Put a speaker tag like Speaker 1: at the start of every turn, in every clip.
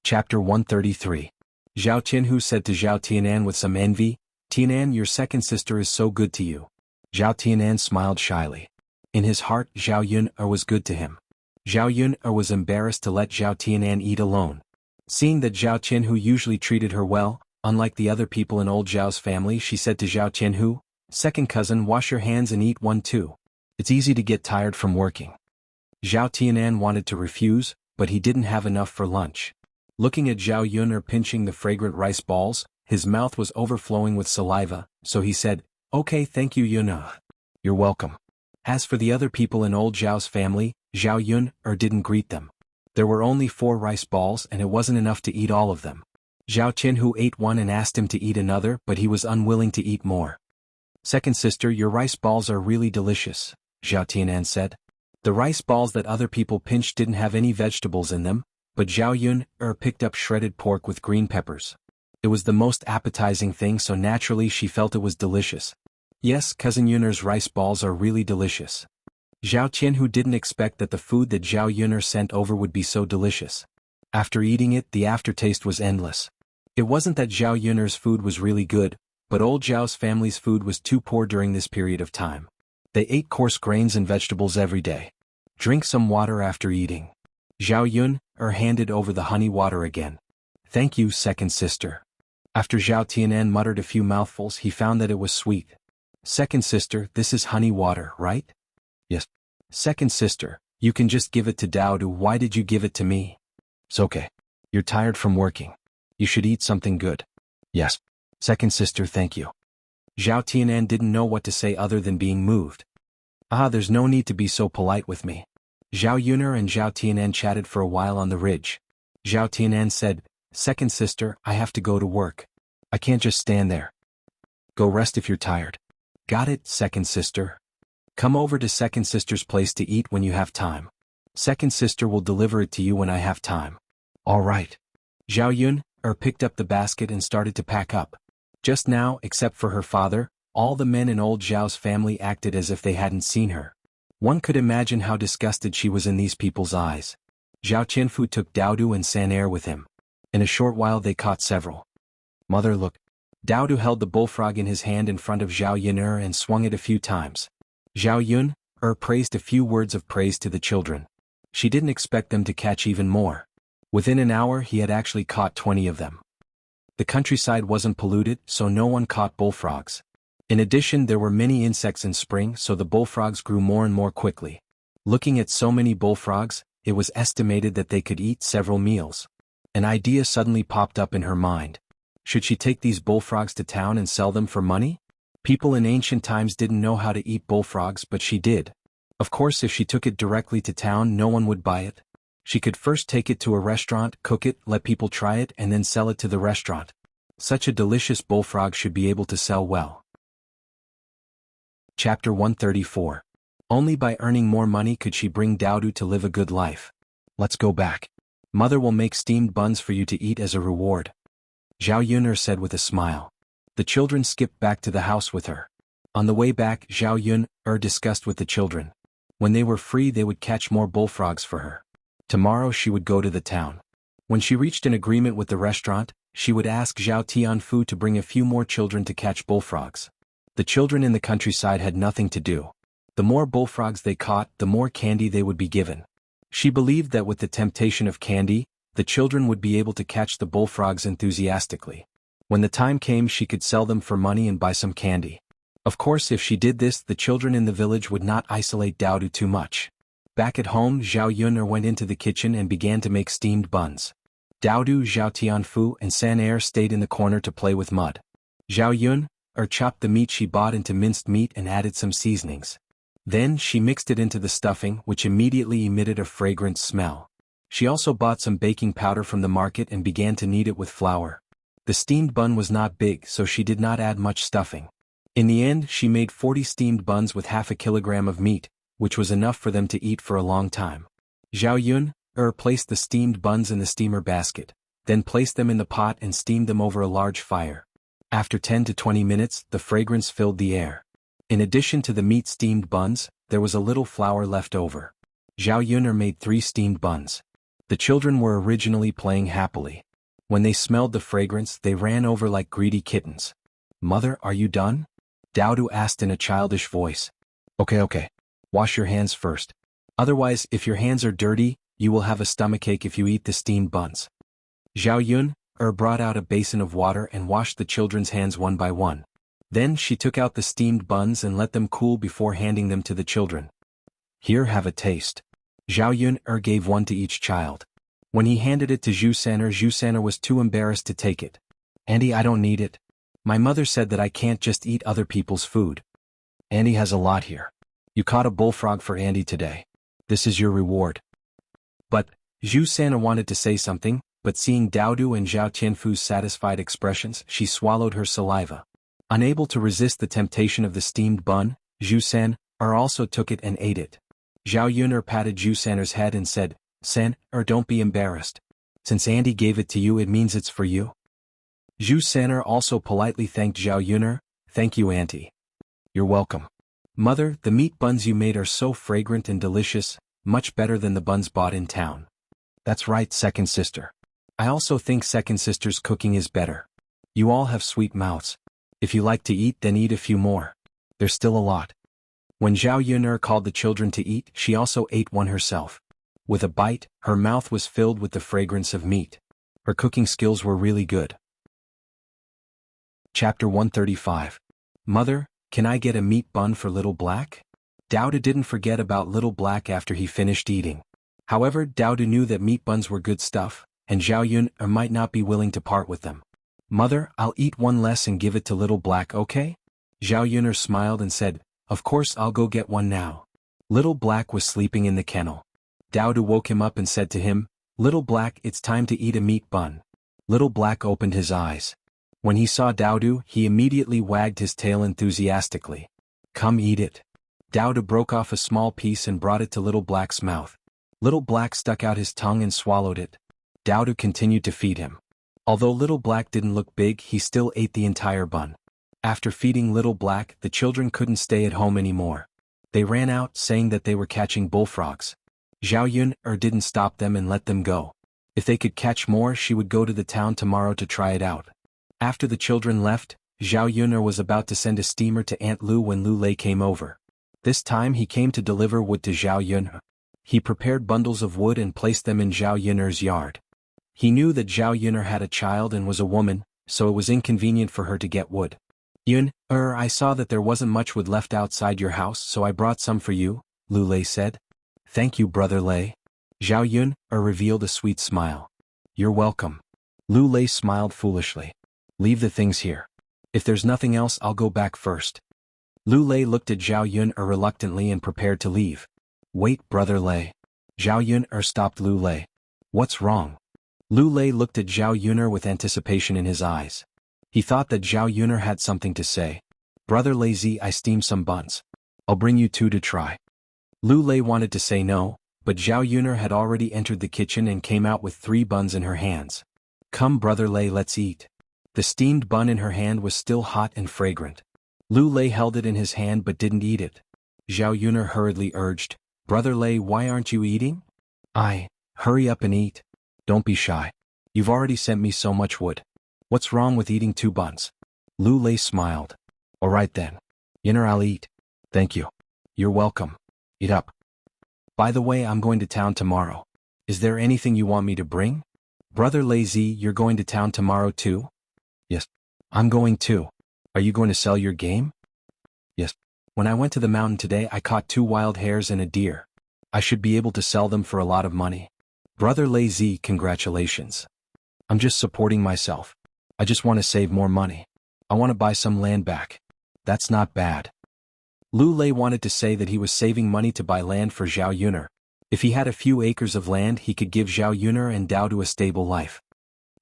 Speaker 1: Chapter 133. Zhao Tianhu said to Zhao Tianan with some envy, "Tianan, your second sister is so good to you." Zhao Tianan smiled shyly. In his heart, Zhao Yun-er was good to him. Zhao Yun-er was embarrassed to let Zhao Tianan eat alone. Seeing that Zhao Tianhu usually treated her well, unlike the other people in old Zhao's family, she said to Zhao Tianhu, "Second cousin, wash your hands and eat one too. It's easy to get tired from working." Zhao Tianan wanted to refuse, but he didn't have enough for lunch. Looking at Zhao Yun-er pinching the fragrant rice balls, his mouth was overflowing with saliva, so he said, "Okay, thank you, Yun-er. You're welcome." As for the other people in old Zhao's family, Zhao Yun-er didn't greet them. There were only 4 rice balls and it wasn't enough to eat all of them. Zhao Tianhu ate one and asked him to eat another, but he was unwilling to eat more. "Second sister, your rice balls are really delicious," Zhao Tianan said. The rice balls that other people pinched didn't have any vegetables in them, but Zhao Yun-er picked up shredded pork with green peppers. It was the most appetizing thing, so naturally she felt it was delicious. "Yes, cousin Yun-er's rice balls are really delicious." Zhao Tianhu didn't expect that the food that Zhao Yun-er sent over would be so delicious. After eating it, the aftertaste was endless. It wasn't that Zhao Yun-er's food was really good, but old Zhao's family's food was too poor during this period of time. They ate coarse grains and vegetables every day. "Drink some water after eating." Zhao Yun-er handed over the honey water again. "Thank you, second sister." After Zhao Tianan muttered a few mouthfuls, he found that it was sweet. "Second sister, this is honey water, right?" "Yes." "Second sister, you can just give it to Daodu. Why did you give it to me?" "It's okay. You're tired from working. You should eat something good." "Yes. Second sister, thank you." Zhao Tianan didn't know what to say other than being moved. There's no need to be so polite with me." Zhao Yun-er and Zhao Tianan chatted for a while on the ridge. Zhao Tianan said, "Second sister, I have to go to work. I can't just stand there." "Go rest if you're tired." "Got it, second sister. Come over to second sister's place to eat when you have time. Second sister will deliver it to you when I have time." "All right." Zhao Yun-er picked up the basket and started to pack up. Just now, except for her father, all the men in old Zhao's family acted as if they hadn't seen her. One could imagine how disgusted she was in these people's eyes. Zhao Qianfu took Daodu and Sanair with him. In a short while they caught several. "Mother, look." Daodu held the bullfrog in his hand in front of Zhao Yun-er and swung it a few times. Zhao Yun-er praised a few words of praise to the children. She didn't expect them to catch even more. Within an hour he had actually caught 20 of them. The countryside wasn't polluted, so no one caught bullfrogs. In addition, there were many insects in spring, so the bullfrogs grew more and more quickly. Looking at so many bullfrogs, it was estimated that they could eat several meals. An idea suddenly popped up in her mind. Should she take these bullfrogs to town and sell them for money? People in ancient times didn't know how to eat bullfrogs, but she did. Of course, if she took it directly to town, no one would buy it. She could first take it to a restaurant, cook it, let people try it, and then sell it to the restaurant. Such a delicious bullfrog should be able to sell well. Chapter 134. Only by earning more money could she bring Daodu to live a good life. "Let's go back. Mother will make steamed buns for you to eat as a reward," Zhao Yun-er said with a smile. The children skipped back to the house with her. On the way back, Zhao Yun-er discussed with the children. When they were free, they would catch more bullfrogs for her. Tomorrow she would go to the town. When she reached an agreement with the restaurant, she would ask Zhao Tianfu to bring a few more children to catch bullfrogs. The children in the countryside had nothing to do. The more bullfrogs they caught, the more candy they would be given. She believed that with the temptation of candy, the children would be able to catch the bullfrogs enthusiastically. When the time came, she could sell them for money and buy some candy. Of course, if she did this, the children in the village would not isolate Daodu too much. Back at home, Zhao Yun-er went into the kitchen and began to make steamed buns. Daodu, Zhao Tianfu, and Sanair stayed in the corner to play with mud. Zhao Yun-er chopped the meat she bought into minced meat and added some seasonings. Then she mixed it into the stuffing, which immediately emitted a fragrant smell. She also bought some baking powder from the market and began to knead it with flour. The steamed bun was not big, so she did not add much stuffing. In the end, she made 40 steamed buns with half a kilogram of meat, which was enough for them to eat for a long time. Zhao Yun-er placed the steamed buns in the steamer basket, then placed them in the pot and steamed them over a large fire. After 10 to 20 minutes, the fragrance filled the air. In addition to the meat steamed buns, there was a little flour left over. Zhao Yun-er made 3 steamed buns. The children were originally playing happily. When they smelled the fragrance, they ran over like greedy kittens. "Mother, are you done?" Dowdu asked in a childish voice. Okay. Wash your hands first. Otherwise, if your hands are dirty, you will have a stomachache if you eat the steamed buns. Zhao Yun brought out a basin of water and washed the children's hands one by one. Then she took out the steamed buns and let them cool before handing them to the children. "Here, have a taste." Zhao Yun gave one to each child. When he handed it to Zhu San'er was too embarrassed to take it. "Auntie, I don't need it. My mother said that I can't just eat other people's food." "Auntie has a lot here. You caught a bullfrog for Auntie today. This is your reward." But Zhu San'er wanted to say something, but seeing Dowdu and Zhao Tianfu's satisfied expressions, she swallowed her saliva. Unable to resist the temptation of the steamed bun, Zhu San'er also took it and ate it. Zhao Yun patted Zhu San'er's head and said, "San'er, don't be embarrassed. Since Auntie gave it to you, it means it's for you." Zhu San'er also politely thanked Zhao Yun. "Thank you, Auntie." "You're welcome. Mother, the meat buns you made are so fragrant and delicious, much better than the buns bought in town." "That's right, second sister. I also think second sister's cooking is better. You all have sweet mouths. If you like to eat, then eat a few more. There's still a lot." When Zhao Yun called the children to eat, she also ate one herself. With a bite, her mouth was filled with the fragrance of meat. Her cooking skills were really good. Chapter 135. Mother, can I get a meat bun for Little Black? Dowdu didn't forget about Little Black after he finished eating. However, Dowdu knew that meat buns were good stuff, and Zhao Yun might not be willing to part with them. "Mother, I'll eat one less and give it to Little Black, okay?" Zhao Yun smiled and said, "Of course, I'll go get one now." Little Black was sleeping in the kennel. Dowdu woke him up and said to him, "Little Black, it's time to eat a meat bun." Little Black opened his eyes. When he saw Dowdu, he immediately wagged his tail enthusiastically. "Come eat it." Dowdu broke off a small piece and brought it to Little Black's mouth. Little Black stuck out his tongue and swallowed it. Dowdu continued to feed him. Although Little Black didn't look big, he still ate the entire bun. After feeding Little Black, the children couldn't stay at home anymore. They ran out, saying that they were catching bullfrogs. Zhao Yun didn't stop them and let them go. If they could catch more, she would go to the town tomorrow to try it out. After the children left, Zhao Yun was about to send a steamer to Aunt Lu when Lu Lei came over. This time he came to deliver wood to Zhao Yun. He prepared bundles of wood and placed them in Zhao Yun's yard. He knew that Zhao Yun had a child and was a woman, so it was inconvenient for her to get wood. "Yun, I saw that there wasn't much wood left outside your house, so I brought some for you," Lu Lei said. "Thank you, Brother Lei." Zhao Yun revealed a sweet smile. "You're welcome." Lu Lei smiled foolishly. "Leave the things here. If there's nothing else, I'll go back first." Lu Lei looked at Zhao Yun reluctantly and prepared to leave. "Wait, Brother Lei." Zhao Yun stopped Lu Lei. "What's wrong?" Lu Lei looked at Zhao Yun with anticipation in his eyes. He thought that Zhao Yun had something to say. "Brother Lei, I steamed some buns. I'll bring you 2 to try." Lu Lei wanted to say no, but Zhao Yun had already entered the kitchen and came out with 3 buns in her hands. "Come, Brother Lei, let's eat." The steamed bun in her hand was still hot and fragrant. Lu Lei held it in his hand but didn't eat it. Zhao Yun hurriedly urged, "Brother Lei, why aren't you eating?" Hurry up and eat. Don't be shy. You've already sent me so much wood. What's wrong with eating 2 buns? Lu Lei smiled. "All right then. Yunner, I'll eat." "Thank you." "You're welcome. Eat up." "By the way, I'm going to town tomorrow. Is there anything you want me to bring?" "Brother Lei, you're going to town tomorrow too?" "Yes. I'm going too. Are you going to sell your game?" "Yes. When I went to the mountain today, I caught 2 wild hares and a deer. I should be able to sell them for a lot of money." "Brother Lei, congratulations. I'm just supporting myself. I just want to save more money. I want to buy some land back." "That's not bad." Lu Lei wanted to say that he was saving money to buy land for Zhao Yun. If he had a few acres of land, he could give Zhao Yun and Dowdu a stable life.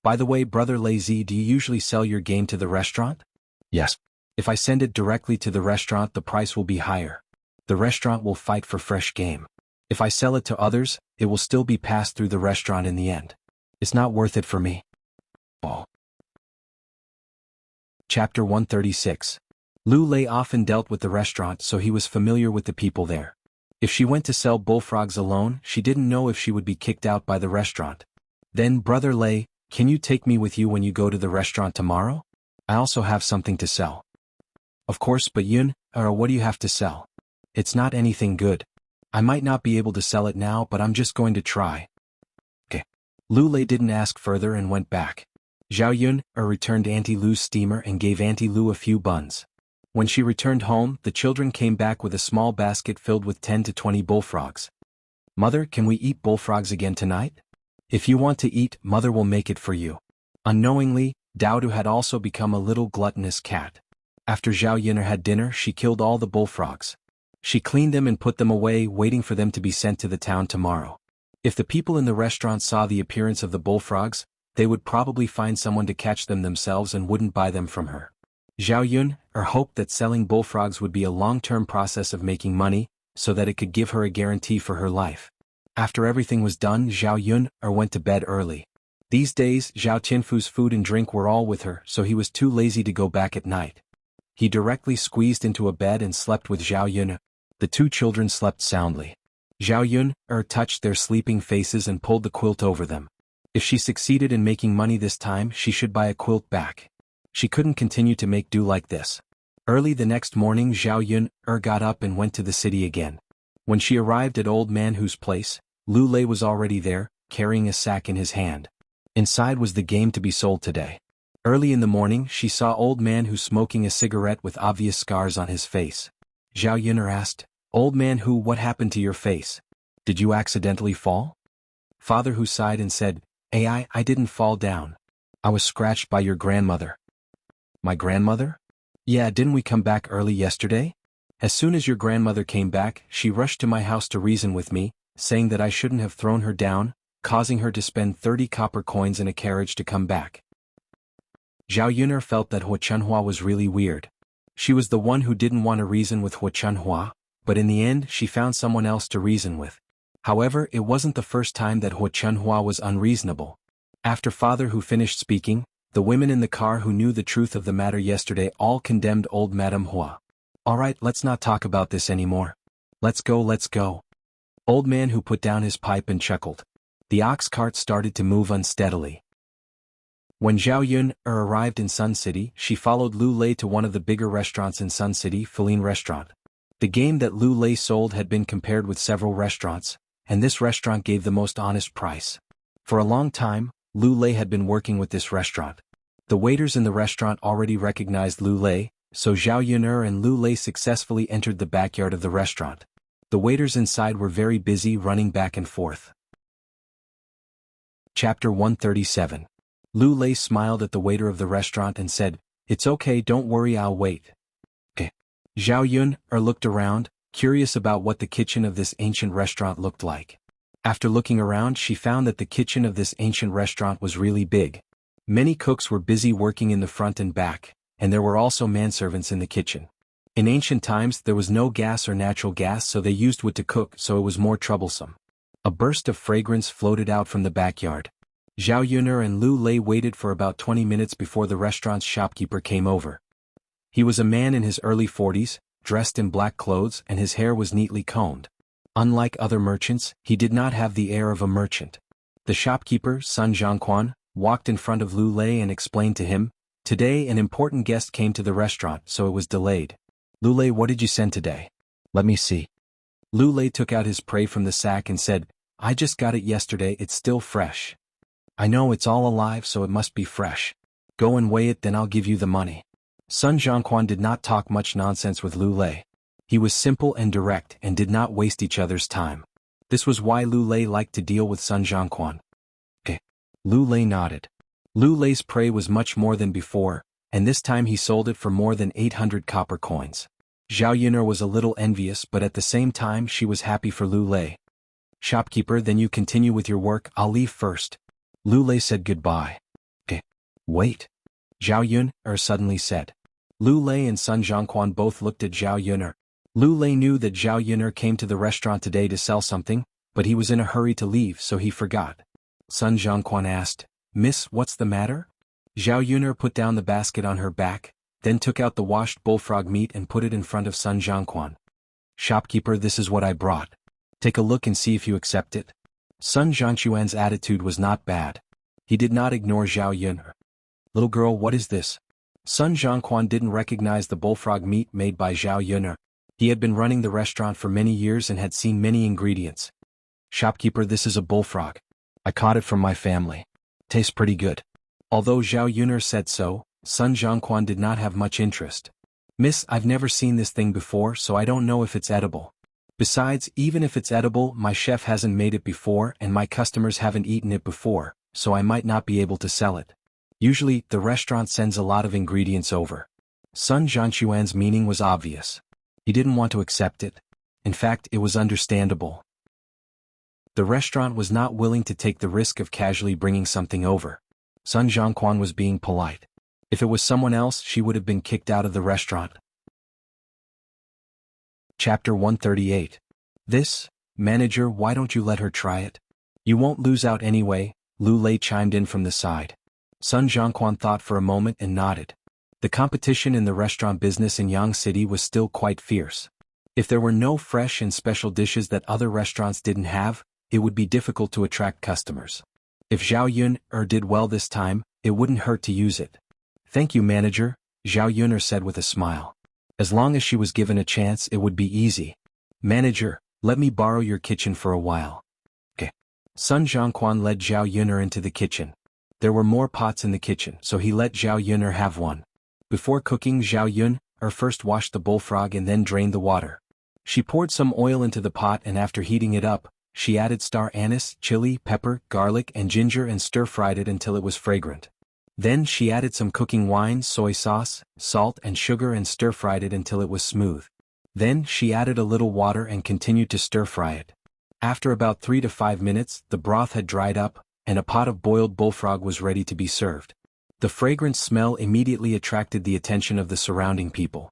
Speaker 1: "By the way, Brother Lei, do you usually sell your game to the restaurant?" "Yes. If I send it directly to the restaurant, the price will be higher. The restaurant will fight for fresh game. If I sell it to others, it will still be passed through the restaurant in the end. It's not worth it for me." Oh. Chapter 136. Lu Lei often dealt with the restaurant, so he was familiar with the people there. If she went to sell bullfrogs alone, she didn't know if she would be kicked out by the restaurant. Then, Brother Lei, can you take me with you when you go to the restaurant tomorrow? I also have something to sell. Of course, but Yun, what do you have to sell? It's not anything good. I might not be able to sell it now, but I'm just going to try. Okay. Lu Lei didn't ask further and went back. Zhao Yun returned Auntie Lu's steamer and gave Auntie Lu a few buns. When she returned home, the children came back with a small basket filled with 10 to 20 bullfrogs. Mother, can we eat bullfrogs again tonight? If you want to eat, Mother will make it for you. Unknowingly, Daodu had also become a little gluttonous cat. After Zhao Yun had dinner, she killed all the bullfrogs. She cleaned them and put them away, waiting for them to be sent to the town tomorrow. If the people in the restaurant saw the appearance of the bullfrogs, they would probably find someone to catch them themselves and wouldn't buy them from her. Zhao Yun hoped that selling bullfrogs would be a long-term process of making money, so that it could give her a guarantee for her life. After everything was done, Zhao Yun went to bed early. These days, Zhao Tianfu's food and drink were all with her, so he was too lazy to go back at night. He directly squeezed into a bed and slept with Zhao Yun. The two children slept soundly. Zhao Yun touched their sleeping faces and pulled the quilt over them. If she succeeded in making money this time, she should buy a quilt back. She couldn't continue to make do like this. Early the next morning, Zhao Yun got up and went to the city again. When she arrived at Old Man Hu's place, Lu Lei was already there, carrying a sack in his hand. Inside was the game to be sold today. Early in the morning, she saw Old Man Hu smoking a cigarette with obvious scars on his face. Zhao Yun asked, Old Man Hu, what happened to your face? Did you accidentally fall? Father Hu sighed and said, I didn't fall down. I was scratched by your grandmother. My grandmother? Yeah, didn't we come back early yesterday? As soon as your grandmother came back, she rushed to my house to reason with me, saying that I shouldn't have thrown her down, causing her to spend 30 copper coins in a carriage to come back. Zhao Yun'er felt that Hua Chunhua was really weird. She was the one who didn't want to reason with Hua Chunhua, but in the end she found someone else to reason with. However, it wasn't the first time that Hua Chunhua was unreasonable. After Father Hu finished speaking, the women in the car who knew the truth of the matter yesterday all condemned old Madame Hua. Alright, let's not talk about this anymore. Let's go, let's go. Old Man Hu put down his pipe and chuckled. The ox cart started to move unsteadily. When Zhao Yun arrived in Sun City, she followed Lu Lei to one of the bigger restaurants in Sun City, Feline Restaurant. The game that Lu Lei sold had been compared with several restaurants, and this restaurant gave the most honest price. For a long time, Lu Lei had been working with this restaurant. The waiters in the restaurant already recognized Lu Lei, so Zhao Yun'er and Lu Lei successfully entered the backyard of the restaurant. The waiters inside were very busy running back and forth. Chapter 137. Lu Lei smiled at the waiter of the restaurant and said, It's okay, don't worry, I'll wait. Okay. Zhao Yun'er looked around, curious about what the kitchen of this ancient restaurant looked like. After looking around, she found that the kitchen of this ancient restaurant was really big. Many cooks were busy working in the front and back, and there were also manservants in the kitchen. In ancient times there was no gas or natural gas, so they used wood to cook, so it was more troublesome. A burst of fragrance floated out from the backyard. Zhao Yun'er and Lu Lei waited for about 20 minutes before the restaurant's shopkeeper came over. He was a man in his early 40s, dressed in black clothes, and his hair was neatly combed. Unlike other merchants, he did not have the air of a merchant. The shopkeeper, Sun Zhongquan, walked in front of Lu Lei and explained to him, Today an important guest came to the restaurant, so it was delayed. Lu Lei, what did you send today? Let me see. Lu Lei took out his prey from the sack and said, I just got it yesterday, it's still fresh. I know, it's all alive, so it must be fresh. Go and weigh it, then I'll give you the money. Sun Zhongquan did not talk much nonsense with Lu Lei. He was simple and direct and did not waste each other's time. This was why Lu Lei liked to deal with Sun Zhongquan. Lu Lei nodded. Lu Lei's prey was much more than before, and this time he sold it for more than 800 copper coins. Zhao Yun'er was a little envious, but at the same time she was happy for Lu Lei. Shopkeeper, then you continue with your work, I'll leave first. Lu Lei said goodbye. Wait. Zhao Yun'er suddenly said. Lu Lei and Sun Zhongquan both looked at Zhao Yun'er. Lu Lei knew that Zhao Yun'er came to the restaurant today to sell something, but he was in a hurry to leave, so he forgot. Sun Zhongquan asked, Miss, what's the matter? Zhao Yun'er put down the basket on her back, then took out the washed bullfrog meat and put it in front of Sun Zhongquan. "Shopkeeper, this is what I brought. Take a look and see if you accept it." Sun Zhangquan's attitude was not bad. He did not ignore Zhao Yun. "Little girl, what is this?" Sun Zhangquan didn't recognize the bullfrog meat made by Zhao Yun. He had been running the restaurant for many years and had seen many ingredients. "Shopkeeper, this is a bullfrog. I caught it from my family. Tastes pretty good." Although Zhao Yun'er said so, Sun Zhangquan did not have much interest. "Miss, I've never seen this thing before, so I don't know if it's edible. Besides, even if it's edible, my chef hasn't made it before and my customers haven't eaten it before, so I might not be able to sell it. Usually, the restaurant sends a lot of ingredients over." Sun Zhangquan's meaning was obvious. He didn't want to accept it. In fact, it was understandable. The restaurant was not willing to take the risk of casually bringing something over. Sun Zhangquan was being polite. If it was someone else, she would have been kicked out of the restaurant. Chapter 138. "This, manager, why don't you let her try it? You won't lose out anyway," Lu Lei chimed in from the side. Sun Zhangquan thought for a moment and nodded. The competition in the restaurant business in Yang City was still quite fierce. If there were no fresh and special dishes that other restaurants didn't have, it would be difficult to attract customers. If Zhao Yun'er did well this time, it wouldn't hurt to use it. "Thank you, manager," Zhao Yun'er said with a smile. As long as she was given a chance, it would be easy. "Manager, let me borrow your kitchen for a while." "Okay." Sun Zhangquan led Zhao Yun'er into the kitchen. There were more pots in the kitchen, so he let Zhao Yun'er have one. Before cooking, Zhao Yun'er first washed the bullfrog and then drained the water. She poured some oil into the pot and after heating it up, she added star anise, chili, pepper, garlic and ginger and stir-fried it until it was fragrant. Then she added some cooking wine, soy sauce, salt and sugar and stir-fried it until it was smooth. Then she added a little water and continued to stir-fry it. After about 3 to 5 minutes, the broth had dried up, and a pot of boiled bullfrog was ready to be served. The fragrant smell immediately attracted the attention of the surrounding people.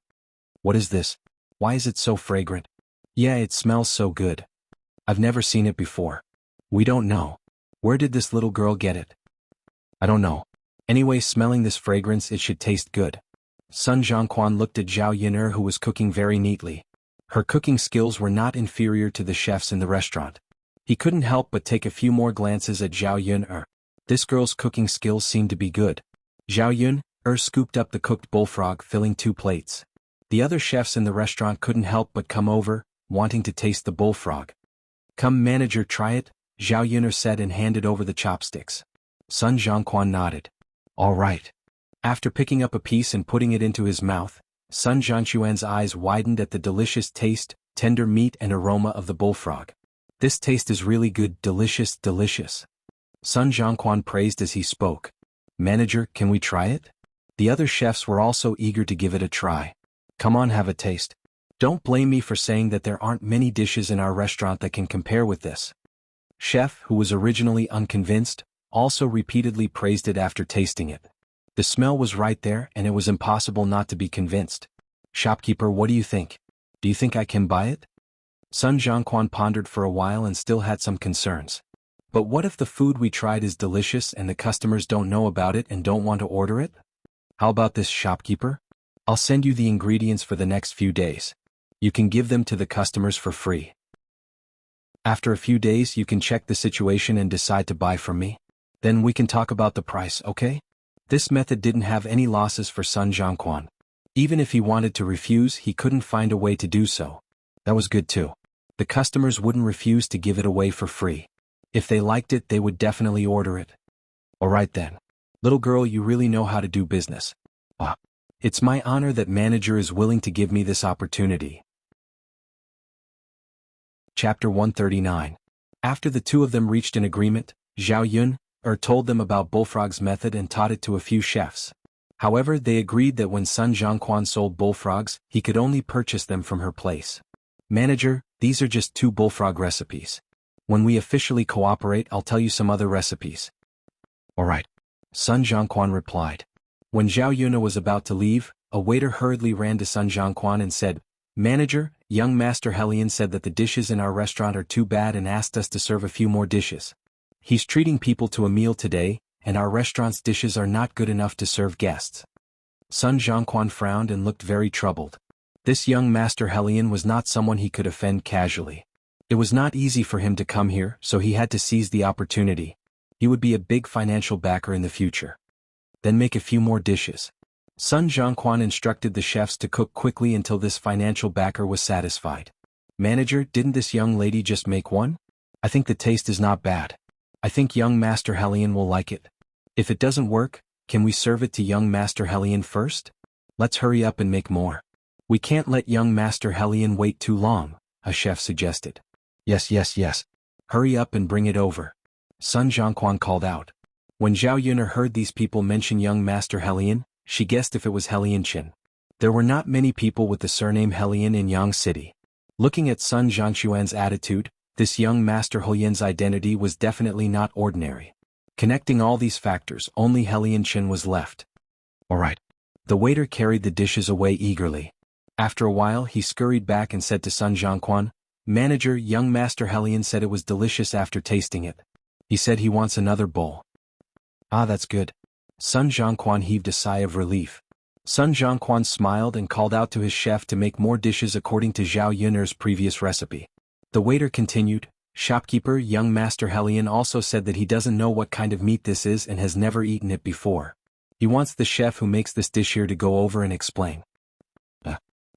Speaker 1: "What is this? Why is it so fragrant?" "Yeah, it smells so good. I've never seen it before." "We don't know. Where did this little girl get it?" "I don't know. Anyway, smelling this fragrance, it should taste good." Sun Zhangquan looked at Zhao Yun'er, who was cooking very neatly. Her cooking skills were not inferior to the chefs in the restaurant. He couldn't help but take a few more glances at Zhao Yun'er. This girl's cooking skills seemed to be good. Zhao Yun'er scooped up the cooked bullfrog, filling 2 plates. The other chefs in the restaurant couldn't help but come over, wanting to taste the bullfrog. "Come, manager, try it," Zhao Yun'er said and handed over the chopsticks. Sun Zhangquan nodded. "All right." After picking up a piece and putting it into his mouth, Sun Zhangquan's eyes widened at the delicious taste, tender meat and aroma of the bullfrog. "This taste is really good, delicious, delicious." Sun Zhangquan praised as he spoke. "Manager, can we try it?" The other chefs were also eager to give it a try. "Come on, have a taste. Don't blame me for saying that there aren't many dishes in our restaurant that can compare with this." Chef, who was originally unconvinced, also repeatedly praised it after tasting it. The smell was right there and it was impossible not to be convinced. "Shopkeeper, what do you think? Do you think I can buy it?" Sun Zhangquan pondered for a while and still had some concerns. "But what if the food we tried is delicious and the customers don't know about it and don't want to order it? How about this, shopkeeper? I'll send you the ingredients for the next few days. You can give them to the customers for free. After a few days you can check the situation and decide to buy from me. Then we can talk about the price, okay?" This method didn't have any losses for Sun Zhangquan. Even if he wanted to refuse, he couldn't find a way to do so. That was good too. The customers wouldn't refuse to give it away for free. If they liked it, they would definitely order it. "All right then. Little girl, you really know how to do business. It's my honor that manager is willing to give me this opportunity." Chapter 139. After the two of them reached an agreement, Zhao Yun'er told them about Bullfrog's method and taught it to a few chefs. However, they agreed that when Sun Zhangquan sold bullfrogs, he could only purchase them from her place. "Manager, these are just 2 bullfrog recipes. When we officially cooperate, I'll tell you some other recipes." "All right," Sun Zhangquan replied. When Zhao Yun'er was about to leave, a waiter hurriedly ran to Sun Zhangquan and said, "Manager, young Master Helion said that the dishes in our restaurant are too bad and asked us to serve a few more dishes. He's treating people to a meal today, and our restaurant's dishes are not good enough to serve guests." Sun Zhangquan frowned and looked very troubled. This young Master Helion was not someone he could offend casually. It was not easy for him to come here, so he had to seize the opportunity. He would be a big financial backer in the future. Then make a few more dishes. Sun Zhongquan instructed the chefs to cook quickly until this financial backer was satisfied. Manager, didn't this young lady just make one? I think the taste is not bad. I think young Master Helion will like it. If it doesn't work, can we serve it to young Master Helion first? Let's hurry up and make more. We can't let young Master Helion wait too long, a chef suggested. Yes. Hurry up and bring it over. Sun Zhongquan called out. When Zhao Yuner heard these people mention young Master Helion, she guessed if it was Helion Qin. There were not many people with the surname Helion in Yang City. Looking at Sun Zhongquan's attitude, this young Master Helian's identity was definitely not ordinary. Connecting all these factors, only Helion Qin was left. All right. The waiter carried the dishes away eagerly. After a while he scurried back and said to Sun Zhongquan, Manager, young Master Helion said it was delicious after tasting it. He said he wants another bowl. Ah, that's good. Sun Zhongquan heaved a sigh of relief. Sun Zhongquan smiled and called out to his chef to make more dishes according to Zhao Yuner's previous recipe. The waiter continued, Shopkeeper, young Master Helion also said that he doesn't know what kind of meat this is and has never eaten it before. He wants the chef who makes this dish here to go over and explain.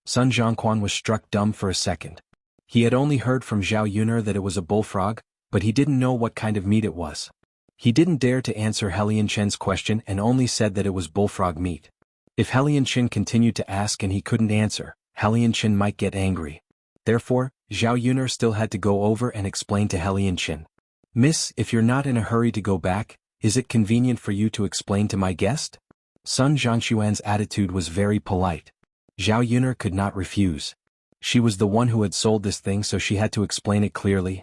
Speaker 1: Sun Zhongquan was struck dumb for a second. He had only heard from Zhao Yuner that it was a bullfrog, but he didn't know what kind of meat it was. He didn't dare to answer Helion Chen's question and only said that it was bullfrog meat. If Helion Chen continued to ask and he couldn't answer, Helion Chen might get angry. Therefore, Zhao Yuner still had to go over and explain to Helion Chen. Miss, if you're not in a hurry to go back, is it convenient for you to explain to my guest? Sun Zhongquan's attitude was very polite. Zhao Yuner could not refuse. She was the one who had sold this thing, so she had to explain it clearly.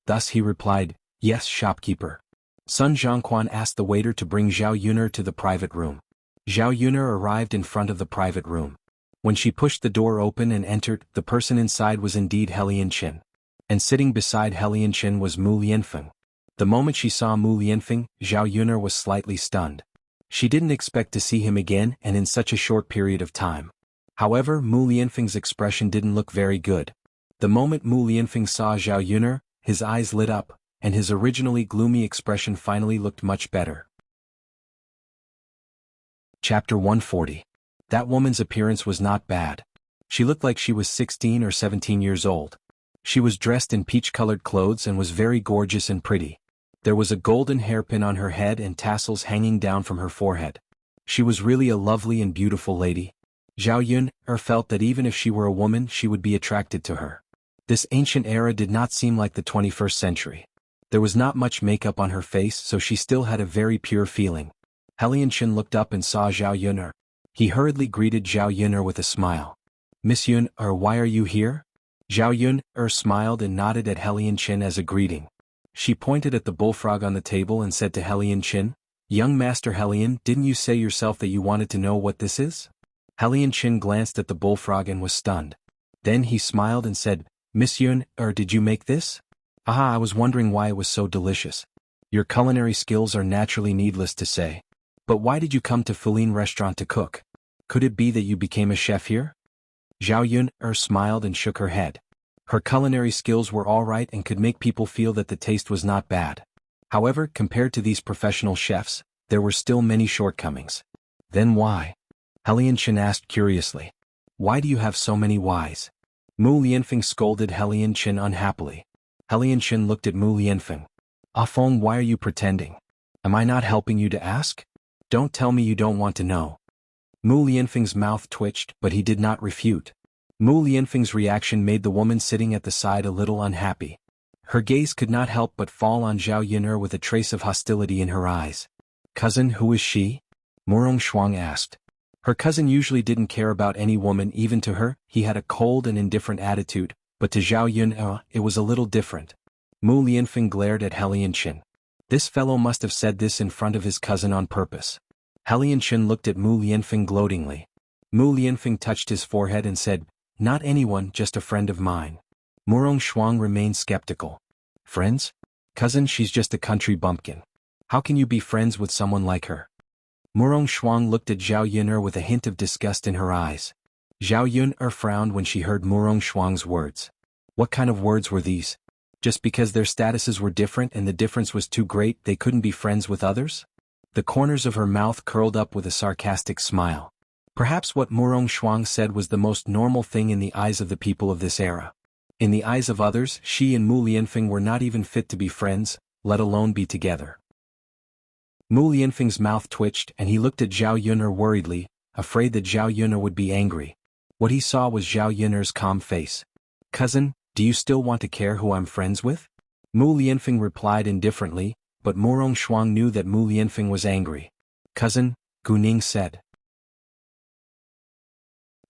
Speaker 1: Thus he replied, Yes, shopkeeper. Sun Zhongquan asked the waiter to bring Zhao Yuner to the private room. Zhao Yuner arrived in front of the private room. When she pushed the door open and entered, the person inside was indeed Helion Chen. And sitting beside Helion Chen was Mu Lianfeng. The moment she saw Mu Lianfeng, Zhao Yuner was slightly stunned. She didn't expect to see him again and in such a short period of time. However, Mu Lianfeng's expression didn't look very good. The moment Mu Lianfeng saw Zhao Yuner, his eyes lit up, and his originally gloomy expression finally looked much better. Chapter 140. That woman's appearance was not bad. She looked like she was 16 or 17 years old. She was dressed in peach-colored clothes and was very gorgeous and pretty. There was a golden hairpin on her head and tassels hanging down from her forehead. She was really a lovely and beautiful lady. Zhao Yuner felt that even if she were a woman she would be attracted to her. This ancient era did not seem like the 21st century. There was not much makeup on her face, so she still had a very pure feeling. Helion Chen looked up and saw Zhao Yuner. He hurriedly greeted Zhao Yuner with a smile. Miss Yuner, why are you here? Zhao Yuner smiled and nodded at Helion Chen as a greeting. She pointed at the bullfrog on the table and said to Helion Chen, Young Master Helion, didn't you say yourself that you wanted to know what this is? Helion Chen glanced at the bullfrog and was stunned. Then he smiled and said, Miss Yuner, did you make this? Aha, I was wondering why it was so delicious. Your culinary skills are naturally needless to say. But why did you come to Fuline restaurant to cook? Could it be that you became a chef here? Zhao Yuner smiled and shook her head. Her culinary skills were all right and could make people feel that the taste was not bad. However, compared to these professional chefs, there were still many shortcomings. Then why? Helion Chen asked curiously. Why do you have so many whys? Mu Lianfeng scolded Helion Chen unhappily. Helion Chen looked at Mu Lianfeng. Feng, why are you pretending? Am I not helping you to ask? Don't tell me you don't want to know. Mu Lianfeng's mouth twitched, but he did not refute. Mu Lianfeng's reaction made the woman sitting at the side a little unhappy. Her gaze could not help but fall on Zhao Yuner with a trace of hostility in her eyes. Cousin, who is she? Murong Shuang asked. Her cousin usually didn't care about any woman. Even to her, he had a cold and indifferent attitude, but to Zhao Yuner, it was a little different. Mu Lianfeng glared at Helion Chen. This fellow must have said this in front of his cousin on purpose. Helion Chen looked at Mu Lianfeng gloatingly. Mu Lianfeng touched his forehead and said, Not anyone, just a friend of mine. Murong Shuang remained skeptical. Friends? Cousin, she's just a country bumpkin. How can you be friends with someone like her? Murong Shuang looked at Zhao Yuner with a hint of disgust in her eyes. Zhao Yun frowned when she heard Murong Shuang's words. What kind of words were these? Just because their statuses were different and the difference was too great they couldn't be friends with others? The corners of her mouth curled up with a sarcastic smile. Perhaps what Murong Shuang said was the most normal thing in the eyes of the people of this era. In the eyes of others, she and Mu Lianfeng were not even fit to be friends, let alone be together. Mu Lianfeng's mouth twitched and he looked at Zhao Yun'er worriedly, afraid that Zhao Yun'er would be angry. What he saw was Zhao Yun'er's calm face. "Cousin, do you still want to care who I'm friends with?" Mu Lianfeng replied indifferently, but Murong Shuang knew that Mu Lianfeng was angry. "Cousin," Gu Ning said.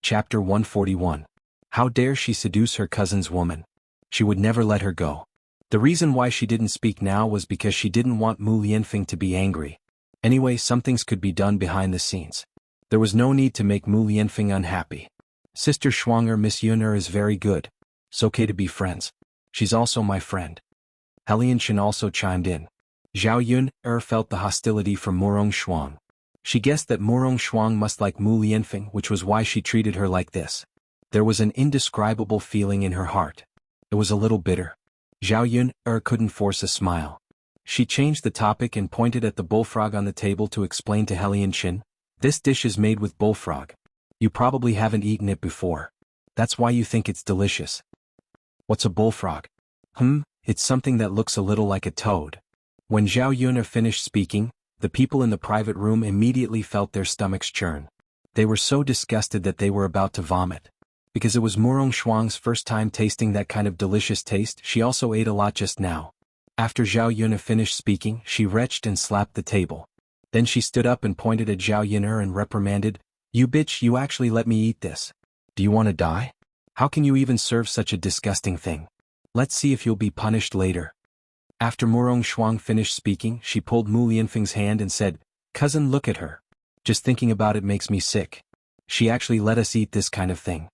Speaker 1: Chapter 141. How dare she seduce her cousin's woman? She would never let her go. The reason why she didn't speak now was because she didn't want Mu Lianfeng to be angry. Anyway, some things could be done behind the scenes. There was no need to make Mu Lianfeng unhappy. Sister Shuang'er, Miss Yun'er is very good. It's okay to be friends. She's also my friend. Helianchen also chimed in. Zhao Yun'er felt the hostility from Murong Shuang. She guessed that Murong Shuang must like Mu Lianfeng, which was why she treated her like this. There was an indescribable feeling in her heart. It was a little bitter. Zhao Yun'er couldn't force a smile. She changed the topic and pointed at the bullfrog on the table to explain to Helianchen, "This dish is made with bullfrog. You probably haven't eaten it before. That's why you think it's delicious." "What's a bullfrog?" It's something that looks a little like a toad." When Zhao Yun'er finished speaking, the people in the private room immediately felt their stomachs churn. They were so disgusted that they were about to vomit. Because it was Murong Shuang's first time tasting that kind of delicious taste, she also ate a lot just now. After Zhao Yun'er finished speaking, she retched and slapped the table. Then she stood up and pointed at Zhao Yun'er and reprimanded, "You bitch, you actually let me eat this. Do you want to die? How can you even serve such a disgusting thing? Let's see if you'll be punished later." After Murong Shuang finished speaking, she pulled Mu Lianfeng's hand and said, "Cousin, look at her. Just thinking about it makes me sick. She actually let us eat this kind of thing."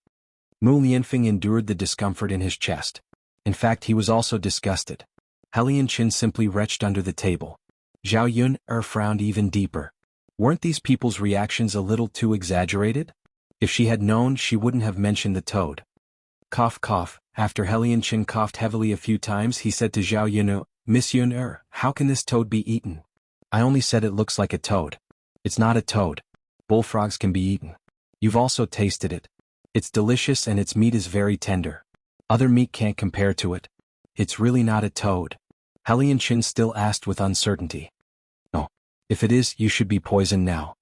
Speaker 1: Mu Lianfeng endured the discomfort in his chest. In fact, he was also disgusted. Helianchen simply retched under the table. Zhao Yun'er frowned even deeper. Weren't these people's reactions a little too exaggerated? If she had known, she wouldn't have mentioned the toad. Cough cough. After Helianchen coughed heavily a few times, he said to Zhao Yun'er, "Miss Yun'er, how can this toad be eaten?" "I only said it looks like a toad. It's not a toad. Bullfrogs can be eaten. You've also tasted it. It's delicious and its meat is very tender. Other meat can't compare to it. It's really not a toad." Helianchen still asked with uncertainty. "No. If it is, you should be poisoned now.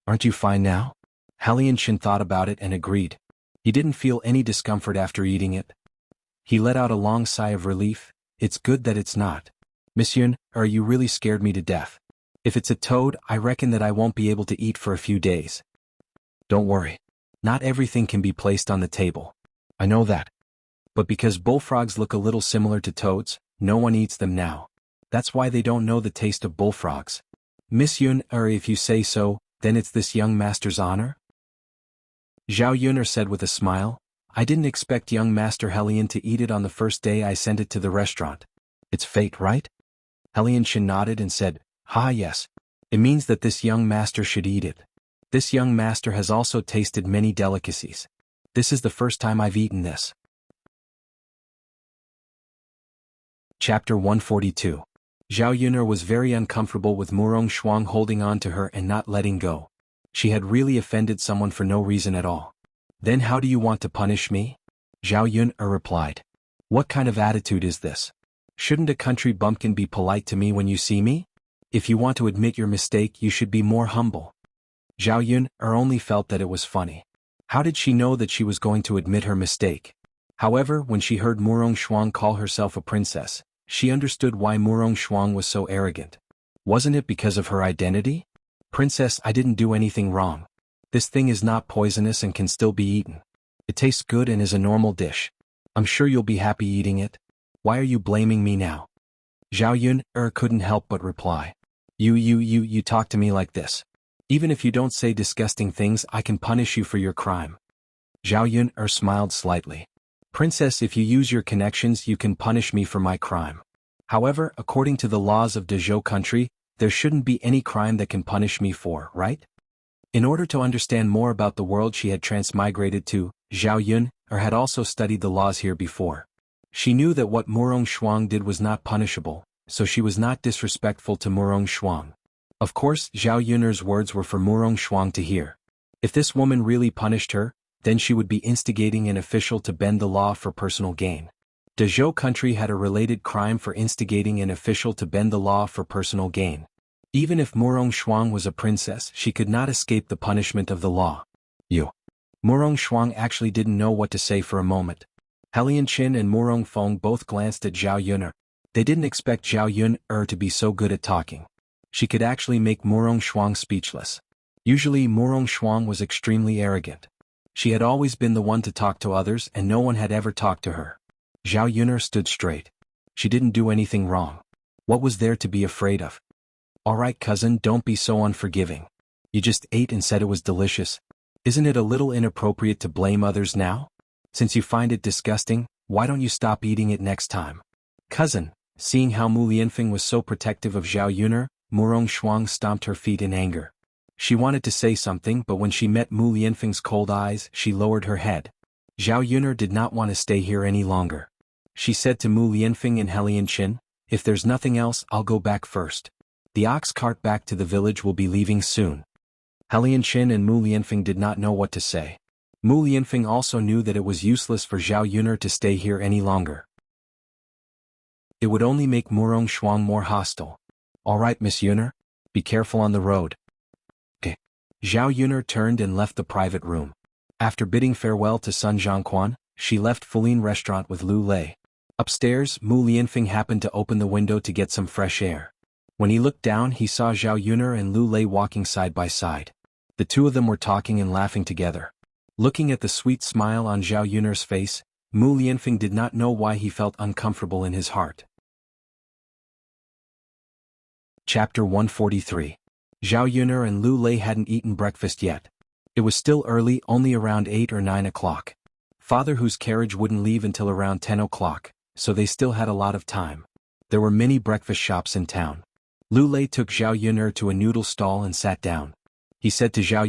Speaker 1: Aren't you fine now?" Helianchen thought about it and agreed. He didn't feel any discomfort after eating it. He let out a long sigh of relief. "It's good that it's not. Miss Yun'er, you really scared me to death. If it's a toad, I reckon that I won't be able to eat for a few days." "Don't worry. Not everything can be placed on the table. I know that. But because bullfrogs look a little similar to toads, no one eats them now. That's why they don't know the taste of bullfrogs. Miss Yun'er, if you say so, then it's this young master's honor?" Zhao Yun'er said with a smile, "I didn't expect young Master Helian to eat it on the first day I sent it to the restaurant. It's fate, right?" Helianchen nodded and said, "Ha, yes. It means that this young master should eat it. This young master has also tasted many delicacies. This is the first time I've eaten this." Chapter 142. Zhao Yun'er was very uncomfortable with Murong Shuang holding on to her and not letting go. She had really offended someone for no reason at all. "Then how do you want to punish me?" Zhao Yun'er replied. "What kind of attitude is this? Shouldn't a country bumpkin be polite to me when you see me? If you want to admit your mistake, you should be more humble." Zhao Yun'er only felt that it was funny. How did she know that she was going to admit her mistake? However, when she heard Murong Shuang call herself a princess, she understood why Murong Shuang was so arrogant. Wasn't it because of her identity? "Princess, I didn't do anything wrong. This thing is not poisonous and can still be eaten. It tastes good and is a normal dish. I'm sure you'll be happy eating it. Why are you blaming me now?" Zhao Yun'er couldn't help but reply. You talk to me like this. Even if you don't say disgusting things, I can punish you for your crime." Zhao Yun'er smiled slightly. "Princess, if you use your connections, you can punish me for my crime. However, according to the laws of Dezhou country, there shouldn't be any crime that can punish me for, right?" In order to understand more about the world she had transmigrated to, Zhao Yun had also studied the laws here before. She knew that what Murong Shuang did was not punishable, so she was not disrespectful to Murong Shuang. Of course, Zhao Yun's words were for Murong Shuang to hear. If this woman really punished her, then she would be instigating an official to bend the law for personal gain. The Zhou country had a related crime for instigating an official to bend the law for personal gain. Even if Murong Shuang was a princess, she could not escape the punishment of the law. Murong Shuang actually didn't know what to say for a moment. Helian Qin and Murong Feng both glanced at Zhao Yun. They didn't expect Zhao Yun to be so good at talking. She could actually make Murong Shuang speechless. Usually Murong Shuang was extremely arrogant. She had always been the one to talk to others and no one had ever talked to her. Zhao Yun stood straight. She didn't do anything wrong. What was there to be afraid of? Alright cousin, don't be so unforgiving. You just ate and said it was delicious. Isn't it a little inappropriate to blame others now? Since you find it disgusting, why don't you stop eating it next time? Cousin, seeing how Mu Lianfeng was so protective of Zhao Yun, Murong Shuang stomped her feet in anger. She wanted to say something but when she met Mu Lianfeng's cold eyes, she lowered her head. Zhao Yun did not want to stay here any longer. She said to Mu Lianfeng and Helian Qin, if there's nothing else, I'll go back first. The ox cart back to the village will be leaving soon. Helian Qin and Mu Lianfeng did not know what to say. Mu Lianfeng also knew that it was useless for Zhao Yun to stay here any longer. It would only make Murong Shuang more hostile. Alright Miss Yun, be careful on the road. Okay. Zhao Yun turned and left the private room. After bidding farewell to Sun Zhangquan, she left Fuline restaurant with Lu Lei. Upstairs, Mu Lianfeng happened to open the window to get some fresh air. When he looked down, he saw Zhao Yun and Lu Lei walking side by side. The two of them were talking and laughing together. Looking at the sweet smile on Zhao Yun's face, Mu Lianfeng did not know why he felt uncomfortable in his heart. Chapter 143. Zhao Yun and Lu Lei hadn't eaten breakfast yet. It was still early, only around 8 or 9 o'clock. Father whose carriage wouldn't leave until around 10 o'clock, so they still had a lot of time. There were many breakfast shops in town. Lu Lei took Zhao Yun to a noodle stall and sat down. He said to Zhao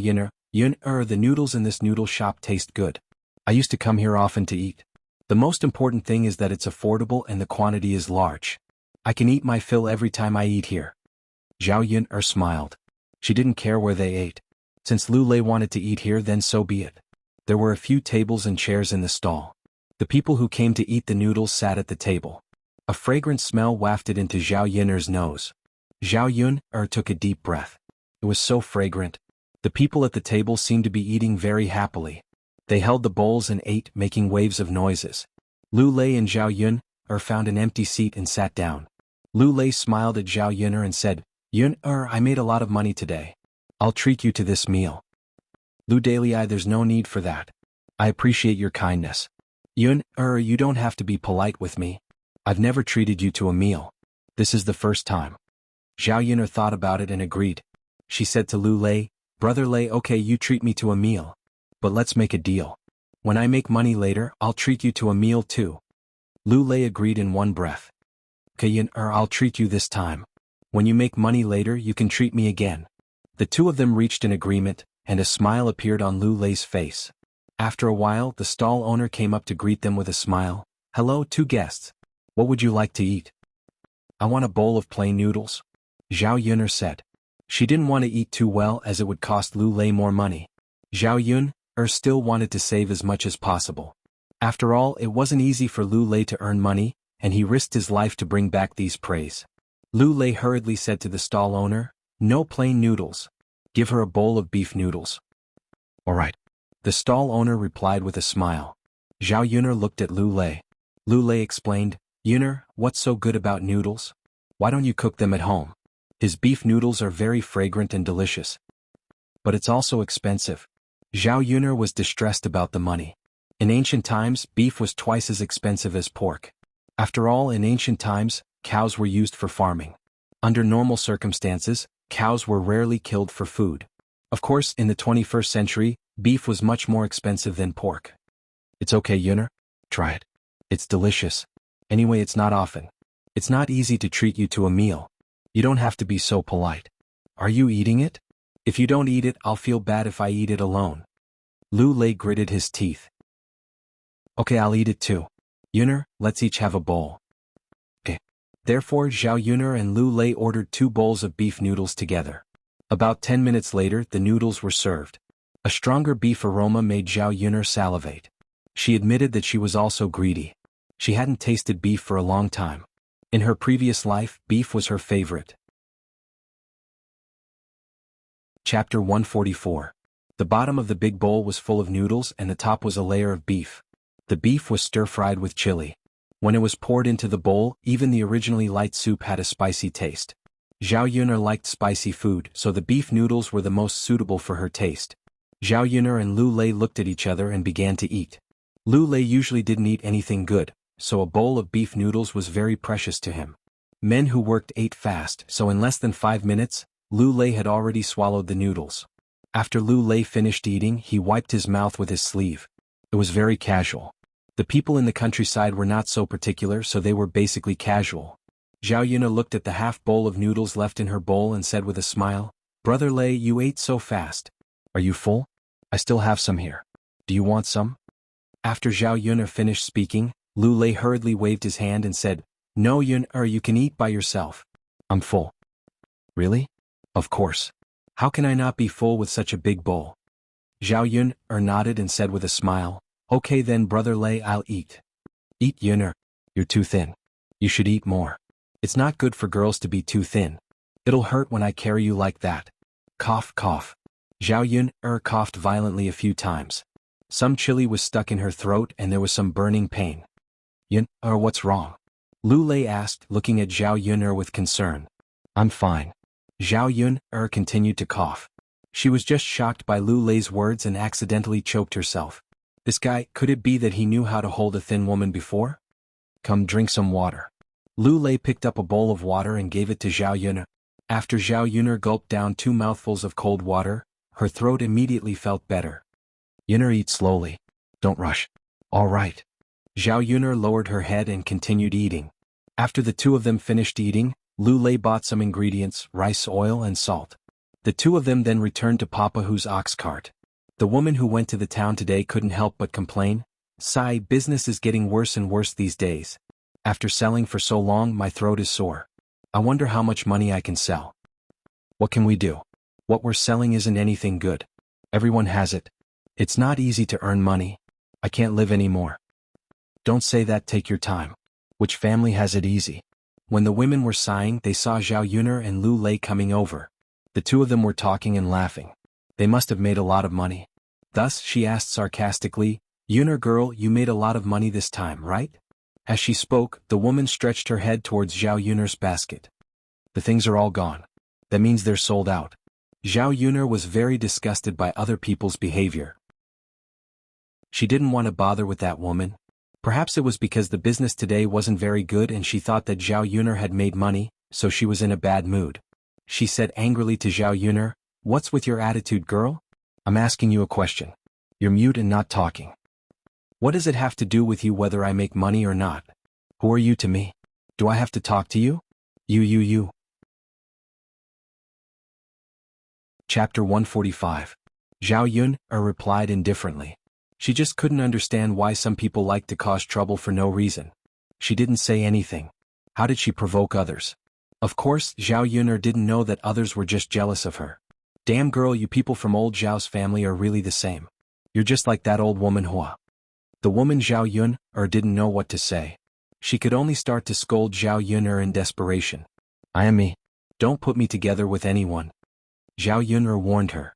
Speaker 1: Yun, the noodles in this noodle shop taste good. I used to come here often to eat. The most important thing is that it's affordable and the quantity is large. I can eat my fill every time I eat here. Zhao Yun smiled. She didn't care where they ate. Since Lu Lei wanted to eat here, then so be it. There were a few tables and chairs in the stall. The people who came to eat the noodles sat at the table. A fragrant smell wafted into Zhao Yun's nose. Zhao Yun took a deep breath. It was so fragrant. The people at the table seemed to be eating very happily. They held the bowls and ate, making waves of noises. Lu Lei and Zhao Yun found an empty seat and sat down. Lu Lei smiled at Zhao Yun and said, Yun I made a lot of money today. I'll treat you to this meal. Lu Dalai, there's no need for that. I appreciate your kindness. Yun you don't have to be polite with me. I've never treated you to a meal. This is the first time. Zhao Yun thought about it and agreed. She said to Lu Lei, Brother Lei, okay, you treat me to a meal. But let's make a deal. When I make money later, I'll treat you to a meal too. Lu Lei agreed in one breath. Okay Yun I'll treat you this time. When you make money later, you can treat me again. The two of them reached an agreement, and a smile appeared on Lu Lei's face. After a while, the stall owner came up to greet them with a smile. Hello, two guests. What would you like to eat? I want a bowl of plain noodles. Zhao Yun said. She didn't want to eat too well as it would cost Lu Lei more money. Zhao Yun still wanted to save as much as possible. After all, it wasn't easy for Lu Lei to earn money, and he risked his life to bring back these praise. Lu Lei hurriedly said to the stall owner, No plain noodles. Give her a bowl of beef noodles. Alright. The stall owner replied with a smile. Zhao Yun looked at Lu Lei. Lu Lei explained, Yun, what's so good about noodles? Why don't you cook them at home? His beef noodles are very fragrant and delicious. But it's also expensive. Zhao Yun was distressed about the money. In ancient times, beef was twice as expensive as pork. After all, in ancient times, cows were used for farming. Under normal circumstances, cows were rarely killed for food. Of course, in the 21st century, beef was much more expensive than pork. It's okay, Yun. Try it. It's delicious. Anyway, it's not often. It's not easy to treat you to a meal. You don't have to be so polite. Are you eating it? If you don't eat it, I'll feel bad if I eat it alone. Lu Lei gritted his teeth. Okay, I'll eat it too. Yuner, let's each have a bowl. Therefore Zhao Yuner and Lu Lei ordered 2 bowls of beef noodles together. About 10 minutes later the noodles were served. A stronger beef aroma made Zhao Yuner salivate. She admitted that she was also greedy. She hadn't tasted beef for a long time. In her previous life, beef was her favorite. Chapter 144. The bottom of the big bowl was full of noodles and the top was a layer of beef. The beef was stir-fried with chili. When it was poured into the bowl, even the originally light soup had a spicy taste. Zhao Yuner liked spicy food, so the beef noodles were the most suitable for her taste. Zhao Yuner and Lu Lei looked at each other and began to eat. Lu Lei usually didn't eat anything good, so a bowl of beef noodles was very precious to him. Men who worked ate fast, so in less than 5 minutes, Lu Lei had already swallowed the noodles. After Lu Lei finished eating, he wiped his mouth with his sleeve. It was very casual. The people in the countryside were not so particular, so they were basically casual. Zhao Yuner looked at the half bowl of noodles left in her bowl and said with a smile, "Brother Lei, you ate so fast. Are you full? I still have some here. Do you want some?" After Zhao Yuner finished speaking, Lu Lei hurriedly waved his hand and said, "No Yuner, you can eat by yourself. I'm full." "Really?" "Of course. How can I not be full with such a big bowl?" Zhao Yuner nodded and said with a smile, "Okay then Brother Lei, I'll eat." "Eat Yuner. You're too thin. You should eat more. It's not good for girls to be too thin. It'll hurt when I carry you like that." Cough, cough. Zhao Yuner coughed violently a few times. Some chili was stuck in her throat and there was some burning pain. "Yuner, what's wrong?" Lu Lei asked, looking at Zhao Yuner with concern. "I'm fine." Zhao Yuner continued to cough. She was just shocked by Lu Lei's words and accidentally choked herself. This guy, could it be that he knew how to hold a thin woman before? "Come drink some water." Lu Lei picked up a bowl of water and gave it to Zhao Yuner. After Zhao Yuner gulped down 2 mouthfuls of cold water, her throat immediately felt better. "Yuner, eat slowly. Don't rush." "All right." Zhao Yuner lowered her head and continued eating. After the 2 of them finished eating, Lu Lei bought some ingredients, rice, oil and salt. The 2 of them then returned to Papa Hu's ox cart. The woman who went to the town today couldn't help but complain, "Sigh, business is getting worse and worse these days. After selling for so long my throat is sore. I wonder how much money I can sell." "What can we do? What we're selling isn't anything good. Everyone has it. It's not easy to earn money. I can't live anymore." "Don't say that, take your time. Which family has it easy?" When the women were sighing, they saw Zhao Yuner and Lu Lei coming over. The 2 of them were talking and laughing. They must have made a lot of money. Thus she asked sarcastically, "Yuner girl, you made a lot of money this time, right?" As she spoke, the woman stretched her head towards Zhao Yuner's basket. "The things are all gone. That means they're sold out." Zhao Yuner was very disgusted by other people's behavior. She didn't want to bother with that woman. Perhaps it was because the business today wasn't very good and she thought that Zhao Yuner had made money, so she was in a bad mood. She said angrily to Zhao Yuner, "What's with your attitude, girl? I'm asking you a question. You're mute and not talking. What does it have to do with you whether I make money or not? Who are you to me? Do I have to talk to you? You. Chapter 145. Zhao Yuner replied indifferently. She just couldn't understand why some people like to cause trouble for no reason. She didn't say anything. How did she provoke others? Of course, Zhao Yuner didn't know that others were just jealous of her. "Damn girl, you people from old Zhao's family are really the same. You're just like that old woman Hua." The woman Zhao Yuner didn't know what to say. She could only start to scold Zhao Yuner in desperation. "I am me. Don't put me together with anyone." Zhao Yuner warned her.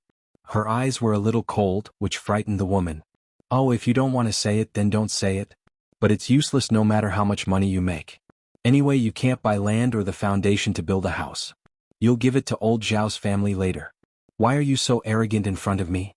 Speaker 1: Her eyes were a little cold, which frightened the woman. "Oh, if you don't want to say it, then don't say it. But it's useless no matter how much money you make. Anyway, you can't buy land or the foundation to build a house. You'll give it to old Zhao's family later. Why are you so arrogant in front of me?"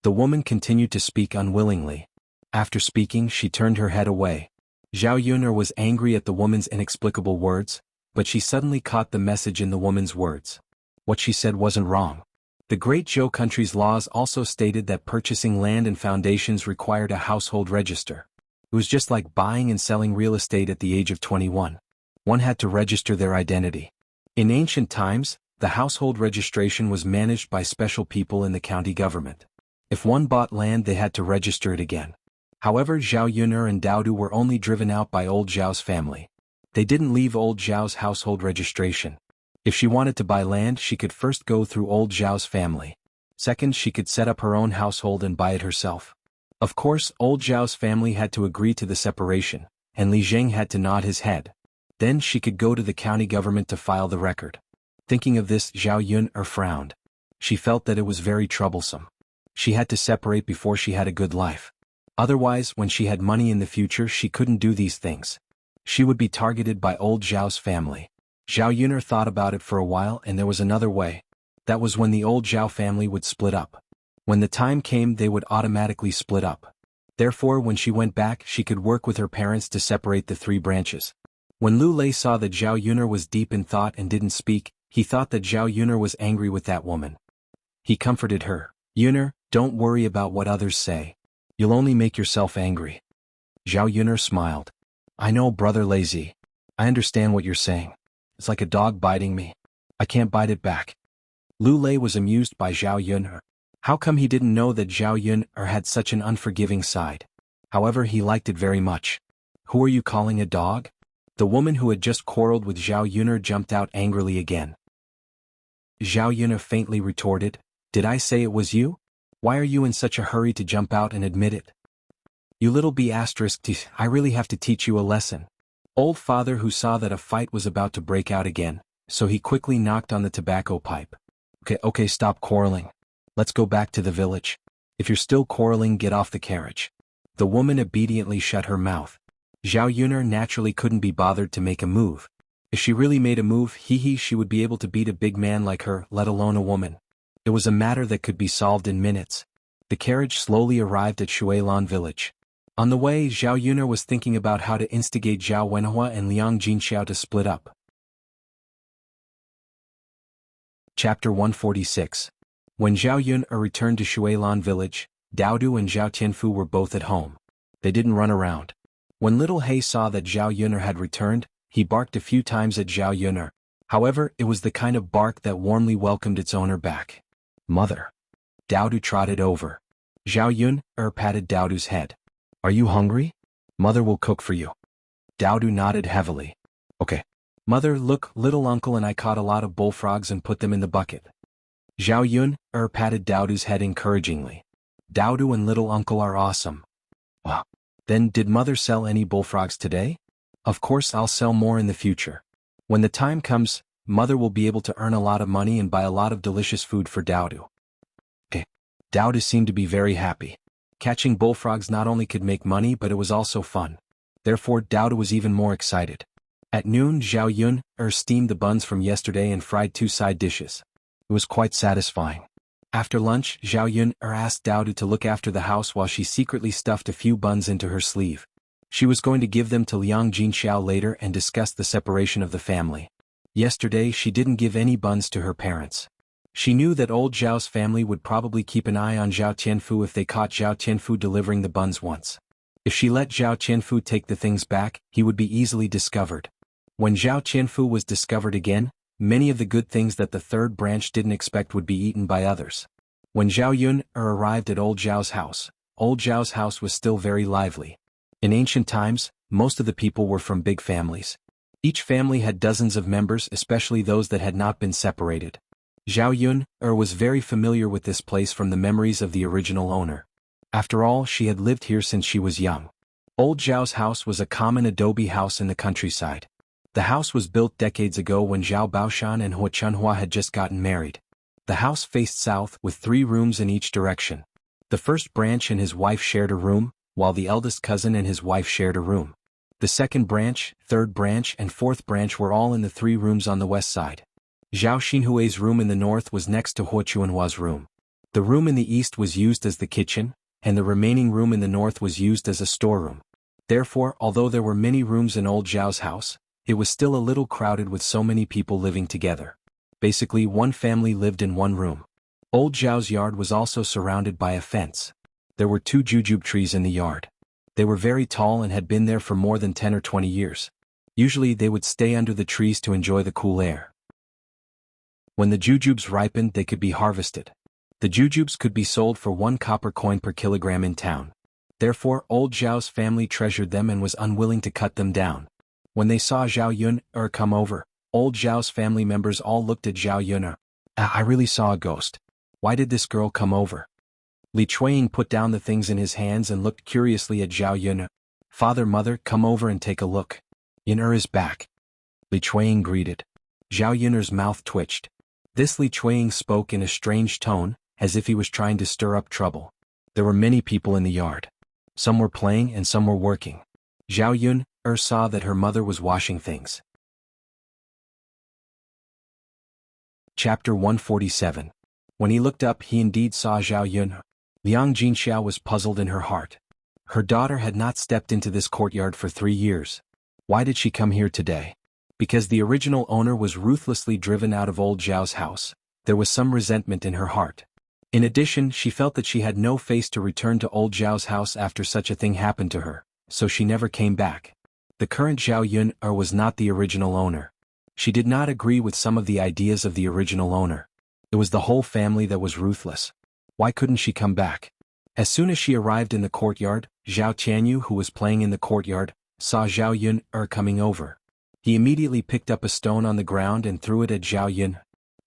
Speaker 1: The woman continued to speak unwillingly. After speaking, she turned her head away. Zhao Yuner was angry at the woman's inexplicable words, but she suddenly caught the message in the woman's words. What she said wasn't wrong. The Great Zhou country's laws also stated that purchasing land and foundations required a household register. It was just like buying and selling real estate at the age of 21. One had to register their identity. In ancient times, The household registration was managed by special people in the county government. If one bought land they had to register it again. However, Zhao Yun'er and Dao Du were only driven out by old Zhao's family. They didn't leave old Zhao's household registration. If she wanted to buy land she could first go through old Zhao's family. Second, she could set up her own household and buy it herself. Of course, old Zhao's family had to agree to the separation, and Li Zheng had to nod his head. Then she could go to the county government to file the record. Thinking of this, Zhao Yun'er frowned. She felt that it was very troublesome. She had to separate before she had a good life. Otherwise, when she had money in the future she couldn't do these things. She would be targeted by old Zhao's family. Zhao Yun'er thought about it for a while and there was another way. That was when the old Zhao family would split up. When the time came they would automatically split up. Therefore when she went back she could work with her parents to separate the three branches. When Lu Lei saw that Zhao Yun'er was deep in thought and didn't speak, he thought that Zhao Yun'er was angry with that woman. He comforted her. Yun'er, don't worry about what others say. You'll only make yourself angry. Zhao Yun'er smiled. I know, brother Lazy. I understand what you're saying. It's like a dog biting me. I can't bite it back. Lu Lei was amused by Zhao Yun'er. How come he didn't know that Zhao Yun'er had such an unforgiving side? However, he liked it very much. Who are you calling a dog? The woman who had just quarreled with Zhao Yun'er jumped out angrily again. Zhao Yun'er faintly retorted, Did I say it was you? Why are you in such a hurry to jump out and admit it? You little b****, I really have to teach you a lesson. Old father who saw that a fight was about to break out again, so he quickly knocked on the tobacco pipe. Okay, stop quarreling. Let's go back to the village. If you're still quarreling, get off the carriage. The woman obediently shut her mouth. Zhao Yun'er naturally couldn't be bothered to make a move. If she really made a move, she would be able to beat a big man like her, let alone a woman. It was a matter that could be solved in minutes. The carriage slowly arrived at Shuilan village. On the way, Zhao Yun'er was thinking about how to instigate Zhao Wenhua and Liang Jinxiao to split up. Chapter 146. When Zhao Yun'er returned to Shuilan village, Dao Du and Zhao Tianfu were both at home. They didn't run around. When little He saw that Zhao Yun'er had returned, he barked a few times at Zhao Yun'er. However, it was the kind of bark that warmly welcomed its owner back. Mother. Dao Du trotted over. Zhao Yun'er patted Dao Du's head. Are you hungry? Mother will cook for you. Dao Du nodded heavily. Okay. Mother, look, little uncle and I caught a lot of bullfrogs and put them in the bucket. Zhao Yun'er patted Dao Du's head encouragingly. Dao Du and little uncle are awesome. Wow. Then did mother sell any bullfrogs today? Of course I'll sell more in the future. When the time comes, mother will be able to earn a lot of money and buy a lot of delicious food for Dao Du. Okay. Dao Du seemed to be very happy. Catching bullfrogs not only could make money but it was also fun. Therefore Dao Du was even more excited. At noon Zhao Yun'er steamed the buns from yesterday and fried 2 side dishes. It was quite satisfying. After lunch Zhao Yun'er asked Dao Du to look after the house while she secretly stuffed a few buns into her sleeve. She was going to give them to Liang Jinxiao later and discuss the separation of the family. Yesterday she didn't give any buns to her parents. She knew that old Zhao's family would probably keep an eye on Zhao Tianfu if they caught Zhao Tianfu delivering the buns once. If she let Zhao Tianfu take the things back, he would be easily discovered. When Zhao Tianfu was discovered again, many of the good things that the third branch didn't expect would be eaten by others. When Zhao Yun'er arrived at old Zhao's house was still very lively. In ancient times, most of the people were from big families. Each family had dozens of members, especially those that had not been separated. Zhao Yun'er was very familiar with this place from the memories of the original owner. After all, she had lived here since she was young. Old Zhao's house was a common adobe house in the countryside. The house was built decades ago when Zhao Baoshan and Hua Chunhua had just gotten married. The house faced south with 3 rooms in each direction. The first branch and his wife shared a room, while the eldest cousin and his wife shared a room. The second branch, third branch and fourth branch were all in the 3 rooms on the west side. Zhao Xinhui's room in the north was next to Hua Chunhua's room. The room in the east was used as the kitchen, and the remaining room in the north was used as a storeroom. Therefore, although there were many rooms in old Zhao's house, it was still a little crowded with so many people living together. Basically, one family lived in one room. Old Zhao's yard was also surrounded by a fence. There were 2 jujube trees in the yard. They were very tall and had been there for more than 10 or 20 years. Usually they would stay under the trees to enjoy the cool air. When the jujubes ripened, they could be harvested. The jujubes could be sold for 1 copper coin per kilogram in town. Therefore, old Zhao's family treasured them and was unwilling to cut them down. When they saw Zhao Yun come over, old Zhao's family members all looked at Zhao Yun. I really saw a ghost. Why did this girl come over? Li Chuanying put down the things in his hands and looked curiously at Zhao Yun. Father, mother, come over and take a look. Yun is back. Li Chuanying greeted. Zhao Yun's mouth twitched. This Li Chuanying spoke in a strange tone, as if he was trying to stir up trouble. There were many people in the yard. Some were playing and some were working. Zhao Yun saw that her mother was washing things. Chapter 147. When he looked up, he indeed saw Zhao Yun. Liang Jinxiao was puzzled in her heart. Her daughter had not stepped into this courtyard for 3 years. Why did she come here today? Because the original owner was ruthlessly driven out of old Zhao's house. There was some resentment in her heart. In addition, she felt that she had no face to return to old Zhao's house after such a thing happened to her, so she never came back. The current Zhao Yun was not the original owner. She did not agree with some of the ideas of the original owner. It was the whole family that was ruthless. Why couldn't she come back? As soon as she arrived in the courtyard, Zhao Tianyu, who was playing in the courtyard, saw Zhao Yun coming over. He immediately picked up a stone on the ground and threw it at Zhao Yun.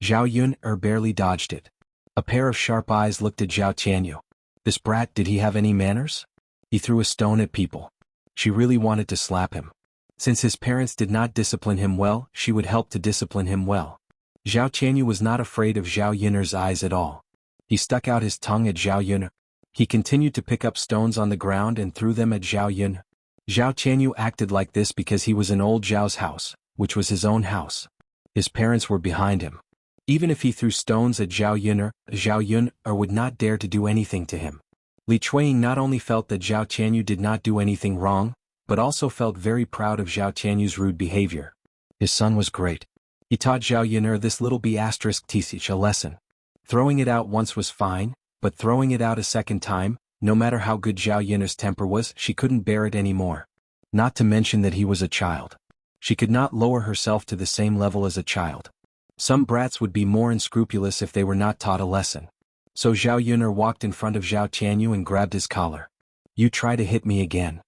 Speaker 1: Zhao Yun barely dodged it. A pair of sharp eyes looked at Zhao Tianyu. This brat, did he have any manners? He threw a stone at people. She really wanted to slap him. Since his parents did not discipline him well, she would help to discipline him well. Zhao Tianyu was not afraid of Zhao Yun's eyes at all. He stuck out his tongue at Zhao Yun. He continued to pick up stones on the ground and threw them at Zhao Yun. Zhao Tianyu acted like this because he was in old Zhao's house, which was his own house. His parents were behind him. Even if he threw stones at Zhao Yun would not dare to do anything to him. Li Chuanying not only felt that Zhao Tianyu did not do anything wrong, but also felt very proud of Zhao Tianyu's rude behavior. His son was great. He taught Zhao Yun this little b*teach a lesson. Throwing it out once was fine, but throwing it out a second time, no matter how good Zhao Yun's temper was, she couldn't bear it anymore. Not to mention that he was a child. She could not lower herself to the same level as a child. Some brats would be more unscrupulous if they were not taught a lesson. So Zhao Yun walked in front of Zhao Tianyu and grabbed his collar. You try to hit me again.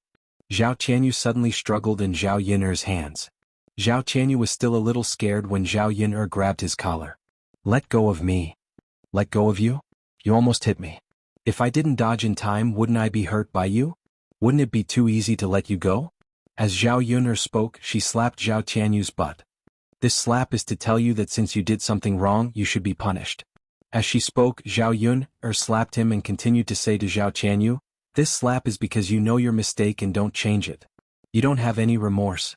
Speaker 1: Zhao Tianyu suddenly struggled in Zhao Yun's hands. Zhao Tianyu was still a little scared when Zhao Yun grabbed his collar. Let go of me. Let go of you? You almost hit me. If I didn't dodge in time, wouldn't I be hurt by you? Wouldn't it be too easy to let you go? As Zhao Yun spoke, she slapped Zhao Tianyu's butt. This slap is to tell you that since you did something wrong, you should be punished. As she spoke, Zhao Yun slapped him and continued to say to Zhao Tianyu, this slap is because you know your mistake and don't change it. You don't have any remorse.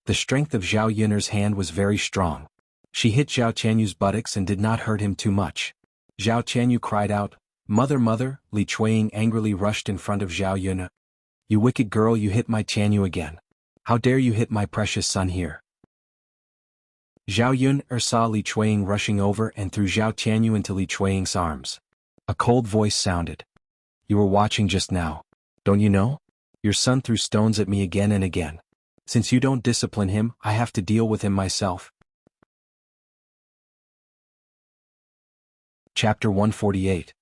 Speaker 1: The strength of Zhao Yun's hand was very strong. She hit Zhao Tianyu's buttocks and did not hurt him too much. Zhao Tianyu cried out, Mother, mother! Li Chuanying angrily rushed in front of Zhao Yun. You wicked girl, you hit my Tianyu again. How dare you hit my precious son here? Zhao Yun saw Li Chuanying rushing over and threw Zhao Tianyu into Li Chuanying's arms. A cold voice sounded. You were watching just now. Don't you know? Your son threw stones at me again and again. Since you don't discipline him, I have to deal with him myself. Chapter 148.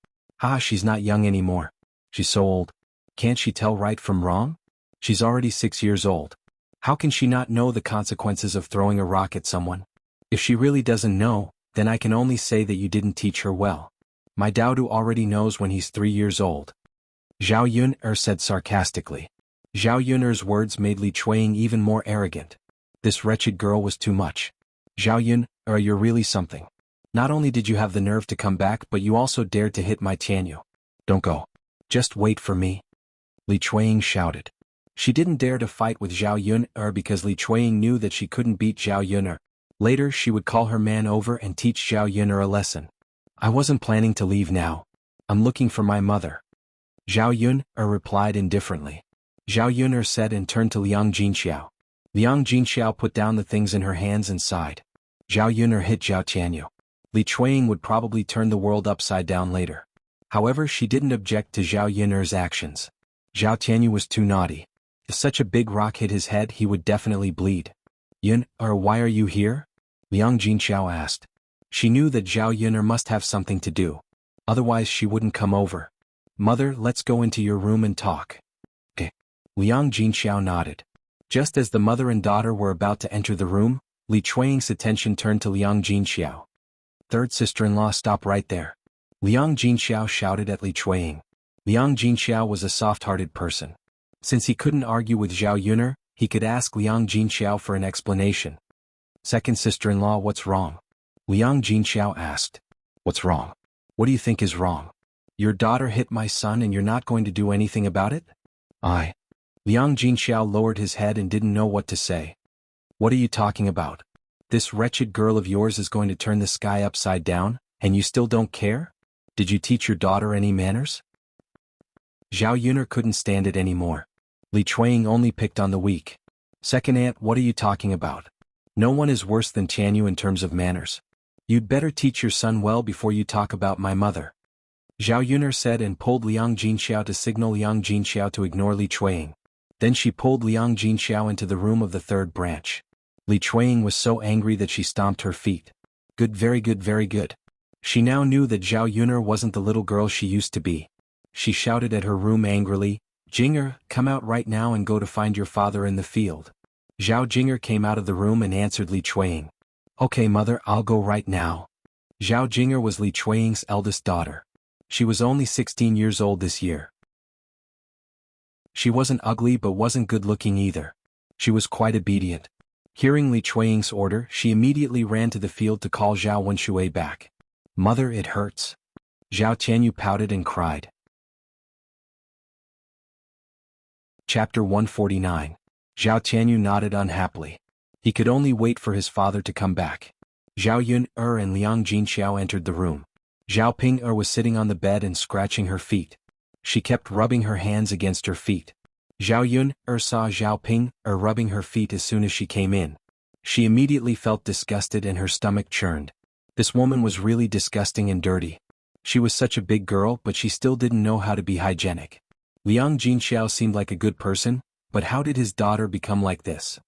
Speaker 1: She's not young anymore. She's so old. Can't she tell right from wrong? She's already 6 years old. How can she not know the consequences of throwing a rock at someone? If she really doesn't know, then I can only say that you didn't teach her well. My Daodu already knows when he's 3 years old. Zhao Yun said sarcastically. Zhao Yun's words made Li Chuanying even more arrogant. This wretched girl was too much. Zhao Yun, you're really something. Not only did you have the nerve to come back, but you also dared to hit my Tianyu. Don't go. Just wait for me. Li Chuanying shouted. She didn't dare to fight with Zhao Yun because Li Chuanying knew that she couldn't beat Zhao Yun. Later she would call her man over and teach Zhao Yun a lesson. I wasn't planning to leave now. I'm looking for my mother. Zhao Yun replied indifferently. Zhao Yun said and turned to Liang Jinxiao. Liang Jinxiao put down the things in her hands and sighed. Zhao Yun hit Zhao Tianyu. Li Chuanying would probably turn the world upside down later. However, she didn't object to Zhao Yun's actions. Zhao Tianyu was too naughty. If such a big rock hit his head, he would definitely bleed. Yun, why are you here? Liang Jinxiao asked. She knew that Zhao Yun'er must have something to do. Otherwise she wouldn't come over. Mother, let's go into your room and talk. Eh. Liang Jinxiao nodded. Just as the mother and daughter were about to enter the room, Li Chuanying's attention turned to Liang Jinxiao. Third sister-in-law, stop right there. Liang Jinxiao shouted at Li Chuanying. Liang Jinxiao was a soft-hearted person. Since he couldn't argue with Zhao Yun'er, he could ask Liang Jinxiao for an explanation. Second sister-in-law, what's wrong? Liang Jinxiao asked. What's wrong? What do you think is wrong? Your daughter hit my son and you're not going to do anything about it? Liang Jinxiao lowered his head and didn't know what to say. What are you talking about? This wretched girl of yours is going to turn the sky upside down, and you still don't care? Did you teach your daughter any manners? Zhao Yun'er couldn't stand it anymore. Li Chuanying only picked on the weak. Second aunt, what are you talking about? No one is worse than Tianyu in terms of manners. You'd better teach your son well before you talk about my mother. Zhao Yun'er said and pulled Liang Jinxiao to signal Liang Jinxiao to ignore Li Chuanying. Then she pulled Liang Jinxiao into the room of the third branch. Li Chuanying was so angry that she stomped her feet. Good, very good, very good. She now knew that Zhao Yun'er wasn't the little girl she used to be. She shouted at her room angrily, Jinger, come out right now and go to find your father in the field. Zhao Jinger came out of the room and answered Li Chuanying. Okay mother, I'll go right now. Zhao Jinger was Li Chuanying's eldest daughter. She was only 16 years old this year. She wasn't ugly but wasn't good-looking either. She was quite obedient. Hearing Li Chuanying's order, she immediately ran to the field to call Zhao Wenshui back. Mother, it hurts. Zhao Tianyu pouted and cried. Chapter 149. Zhao Tianyu nodded unhappily. He could only wait for his father to come back. Zhao Yun'er and Liang Jinxiao entered the room. Zhao Ping'er was sitting on the bed and scratching her feet. She kept rubbing her hands against her feet. Zhao Yun'er saw Zhao Ping'er rubbing her feet as soon as she came in. She immediately felt disgusted and her stomach churned. This woman was really disgusting and dirty. She was such a big girl but she still didn't know how to be hygienic. Liang Jinxiao seemed like a good person, but how did his daughter become like this?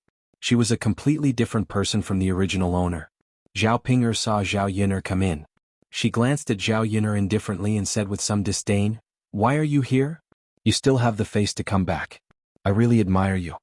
Speaker 1: She was a completely different person from the original owner. Zhao Ping'er saw Zhao Yun'er come in. She glanced at Zhao Yun'er indifferently and said with some disdain, Why are you here? You still have the face to come back. I really admire you.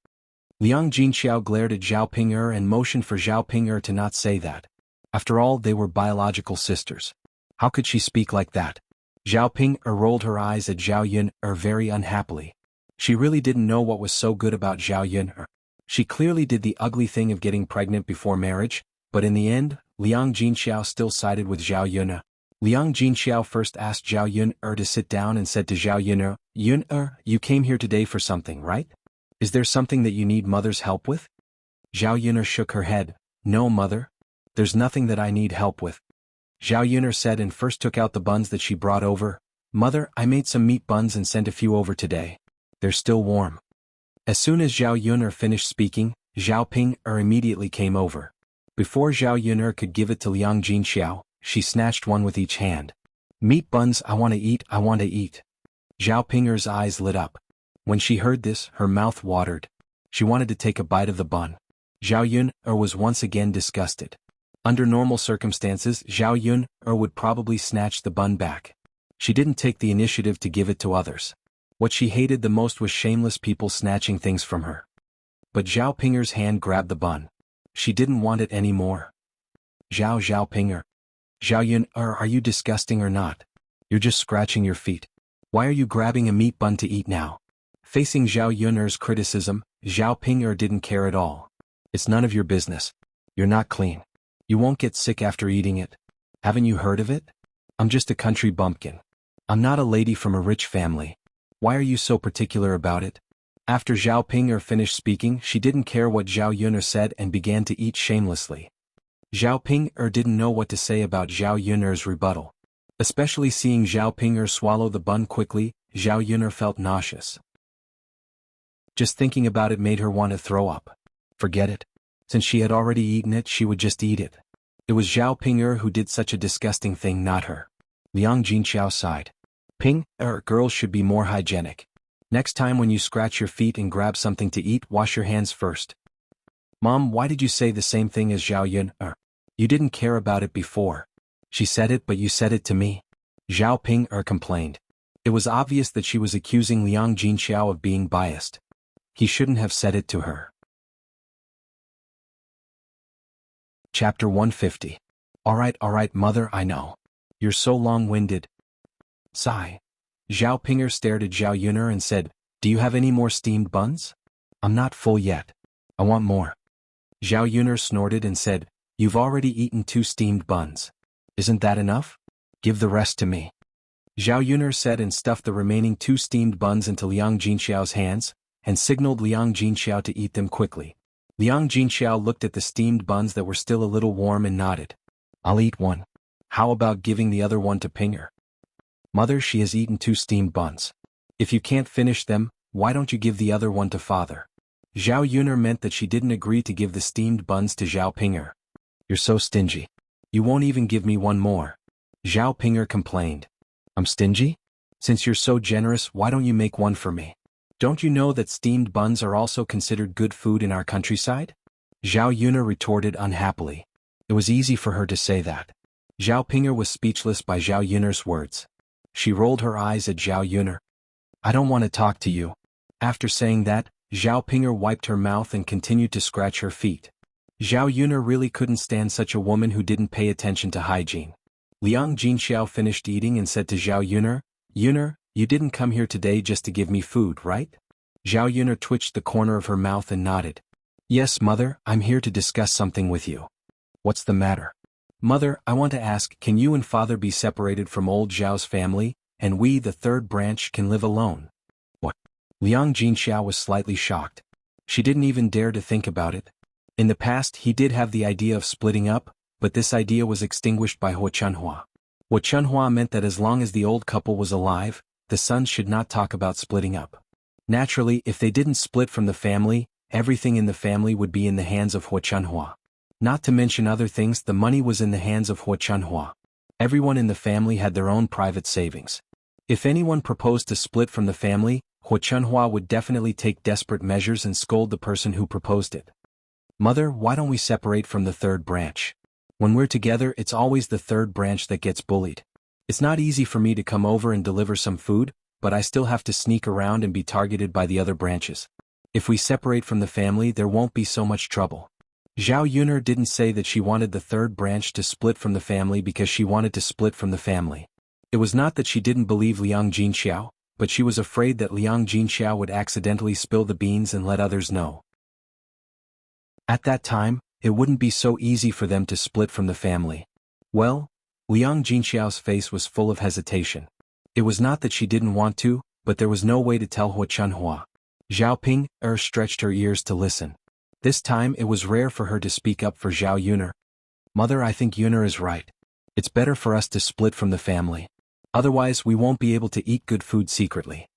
Speaker 1: Liang Jinxiao glared at Zhao Ping'er and motioned for Zhao Ping'er to not say that. After all, they were biological sisters. How could she speak like that? Zhao Ping'er rolled her eyes at Zhao Yun'er very unhappily. She really didn't know what was so good about Zhao Yun'er. She clearly did the ugly thing of getting pregnant before marriage, but in the end, Liang Jinxiao still sided with Zhao Yun'er. Liang Jinxiao first asked Zhao Yun'er to sit down and said to Zhao Yun'er, Yun'er, you came here today for something, right? Is there something that you need mother's help with? Zhao Yun'er shook her head. No, mother. There's nothing that I need help with. Zhao Yun'er said and first took out the buns that she brought over. Mother, I made some meat buns and sent a few over today. They're still warm. As soon as Zhao Yun'er finished speaking, Zhao Ping'er immediately came over. Before Zhao Yun'er could give it to Liang Jinxiao, she snatched one with each hand. Meat buns, I want to eat, I want to eat. Zhao Ping'er's eyes lit up. When she heard this, her mouth watered. She wanted to take a bite of the bun. Zhao Yun'er was once again disgusted. Under normal circumstances, Zhao Yun'er would probably snatch the bun back. She didn't take the initiative to give it to others. What she hated the most was shameless people snatching things from her. But Zhao Ping'er's hand grabbed the bun. She didn't want it anymore. Zhao Ping'er. Zhao Yun'er, are you disgusting or not? You're just scratching your feet. Why are you grabbing a meat bun to eat now? Facing Zhao Yun'er's criticism, Zhao Ping'er didn't care at all. It's none of your business. You're not clean. You won't get sick after eating it. Haven't you heard of it? I'm just a country bumpkin. I'm not a lady from a rich family. Why are you so particular about it? After Zhao Ping'er finished speaking, she didn't care what Zhao Yun'er said and began to eat shamelessly. Zhao Ping'er didn't know what to say about Zhao Yun'er's rebuttal. Especially seeing Zhao Ping'er swallow the bun quickly, Zhao Yun'er felt nauseous. Just thinking about it made her want to throw up. Forget it. Since she had already eaten it, she would just eat it. It was Zhao Ping'er who did such a disgusting thing, not her. Liang Jinxiao sighed. Ping'er, girls should be more hygienic. Next time when you scratch your feet and grab something to eat, wash your hands first. Mom, why did you say the same thing as Zhao Yun'er? You didn't care about it before. She said it, but you said it to me. Zhao Ping complained. It was obvious that she was accusing Liang Jinxiao of being biased. He shouldn't have said it to her. Chapter 150. Alright, mother, I know. You're so long-winded. Sigh. Zhao Pinger stared at Zhao Yuner and said, do you have any more steamed buns? I'm not full yet. I want more. Zhao Yuner snorted and said, you've already eaten 2 steamed buns. Isn't that enough? Give the rest to me. Zhao Yuner said and stuffed the remaining 2 steamed buns into Liang Jinxiao's hands, and signaled Liang Jinxiao to eat them quickly. Liang Jinxiao looked at the steamed buns that were still a little warm and nodded. I'll eat one. How about giving the other one to Pinger? Mother, she has eaten 2 steamed buns. If you can't finish them, why don't you give the other one to father? Zhao Yuner meant that she didn't agree to give the steamed buns to Zhao Pinger. You're so stingy. You won't even give me one more. Zhao Pinger complained. I'm stingy? Since you're so generous, why don't you make one for me? Don't you know that steamed buns are also considered good food in our countryside? Zhao Yuner retorted unhappily. It was easy for her to say that. Zhao Pinger was speechless by Zhao Yuner's words. She rolled her eyes at Zhao Yuner. I don't want to talk to you. After saying that, Zhao Pinger wiped her mouth and continued to scratch her feet. Zhao Yuner really couldn't stand such a woman who didn't pay attention to hygiene. Liang Jinxiao finished eating and said to Zhao Yuner, Yuner, you didn't come here today just to give me food, right? Zhao Yuner twitched the corner of her mouth and nodded. Yes, mother, I'm here to discuss something with you. What's the matter? Mother, I want to ask, can you and father be separated from old Zhao's family, and we, the 3rd branch, can live alone? What? Liang Jinxiao was slightly shocked. She didn't even dare to think about it. In the past, he did have the idea of splitting up, but this idea was extinguished by Hua Chunhua. Hua Chunhua meant that as long as the old couple was alive, the sons should not talk about splitting up. Naturally, if they didn't split from the family, everything in the family would be in the hands of Hua Chunhua. Not to mention other things, the money was in the hands of Hua Chunhua. Everyone in the family had their own private savings. If anyone proposed to split from the family, Hua Chunhua would definitely take desperate measures and scold the person who proposed it. Mother, why don't we separate from the 3rd branch? When we're together, it's always the 3rd branch that gets bullied. It's not easy for me to come over and deliver some food, but I still have to sneak around and be targeted by the other branches. If we separate from the family, there won't be so much trouble. Zhao Yuner didn't say that she wanted the 3rd branch to split from the family because she wanted to split from the family. It was not that she didn't believe Liang Jinxiao, but she was afraid that Liang Jinxiao would accidentally spill the beans and let others know. At that time, it wouldn't be so easy for them to split from the family. Well, Liang Jinxiao's face was full of hesitation. It was not that she didn't want to, but there was no way to tell Hua Chunhua. Zhao Ping stretched her ears to listen. This time it was rare for her to speak up for Zhao Yuner. Mother, I think Yuner is right. It's better for us to split from the family. Otherwise we won't be able to eat good food secretly.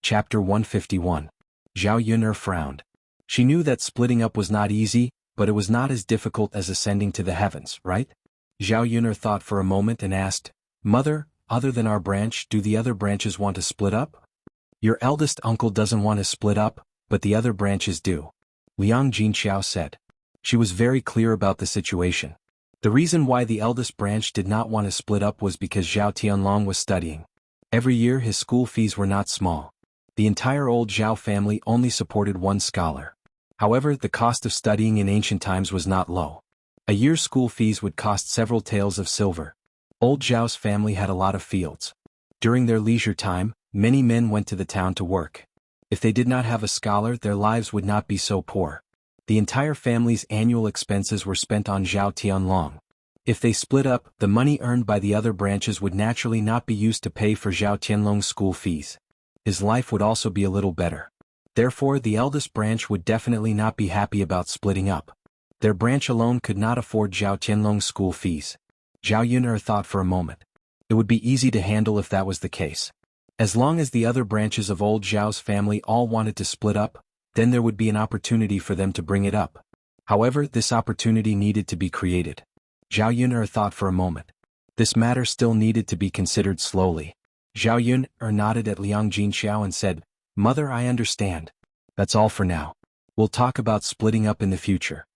Speaker 1: Chapter 151. Zhao Yuner frowned. She knew that splitting up was not easy, but it was not as difficult as ascending to the heavens, right? Zhao Yuner thought for a moment and asked, Mother, other than our branch, do the other branches want to split up? Your eldest uncle doesn't want to split up, but the other branches do. Liang Jinxiao said. She was very clear about the situation. The reason why the eldest branch did not want to split up was because Zhao Tianlong was studying. Every year his school fees were not small. The entire old Zhao family only supported one scholar. However, the cost of studying in ancient times was not low. A year's school fees would cost several taels of silver. Old Zhao's family had a lot of fields. During their leisure time, many men went to the town to work. If they did not have a scholar, their lives would not be so poor. The entire family's annual expenses were spent on Zhao Tianlong. If they split up, the money earned by the other branches would naturally not be used to pay for Zhao Tianlong's school fees. His life would also be a little better. Therefore, the eldest branch would definitely not be happy about splitting up. Their branch alone could not afford Zhao Tianlong's school fees. Zhao Yuner thought for a moment. It would be easy to handle if that was the case. As long as the other branches of old Zhao's family all wanted to split up, then there would be an opportunity for them to bring it up. However, this opportunity needed to be created. Zhao Yuner thought for a moment. This matter still needed to be considered slowly. Zhao Yuner nodded at Liang Jinxiao and said, Mother, I understand. That's all for now. We'll talk about splitting up in the future.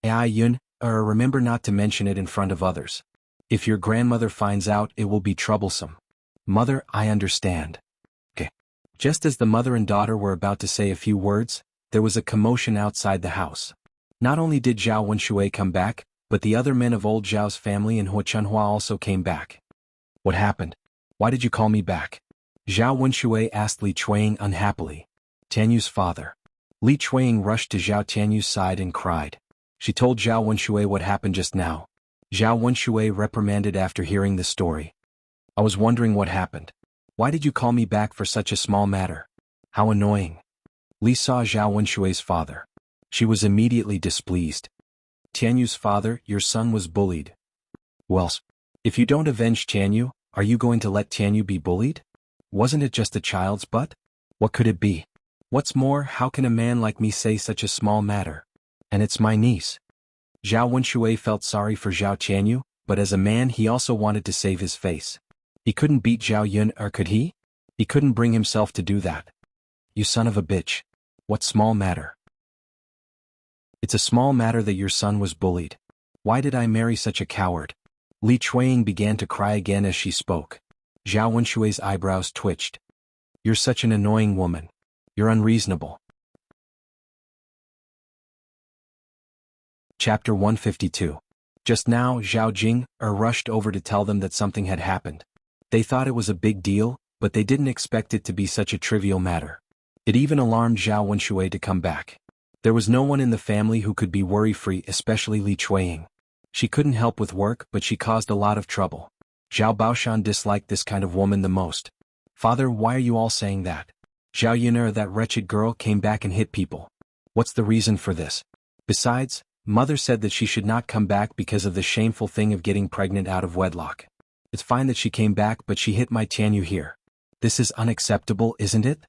Speaker 1: Ai Yun, remember not to mention it in front of others. If your grandmother finds out, it will be troublesome. Mother, I understand. Okay. Just as the mother and daughter were about to say a few words, there was a commotion outside the house. Not only did Zhao Wenshui come back, but the other men of old Zhao's family and Huo Chunhua also came back. What happened? Why did you call me back? Zhao Wenshui asked Li Chuanying unhappily. Tianyu's father. Li Chuanying rushed to Zhao Tianyu's side and cried. She told Zhao Wenshui what happened just now. Zhao Wenshui reprimanded after hearing the story. I was wondering what happened. Why did you call me back for such a small matter? How annoying. Li saw Zhao Wenshui's father. She was immediately displeased. Tianyu's father, your son was bullied. Well, if you don't avenge Tianyu, are you going to let Tianyu be bullied? Wasn't it just a child's butt? What could it be? What's more, how can a man like me say such a small matter? And it's my niece. Zhao Wenshui felt sorry for Zhao Tianyu, but as a man he also wanted to save his face. He couldn't beat Zhao Yun, or could he? He couldn't bring himself to do that. You son of a bitch. What small matter? It's a small matter that your son was bullied. Why did I marry such a coward? Li Chuanying began to cry again as she spoke. Zhao Wenshui's eyebrows twitched. You're such an annoying woman. You're unreasonable. Chapter 152. Just now Zhao Jing rushed over to tell them that something had happened. They thought it was a big deal, but they didn't expect it to be such a trivial matter. It even alarmed Zhao Wenshui to come back. There was no one in the family who could be worry-free, especially Li Chuanying. She couldn't help with work, but she caused a lot of trouble. Zhao Baoshan disliked this kind of woman the most. Father, why are you all saying that? Zhao Yun'er, that wretched girl, came back and hit people. What's the reason for this? Besides, Mother said that she should not come back because of the shameful thing of getting pregnant out of wedlock. It's fine that she came back, but she hit my Tianyu here. This is unacceptable, isn't it?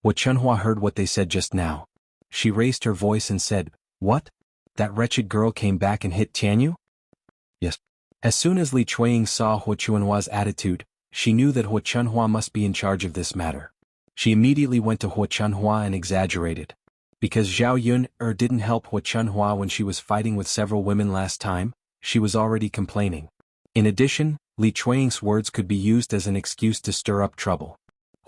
Speaker 1: Huo Chunhua heard what they said just now. She raised her voice and said, What? That wretched girl came back and hit Tianyu? Yes. As soon as Li Chuanying saw Huo Chunhua's attitude, she knew that Huo Chunhua must be in charge of this matter. She immediately went to Huo Chunhua and exaggerated. Because Zhao Yun didn't help Huo Chunhua when she was fighting with several women last time, she was already complaining. In addition, Li Chuanying's words could be used as an excuse to stir up trouble.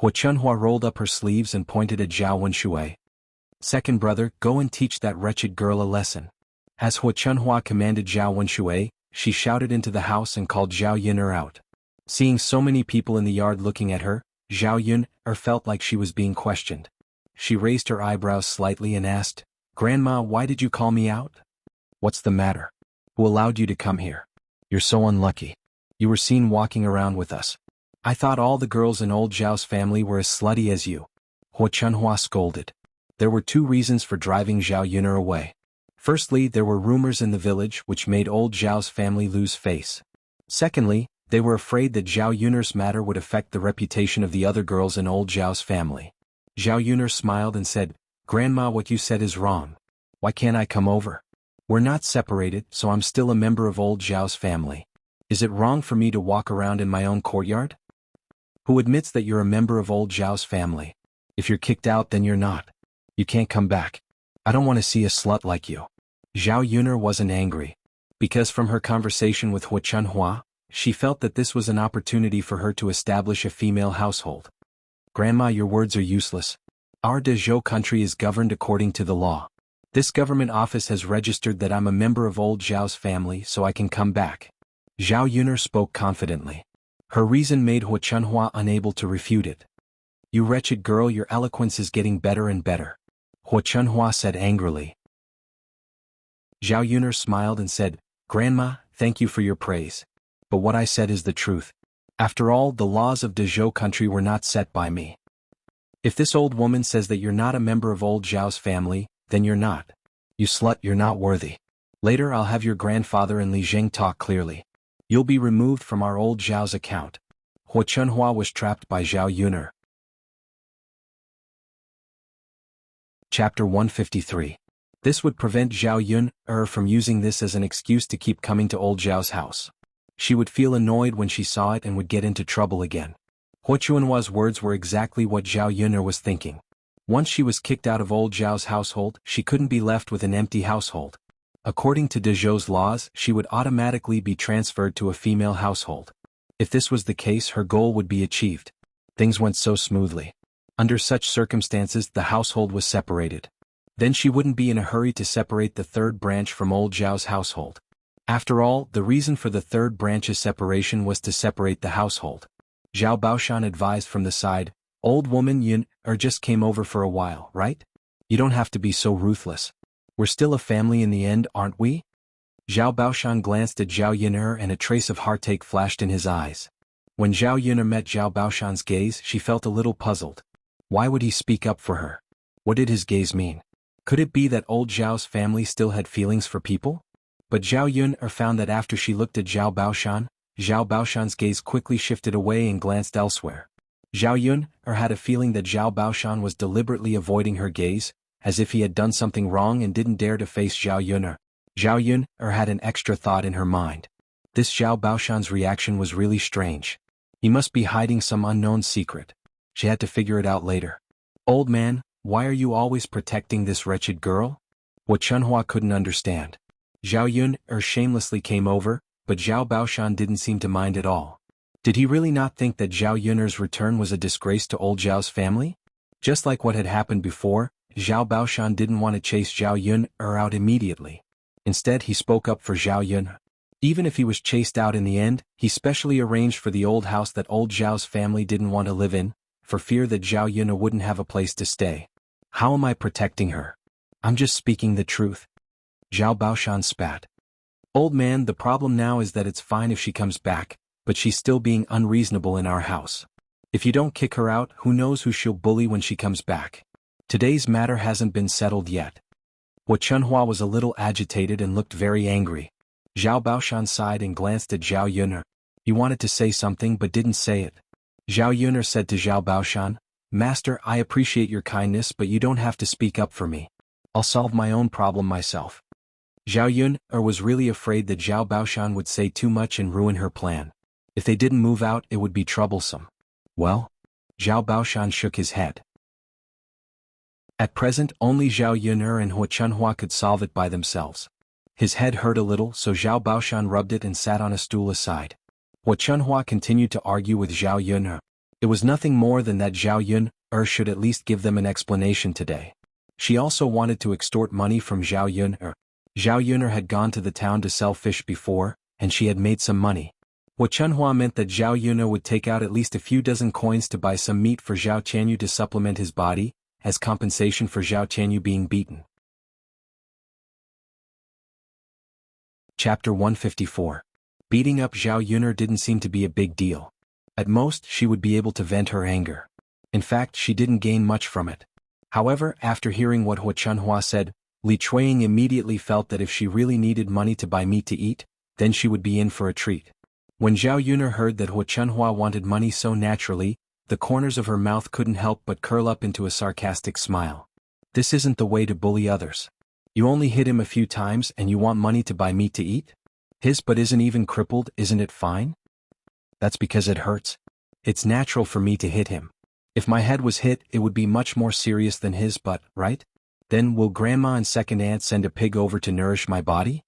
Speaker 1: Huo Chunhua rolled up her sleeves and pointed at Zhao Wenshui. Second brother, go and teach that wretched girl a lesson. As Huo Chunhua commanded Zhao Wenshui, she shouted into the house and called Zhao Yun'er out. Seeing so many people in the yard looking at her, Zhao Yun'er felt like she was being questioned. She raised her eyebrows slightly and asked, Grandma, why did you call me out? What's the matter? Who allowed you to come here? You're so unlucky. You were seen walking around with us. I thought all the girls in old Zhao's family were as slutty as you. Huo Chunhua scolded. There were two reasons for driving Zhao Yun'er away. Firstly, there were rumors in the village which made old Zhao's family lose face. Secondly, they were afraid that Zhao Yun'er's matter would affect the reputation of the other girls in old Zhao's family. Zhao Yun'er smiled and said, Grandma, what you said is wrong. Why can't I come over? We're not separated, so I'm still a member of old Zhao's family. Is it wrong for me to walk around in my own courtyard? Who admits that you're a member of old Zhao's family? If you're kicked out, then you're not. You can't come back. I don't want to see a slut like you. Zhao Yun'er wasn't angry. Because from her conversation with Huo Chunhua, she felt that this was an opportunity for her to establish a female household. Grandma, your words are useless. Our Dezhou country is governed according to the law. This government office has registered that I'm a member of old Zhao's family, so I can come back. Zhao Yun'er spoke confidently. Her reason made Huo Chunhua unable to refute it. You wretched girl, your eloquence is getting better and better. Huo Chunhua said angrily. Zhao Yun'er smiled and said, Grandma, thank you for your praise. But what I said is the truth. After all, the laws of Dezhou country were not set by me. If this old woman says that you're not a member of old Zhao's family, then you're not. You slut, you're not worthy. Later I'll have your grandfather and Li Zheng talk clearly. You'll be removed from our old Zhao's account. Huo Chunhua was trapped by Zhao Yun'er. Chapter 153. This would prevent Zhao Yun'er from using this as an excuse to keep coming to old Zhao's house. She would feel annoyed when she saw it and would get into trouble again. Huo Chunhua's words were exactly what Zhao Yun'er was thinking. Once she was kicked out of old Zhao's household, she couldn't be left with an empty household. According to Dezhou's laws, she would automatically be transferred to a female household. If this was the case, her goal would be achieved. Things went so smoothly. Under such circumstances, the household was separated. Then she wouldn't be in a hurry to separate the third branch from old Zhao's household. After all, the reason for the third branch's separation was to separate the household. Zhao Baoshan advised from the side, "Old woman Yun just came over for a while, right? You don't have to be so ruthless. We're still a family in the end, aren't we?" Zhao Baoshan glanced at Zhao Yun'er and a trace of heartache flashed in his eyes. When Zhao Yun'er met Zhao Baoshan's gaze, she felt a little puzzled. Why would he speak up for her? What did his gaze mean? Could it be that old Zhao's family still had feelings for people? But Zhao Yun'er found that after she looked at Zhao Baoshan's gaze quickly shifted away and glanced elsewhere. Zhao Yun'er had a feeling that Zhao Baoshan was deliberately avoiding her gaze, as if he had done something wrong and didn't dare to face Zhao Yun'er. Zhao Yun'er had an extra thought in her mind. This Zhao Baoshan's reaction was really strange. He must be hiding some unknown secret. She had to figure it out later. "Old man, why are you always protecting this wretched girl?" What Chunhua couldn't understand. Zhao Yun'er shamelessly came over, but Zhao Baoshan didn't seem to mind at all. Did he really not think that Zhao Yun'er's return was a disgrace to old Zhao's family? Just like what had happened before, Zhao Baoshan didn't want to chase Zhao Yun'er out immediately. Instead, he spoke up for Zhao Yun'er. Even if he was chased out in the end, he specially arranged for the old house that old Zhao's family didn't want to live in, for fear that Zhao Yun'er wouldn't have a place to stay. How am I protecting her? I'm just speaking the truth. Zhao Baoshan spat. "Old man, the problem now is that it's fine if she comes back, but she's still being unreasonable in our house. If you don't kick her out, who knows who she'll bully when she comes back. Today's matter hasn't been settled yet." What Chunhua was a little agitated and looked very angry. Zhao Baoshan sighed and glanced at Zhao Yun'er. He wanted to say something but didn't say it. Zhao Yun'er said to Zhao Baoshan, "Master, I appreciate your kindness, but you don't have to speak up for me. I'll solve my own problem myself." Zhao Yun'er was really afraid that Zhao Baoshan would say too much and ruin her plan. If they didn't move out, it would be troublesome. Well? Zhao Baoshan shook his head. At present, only Zhao Yun'er and Hua Chunhua could solve it by themselves. His head hurt a little, so Zhao Baoshan rubbed it and sat on a stool aside. Hua Chunhua continued to argue with Zhao Yun'er. It was nothing more than that Zhao Yun'er should at least give them an explanation today. She also wanted to extort money from Zhao Yun'er. Zhao Yun'er had gone to the town to sell fish before, and she had made some money. Hua Chunhua meant that Zhao Yun'er would take out at least a few dozen coins to buy some meat for Zhao Qianyu to supplement his body, as compensation for Zhao Qianyu being beaten. Chapter 154. Beating up Zhao Yun'er didn't seem to be a big deal. At most, she would be able to vent her anger. In fact, she didn't gain much from it. However, after hearing what Hua Chunhua said, Li Chuiying immediately felt that if she really needed money to buy meat to eat, then she would be in for a treat. When Zhao Yun'er heard that Hua Chunhua wanted money so naturally, the corners of her mouth couldn't help but curl up into a sarcastic smile. This isn't the way to bully others. You only hit him a few times and you want money to buy meat to eat? His butt isn't even crippled, isn't it fine? That's because it hurts. It's natural for me to hit him. If my head was hit, it would be much more serious than his butt, right? Then will Grandma and Second Aunt send a pig over to nourish my body?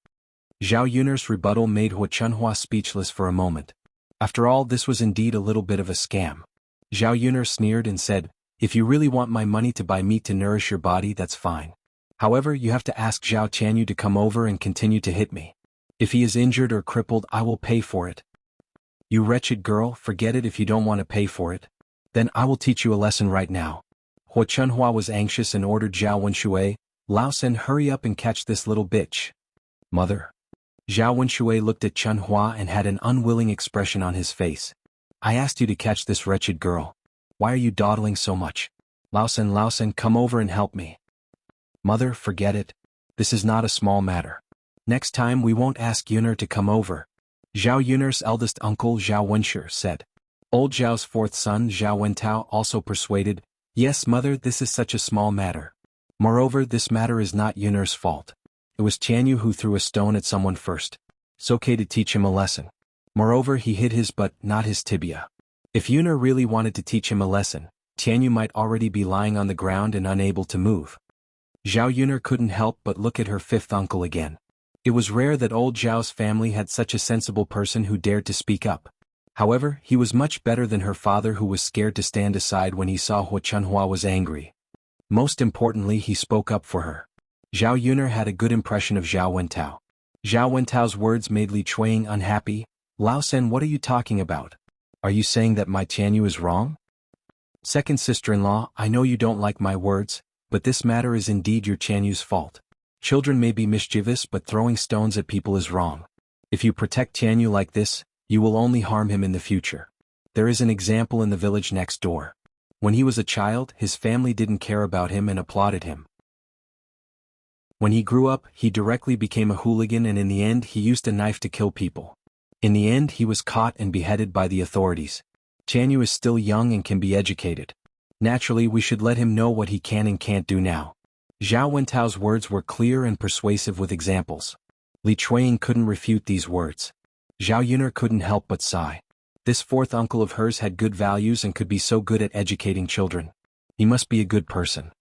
Speaker 1: Zhao Yun'er's rebuttal made Hua Chunhua speechless for a moment. After all, this was indeed a little bit of a scam. Zhao Yun'er sneered and said, "If you really want my money to buy meat to nourish your body, that's fine. However, you have to ask Zhao Qianyu to come over and continue to hit me. If he is injured or crippled, I will pay for it." "You wretched girl, forget it if you don't want to pay for it. Then I will teach you a lesson right now." Hua Chunhua was anxious and ordered Zhao Wenshui, "Lao Sen, hurry up and catch this little bitch." "Mother." Zhao Wenshui looked at Chunhua and had an unwilling expression on his face. "I asked you to catch this wretched girl. Why are you dawdling so much? Lao Sen, come over and help me." "Mother, forget it. This is not a small matter. Next time we won't ask Yun'er to come over." Zhao Yun'er's eldest uncle Zhao Wenshu said. Old Zhao's fourth son Zhao Wentao also persuaded, "Yes, mother, this is such a small matter. Moreover, this matter is not Yun'er's fault. It was Qianyu who threw a stone at someone first. It's okay to teach him a lesson. Moreover, he hit his butt, not his tibia. If Yun'er really wanted to teach him a lesson, Qianyu might already be lying on the ground and unable to move." Zhao Yun'er couldn't help but look at her fifth uncle again. It was rare that old Zhao's family had such a sensible person who dared to speak up. However, he was much better than her father, who was scared to stand aside when he saw Hua Chunhua was angry. Most importantly, he spoke up for her. Zhao Yuner had a good impression of Zhao Wentao. Zhao Wentao's words made Li Chuang unhappy. Lao Sen, what are you talking about? Are you saying that my Tianyu is wrong? Second sister-in-law, I know you don't like my words, but this matter is indeed your Tianyu's fault. Children may be mischievous, but throwing stones at people is wrong. If you protect Tianyu like this, you will only harm him in the future. There is an example in the village next door. When he was a child, his family didn't care about him and applauded him. When he grew up, he directly became a hooligan, and in the end he used a knife to kill people. In the end he was caught and beheaded by the authorities. Tianyu is still young and can be educated. Naturally, we should let him know what he can and can't do now. Zhao Wentao's words were clear and persuasive with examples. Li Chuang couldn't refute these words. Zhao Yuner couldn't help but sigh. This fourth uncle of hers had good values and could be so good at educating children. He must be a good person.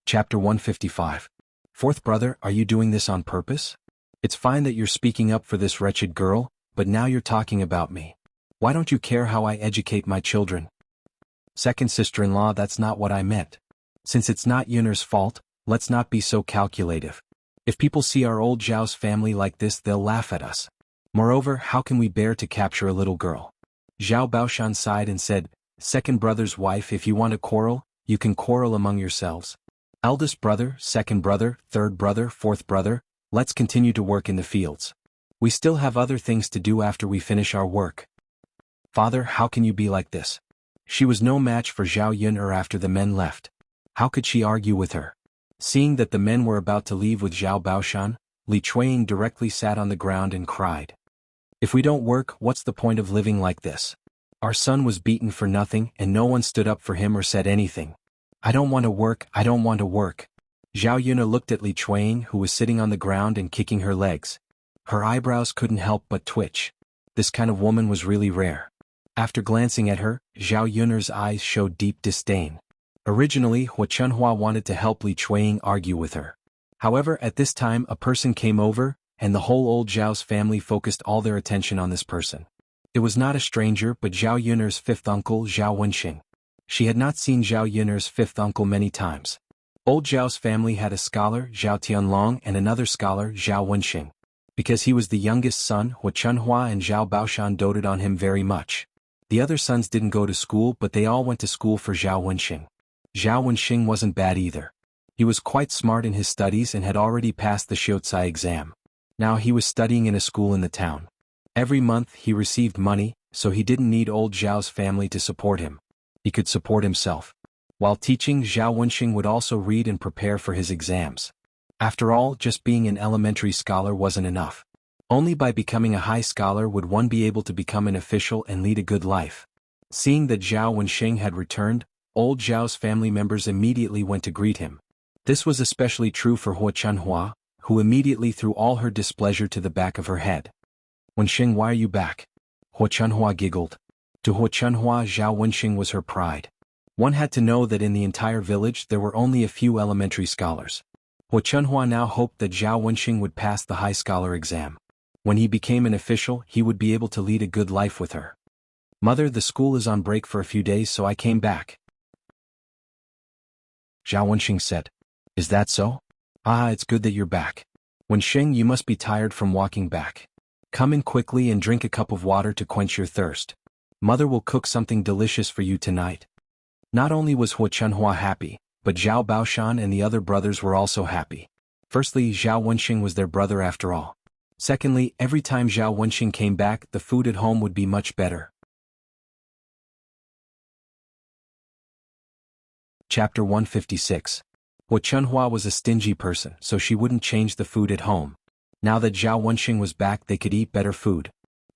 Speaker 1: Chapter 155. Fourth brother, are you doing this on purpose? It's fine that you're speaking up for this wretched girl, but now you're talking about me. Why don't you care how I educate my children? Second sister-in-law, that's not what I meant. Since it's not Yuner's fault, let's not be so calculative. If people see our old Zhao's family like this, they'll laugh at us. Moreover, how can we bear to capture a little girl? Zhao Baoshan sighed and said, Second brother's wife, if you want to quarrel, you can quarrel among yourselves. Eldest brother, second brother, third brother, fourth brother, let's continue to work in the fields. We still have other things to do after we finish our work. Father, how can you be like this? She was no match for Zhao Yuner after the men left. How could she argue with her? Seeing that the men were about to leave with Zhao Baoshan, Li Chuang directly sat on the ground and cried. If we don't work, what's the point of living like this? Our son was beaten for nothing and no one stood up for him or said anything. I don't want to work, I don't want to work. Zhao Yuner looked at Li Chuang, who was sitting on the ground and kicking her legs. Her eyebrows couldn't help but twitch. This kind of woman was really rare. After glancing at her, Zhao Yuner's eyes showed deep disdain. Originally, Hua Chunhua wanted to help Li Chuang argue with her. However, at this time a person came over, and the whole old Zhao's family focused all their attention on this person. It was not a stranger but Zhao Yuner's fifth uncle, Zhao Wenxing. She had not seen Zhao Yuner's fifth uncle many times. Old Zhao's family had a scholar, Zhao Tianlong, and another scholar, Zhao Wenxing. Because he was the youngest son, Hua Chunhua and Zhao Baoshan doted on him very much. The other sons didn't go to school, but they all went to school for Zhao Wenxing. Zhao Wenxing wasn't bad either. He was quite smart in his studies and had already passed the Xiuzai exam. Now he was studying in a school in the town. Every month he received money, so he didn't need old Zhao's family to support him. He could support himself. While teaching, Zhao Wenxing would also read and prepare for his exams. After all, just being an elementary scholar wasn't enough. Only by becoming a high scholar would one be able to become an official and lead a good life. Seeing that Zhao Wenxing had returned, old Zhao's family members immediately went to greet him. This was especially true for Hua Chunhua, who immediately threw all her displeasure to the back of her head. Wenxing, why are you back? Hua Chunhua giggled. To Hua Chunhua, Zhao Wenxing was her pride. One had to know that in the entire village there were only a few elementary scholars. Hua Chunhua now hoped that Zhao Wenxing would pass the high scholar exam. When he became an official, he would be able to lead a good life with her. Mother, the school is on break for a few days, so I came back. Zhao Wenxing said. Is that so? Ah, it's good that you're back. Wenxing, you must be tired from walking back. Come in quickly and drink a cup of water to quench your thirst. Mother will cook something delicious for you tonight. Not only was Hua Chunhua happy, but Zhao Baoshan and the other brothers were also happy. Firstly, Zhao Wenxing was their brother after all. Secondly, every time Zhao Wenxing came back, the food at home would be much better. Chapter 156. Hua Chunhua was a stingy person, so she wouldn't change the food at home. Now that Zhao Wenxing was back, they could eat better food.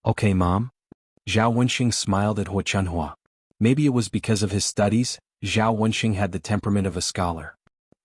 Speaker 1: Okay, Mom? Zhao Wenxing smiled at Hua Chunhua. Maybe it was because of his studies, Zhao Wenxing had the temperament of a scholar.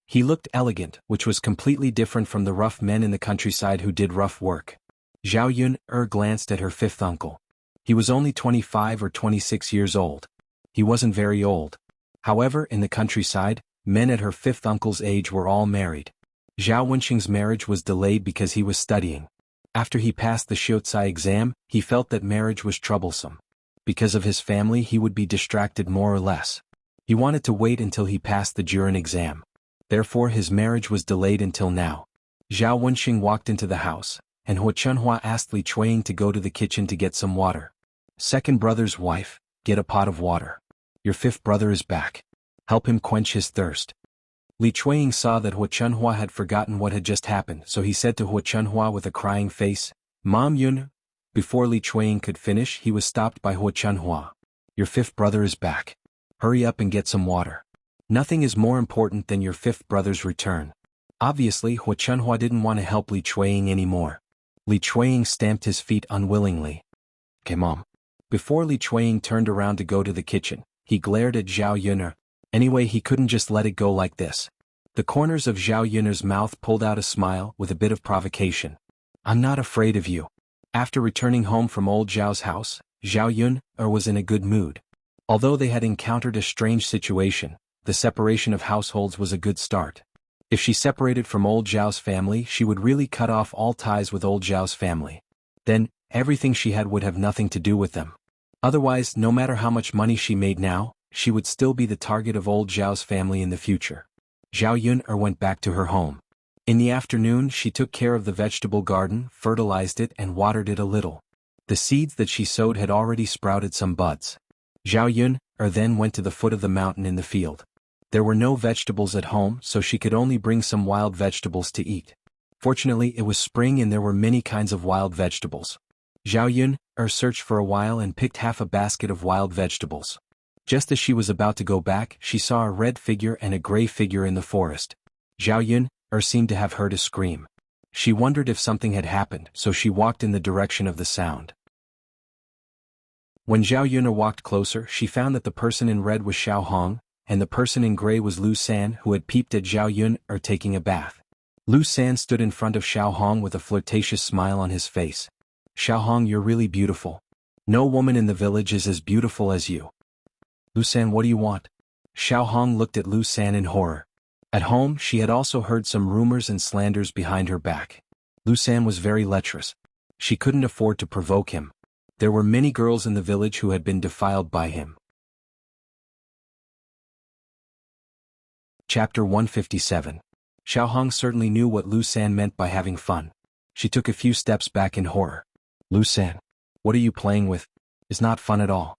Speaker 1: He looked elegant, which was completely different from the rough men in the countryside who did rough work. Zhao Yuner glanced at her fifth uncle. He was only 25 or 26 years old. He wasn't very old. However, in the countryside, Men at her fifth uncle's age were all married. Zhao Wenxing's marriage was delayed because he was studying. After he passed the Shiucai exam, he felt that marriage was troublesome. Because of his family he would be distracted more or less. He wanted to wait until he passed the Jurin exam. Therefore his marriage was delayed until now. Zhao Wenxing walked into the house, and Hua Chunhua asked Li Chuiying to go to the kitchen to get some water. Second brother's wife, get a pot of water. Your fifth brother is back. Help him quench his thirst. Li Chuiying saw that Hua Chunhua had forgotten what had just happened, so he said to Hua Chunhua with a crying face, Mom Yun. Before Li Chuiying could finish he was stopped by Hua Chunhua. Your fifth brother is back. Hurry up and get some water. Nothing is more important than your fifth brother's return. Obviously Hua Chunhua didn't want to help Li Chuiying anymore. Li Chuiying stamped his feet unwillingly. Okay mom. Before Li Chuiying turned around to go to the kitchen, he glared at Zhao Yun'er. Anyway he couldn't just let it go like this. The corners of Zhao Yun'er's mouth pulled out a smile with a bit of provocation. I'm not afraid of you. After returning home from old Zhao's house, Zhao Yun'er was in a good mood. Although they had encountered a strange situation, the separation of households was a good start. If she separated from old Zhao's family she would really cut off all ties with old Zhao's family. Then, everything she had would have nothing to do with them. Otherwise, no matter how much money she made now, she would still be the target of old Zhao's family in the future. Zhao Yun'er went back to her home. In the afternoon she took care of the vegetable garden, fertilized it and watered it a little. The seeds that she sowed had already sprouted some buds. Zhao Yun'er then went to the foot of the mountain in the field. There were no vegetables at home so she could only bring some wild vegetables to eat. Fortunately it was spring and there were many kinds of wild vegetables. Zhao Yun'er searched for a while and picked half a basket of wild vegetables. Just as she was about to go back she saw a red figure and a gray figure in the forest. Zhao Yun'er seemed to have heard a scream. She wondered if something had happened so she walked in the direction of the sound. When Zhao Yun'er walked closer she found that the person in red was Xiao Hong, and the person in gray was Lu San who had peeped at Zhao Yun'er taking a bath. Lu San stood in front of Xiao Hong with a flirtatious smile on his face. Xiao Hong, you're really beautiful. No woman in the village is as beautiful as you. Lu San, what do you want? Xiao Hong looked at Lu San in horror. At home she had also heard some rumors and slanders behind her back. Lu San was very lecherous. She couldn't afford to provoke him. There were many girls in the village who had been defiled by him. Chapter 157. Xiao Hong certainly knew what Lu San meant by having fun. She took a few steps back in horror. Lu San, what are you playing with? It's not fun at all.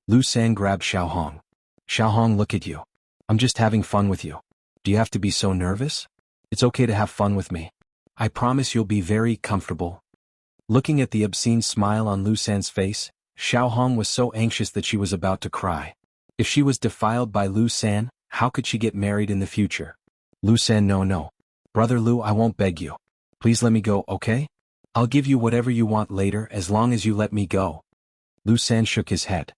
Speaker 1: Lu San grabbed Xiao Hong. Xiao Hong, look at you. I'm just having fun with you. Do you have to be so nervous? It's okay to have fun with me. I promise you'll be very comfortable. Looking at the obscene smile on Lu San's face, Xiao Hong was so anxious that she was about to cry. If she was defiled by Lu San, how could she get married in the future? Lu San, no. Brother Lu, I won't beg you. Please let me go, okay? I'll give you whatever you want later as long as you let me go. Lu San shook his head.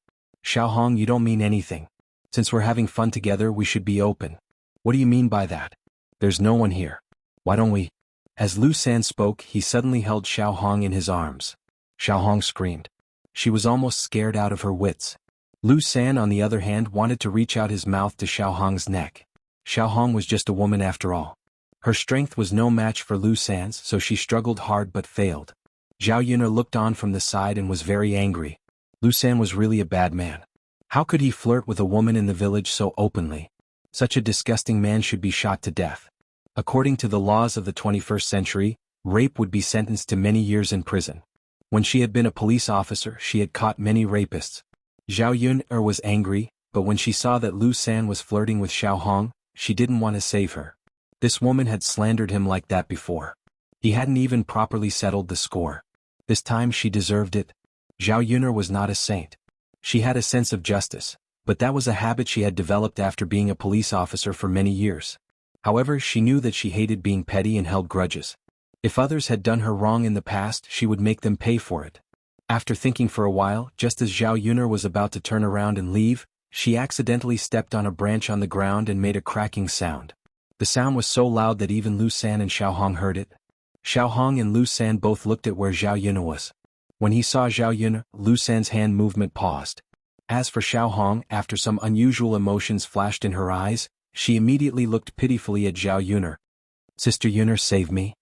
Speaker 1: Xiao Hong, you don't mean anything. Since we're having fun together we should be open. What do you mean by that? There's no one here. Why don't we? As Lu San spoke he suddenly held Xiao Hong in his arms. Xiao Hong screamed. She was almost scared out of her wits. Lu San on the other hand wanted to reach out his mouth to Xiao Hong's neck. Xiao Hong was just a woman after all. Her strength was no match for Lu San's so she struggled hard but failed. Zhao Yun'er looked on from the side and was very angry. Lu San was really a bad man. How could he flirt with a woman in the village so openly? Such a disgusting man should be shot to death. According to the laws of the 21st century, rape would be sentenced to many years in prison. When she had been a police officer she had caught many rapists. Zhao Yun'er was angry, but when she saw that Lu San was flirting with Xiao Hong, she didn't want to save her. This woman had slandered him like that before. He hadn't even properly settled the score. This time she deserved it. Zhao Yun'er was not a saint. She had a sense of justice, but that was a habit she had developed after being a police officer for many years. However, she knew that she hated being petty and held grudges. If others had done her wrong in the past she would make them pay for it. After thinking for a while, just as Zhao Yun'er was about to turn around and leave, she accidentally stepped on a branch on the ground and made a cracking sound. The sound was so loud that even Lu San and Xiao Hong heard it. Xiao Hong and Lu San both looked at where Zhao Yun'er was. When he saw Zhao Yun'er, Lu San's hand movement paused. As for Xiao Hong, after some unusual emotions flashed in her eyes, She immediately looked pitifully at Zhao Yuner. Sister Yuner, save me.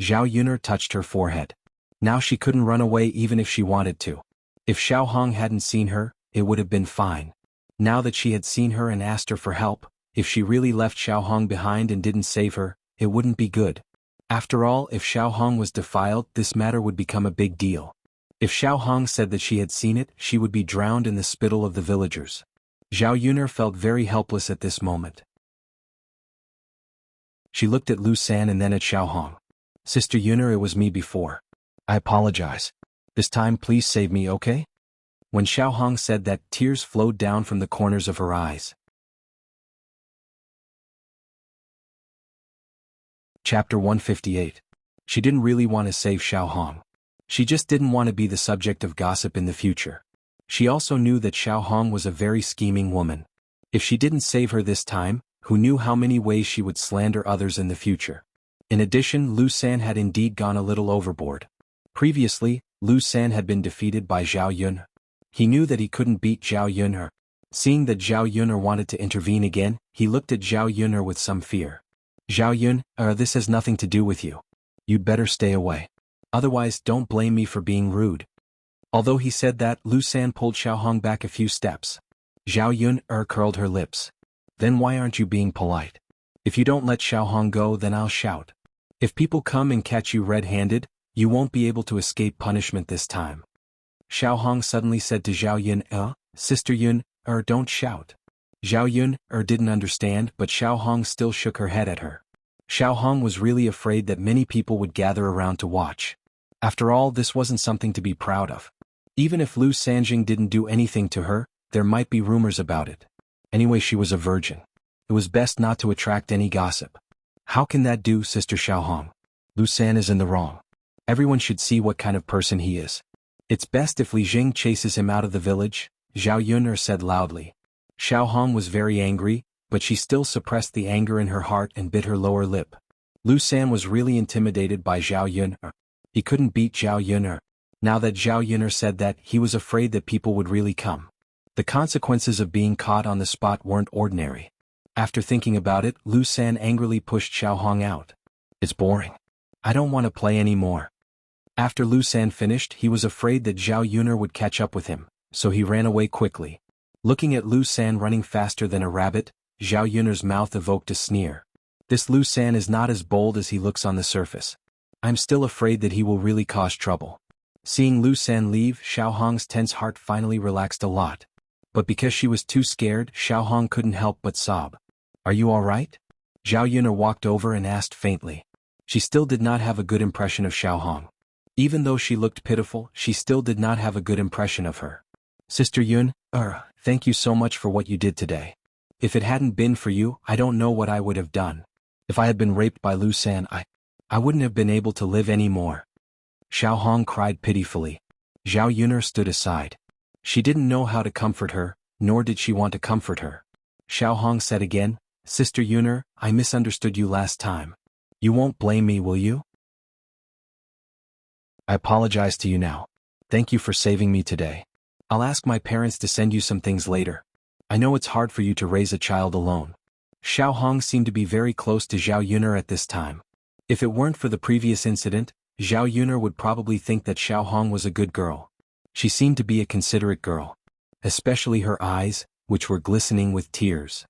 Speaker 1: Zhao Yuner touched her forehead. Now she couldn't run away even if she wanted to. If Xiao Hong hadn't seen her, it would have been fine. Now that she had seen her and asked her for help, if she really left Xiao Hong behind and didn't save her, it wouldn't be good. After all, if Xiao Hong was defiled, this matter would become a big deal. If Xiao Hong said that she had seen it, she would be drowned in the spittle of the villagers. Zhao Yuner felt very helpless at this moment. She looked at Lu San and then at Xiao Hong. Sister Yuner, it was me before. I apologize. This time please save me, okay? When Xiao Hong said that, tears flowed down from the corners of her eyes. Chapter 158. She didn't really want to save Xiao Hong. She just didn't want to be the subject of gossip in the future. She also knew that Xiao Hong was a very scheming woman. If she didn't save her this time, who knew how many ways she would slander others in the future. In addition, Lu San had indeed gone a little overboard. Previously, Lu San had been defeated by Zhao Yun. He knew that he couldn't beat Zhao Yun'er. Seeing that Zhao Yun'er wanted to intervene again, he looked at Zhao Yun'er with some fear. Zhao Yun, this has nothing to do with you. You'd better stay away. Otherwise, don't blame me for being rude. Although he said that, Lu San pulled Xiao Hong back a few steps. Zhao Yun'er curled her lips. Then why aren't you being polite? If you don't let Xiao Hong go, then I'll shout. If people come and catch you red-handed, you won't be able to escape punishment this time. Xiao Hong suddenly said to Zhao Yun, Sister Yun, don't shout. Zhao Yun didn't understand, but Xiao Hong still shook her head at her. Xiao Hong was really afraid that many people would gather around to watch. After all, this wasn't something to be proud of. Even if Lu Sanjing didn't do anything to her, there might be rumors about it. Anyway, she was a virgin. It was best not to attract any gossip. How can that do, Sister Xiao Hong? Lu San is in the wrong. Everyone should see what kind of person he is. It's best if Li Jing chases him out of the village, Zhao Yun'er said loudly. Xiao Hong was very angry, but she still suppressed the anger in her heart and bit her lower lip. Lu San was really intimidated by Zhao Yun'er. He couldn't beat Zhao Yun'er. Now that Zhao Yun'er said that, he was afraid that people would really come. The consequences of being caught on the spot weren't ordinary. After thinking about it, Lu San angrily pushed Xiao Hong out. It's boring. I don't want to play anymore. After Lu San finished, he was afraid that Zhao Yun'er would catch up with him, so he ran away quickly. Looking at Lu San running faster than a rabbit, Zhao Yun'er's mouth evoked a sneer. This Lu San is not as bold as he looks on the surface. I'm still afraid that he will really cause trouble. Seeing Lu San leave, Xiao Hong's tense heart finally relaxed a lot. But because she was too scared, Xiao Hong couldn't help but sob. Are you all right? Zhao Yun'er walked over and asked faintly. She still did not have a good impression of Xiao Hong. Even though she looked pitiful, she still did not have a good impression of her. Sister Yun, thank you so much for what you did today. If it hadn't been for you, I don't know what I would have done. If I had been raped by Lu San, I wouldn't have been able to live anymore. Xiao Hong cried pitifully. Zhao Yun'er stood aside. She didn't know how to comfort her, nor did she want to comfort her. Xiao Hong said again, Sister Yun'er, I misunderstood you last time. You won't blame me, will you? I apologize to you now. Thank you for saving me today. I'll ask my parents to send you some things later. I know it's hard for you to raise a child alone. Xiao Hong seemed to be very close to Zhao Yun'er at this time. If it weren't for the previous incident, Zhao Yun'er would probably think that Xiao Hong was a good girl. She seemed to be a considerate girl. Especially her eyes, which were glistening with tears.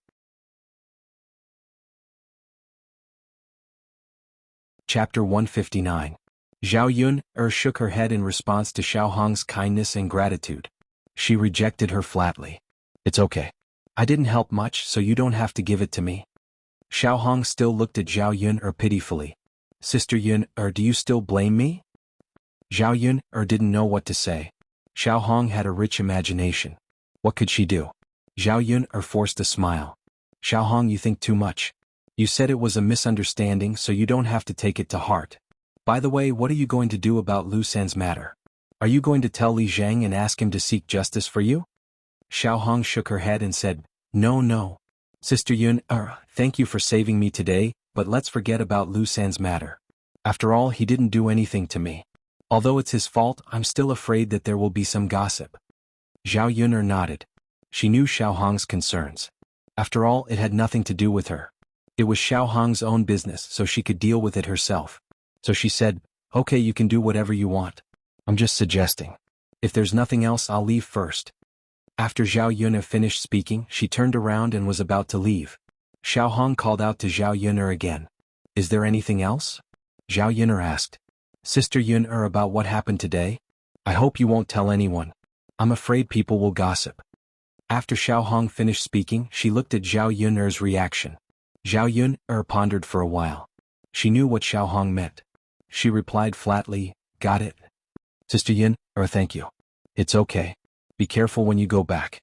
Speaker 1: Chapter 159. Zhao Yun'er shook her head in response to Xiao Hong's kindness and gratitude. She rejected her flatly. It's okay. I didn't help much, so you don't have to give it to me. Xiao Hong still looked at Zhao Yun'er pitifully. Sister Yun'er, do you still blame me? Zhao Yun'er didn't know what to say. Xiao Hong had a rich imagination. What could she do? Zhao Yun'er forced a smile. Xiao Hong, you think too much. You said it was a misunderstanding, so you don't have to take it to heart. By the way, what are you going to do about Lu San's matter? Are you going to tell Li Zhang and ask him to seek justice for you? Xiao Hong shook her head and said, No. Sister Yun'er, thank you for saving me today, but let's forget about Lu San's matter. After all, he didn't do anything to me. Although it's his fault, I'm still afraid that there will be some gossip. Zhao Yun'er nodded. She knew Xiao Hong's concerns. After all, it had nothing to do with her. It was Xiao Hong's own business, so she could deal with it herself. So she said, "Okay, you can do whatever you want. I'm just suggesting. If there's nothing else, I'll leave first." After Zhao Yun finished speaking, she turned around and was about to leave. Xiao Hong called out to Zhao Yun'er again. "Is there anything else?" Zhao Yun'er asked. "Sister Yun'er, about what happened today? I hope you won't tell anyone. I'm afraid people will gossip." After Xiao Hong finished speaking, she looked at Zhao Yun'er's reaction. Zhao Yun'er pondered for a while. She knew what Xiao Hong meant. She replied flatly, "Got it. Sister Yun'er, thank you. It's okay. Be careful when you go back."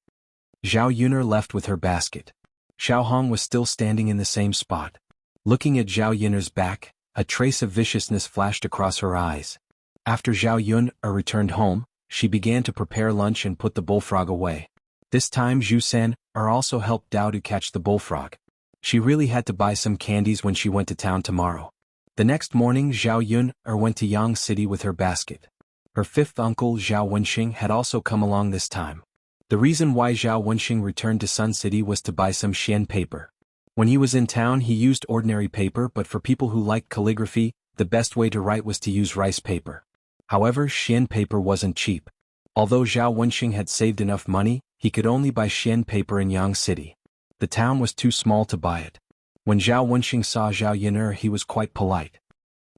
Speaker 1: Zhao Yun'er left with her basket. Xiao Hong was still standing in the same spot. Looking at Zhao Yun'er's back, a trace of viciousness flashed across her eyes. After Zhao Yun'er returned home, she began to prepare lunch and put the bullfrog away. This time Zhu San also helped Dao to catch the bullfrog. She really had to buy some candies when she went to town tomorrow. The next morning Zhao Yun'er went to Yang City with her basket. Her fifth uncle Zhao Wenxing had also come along this time. The reason why Zhao Wenxing returned to Sun City was to buy some Xian paper. When he was in town he used ordinary paper, but for people who liked calligraphy, the best way to write was to use rice paper. However, Xian paper wasn't cheap. Although Zhao Wenxing had saved enough money, he could only buy Xian paper in Yang City. The town was too small to buy it. When Zhao Wenxing saw Zhao Yun'er, he was quite polite.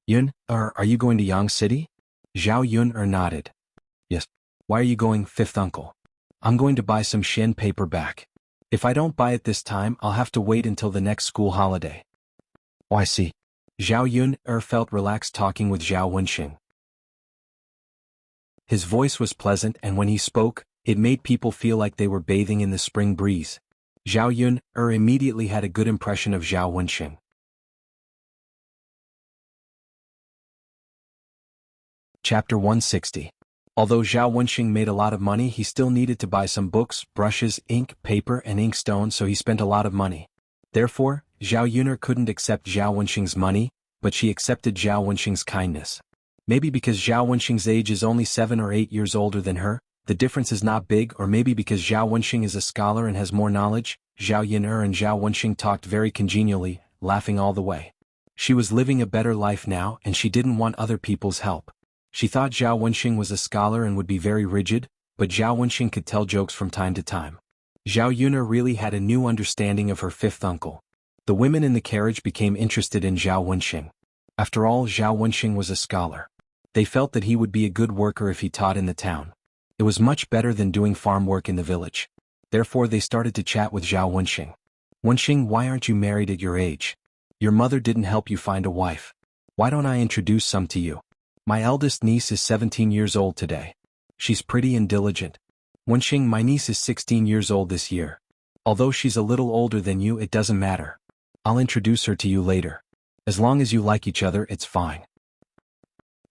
Speaker 1: "Yun'er, are you going to Yang City?" Zhao Yun'er nodded. "Yes." "Why are you going, fifth uncle?" "I'm going to buy some Xian paper back. If I don't buy it this time, I'll have to wait until the next school holiday." "Oh, I see." Zhao Yun'er felt relaxed talking with Zhao Wenxing. His voice was pleasant, and when he spoke, it made people feel like they were bathing in the spring breeze. Zhao Yun'er immediately had a good impression of Zhao Wenxing. Chapter 160. Although Zhao Wenxing made a lot of money, he still needed to buy some books, brushes, ink, paper, and inkstone, so he spent a lot of money. Therefore, Zhao Yun'er couldn't accept Zhao Wenxing's money, but she accepted Zhao Wenxing's kindness. Maybe because Zhao Wenxing's age is only 7 or 8 years older than her, the difference is not big, or maybe because Zhao Wenxing is a scholar and has more knowledge, Zhao Yun'er and Zhao Wenxing talked very congenially, laughing all the way. She was living a better life now, and she didn't want other people's help. She thought Zhao Wenxing was a scholar and would be very rigid, but Zhao Wenxing could tell jokes from time to time. Zhao Yun'er really had a new understanding of her fifth uncle. The women in the carriage became interested in Zhao Wenxing. After all, Zhao Wenxing was a scholar. They felt that he would be a good worker if he taught in the town. It was much better than doing farm work in the village. Therefore they started to chat with Zhao Wenxing. "Wenxing, why aren't you married at your age? Your mother didn't help you find a wife. Why don't I introduce some to you? My eldest niece is 17 years old today. She's pretty and diligent. Wenxing, my niece is 16 years old this year. Although she's a little older than you, it doesn't matter. I'll introduce her to you later. As long as you like each other, it's fine."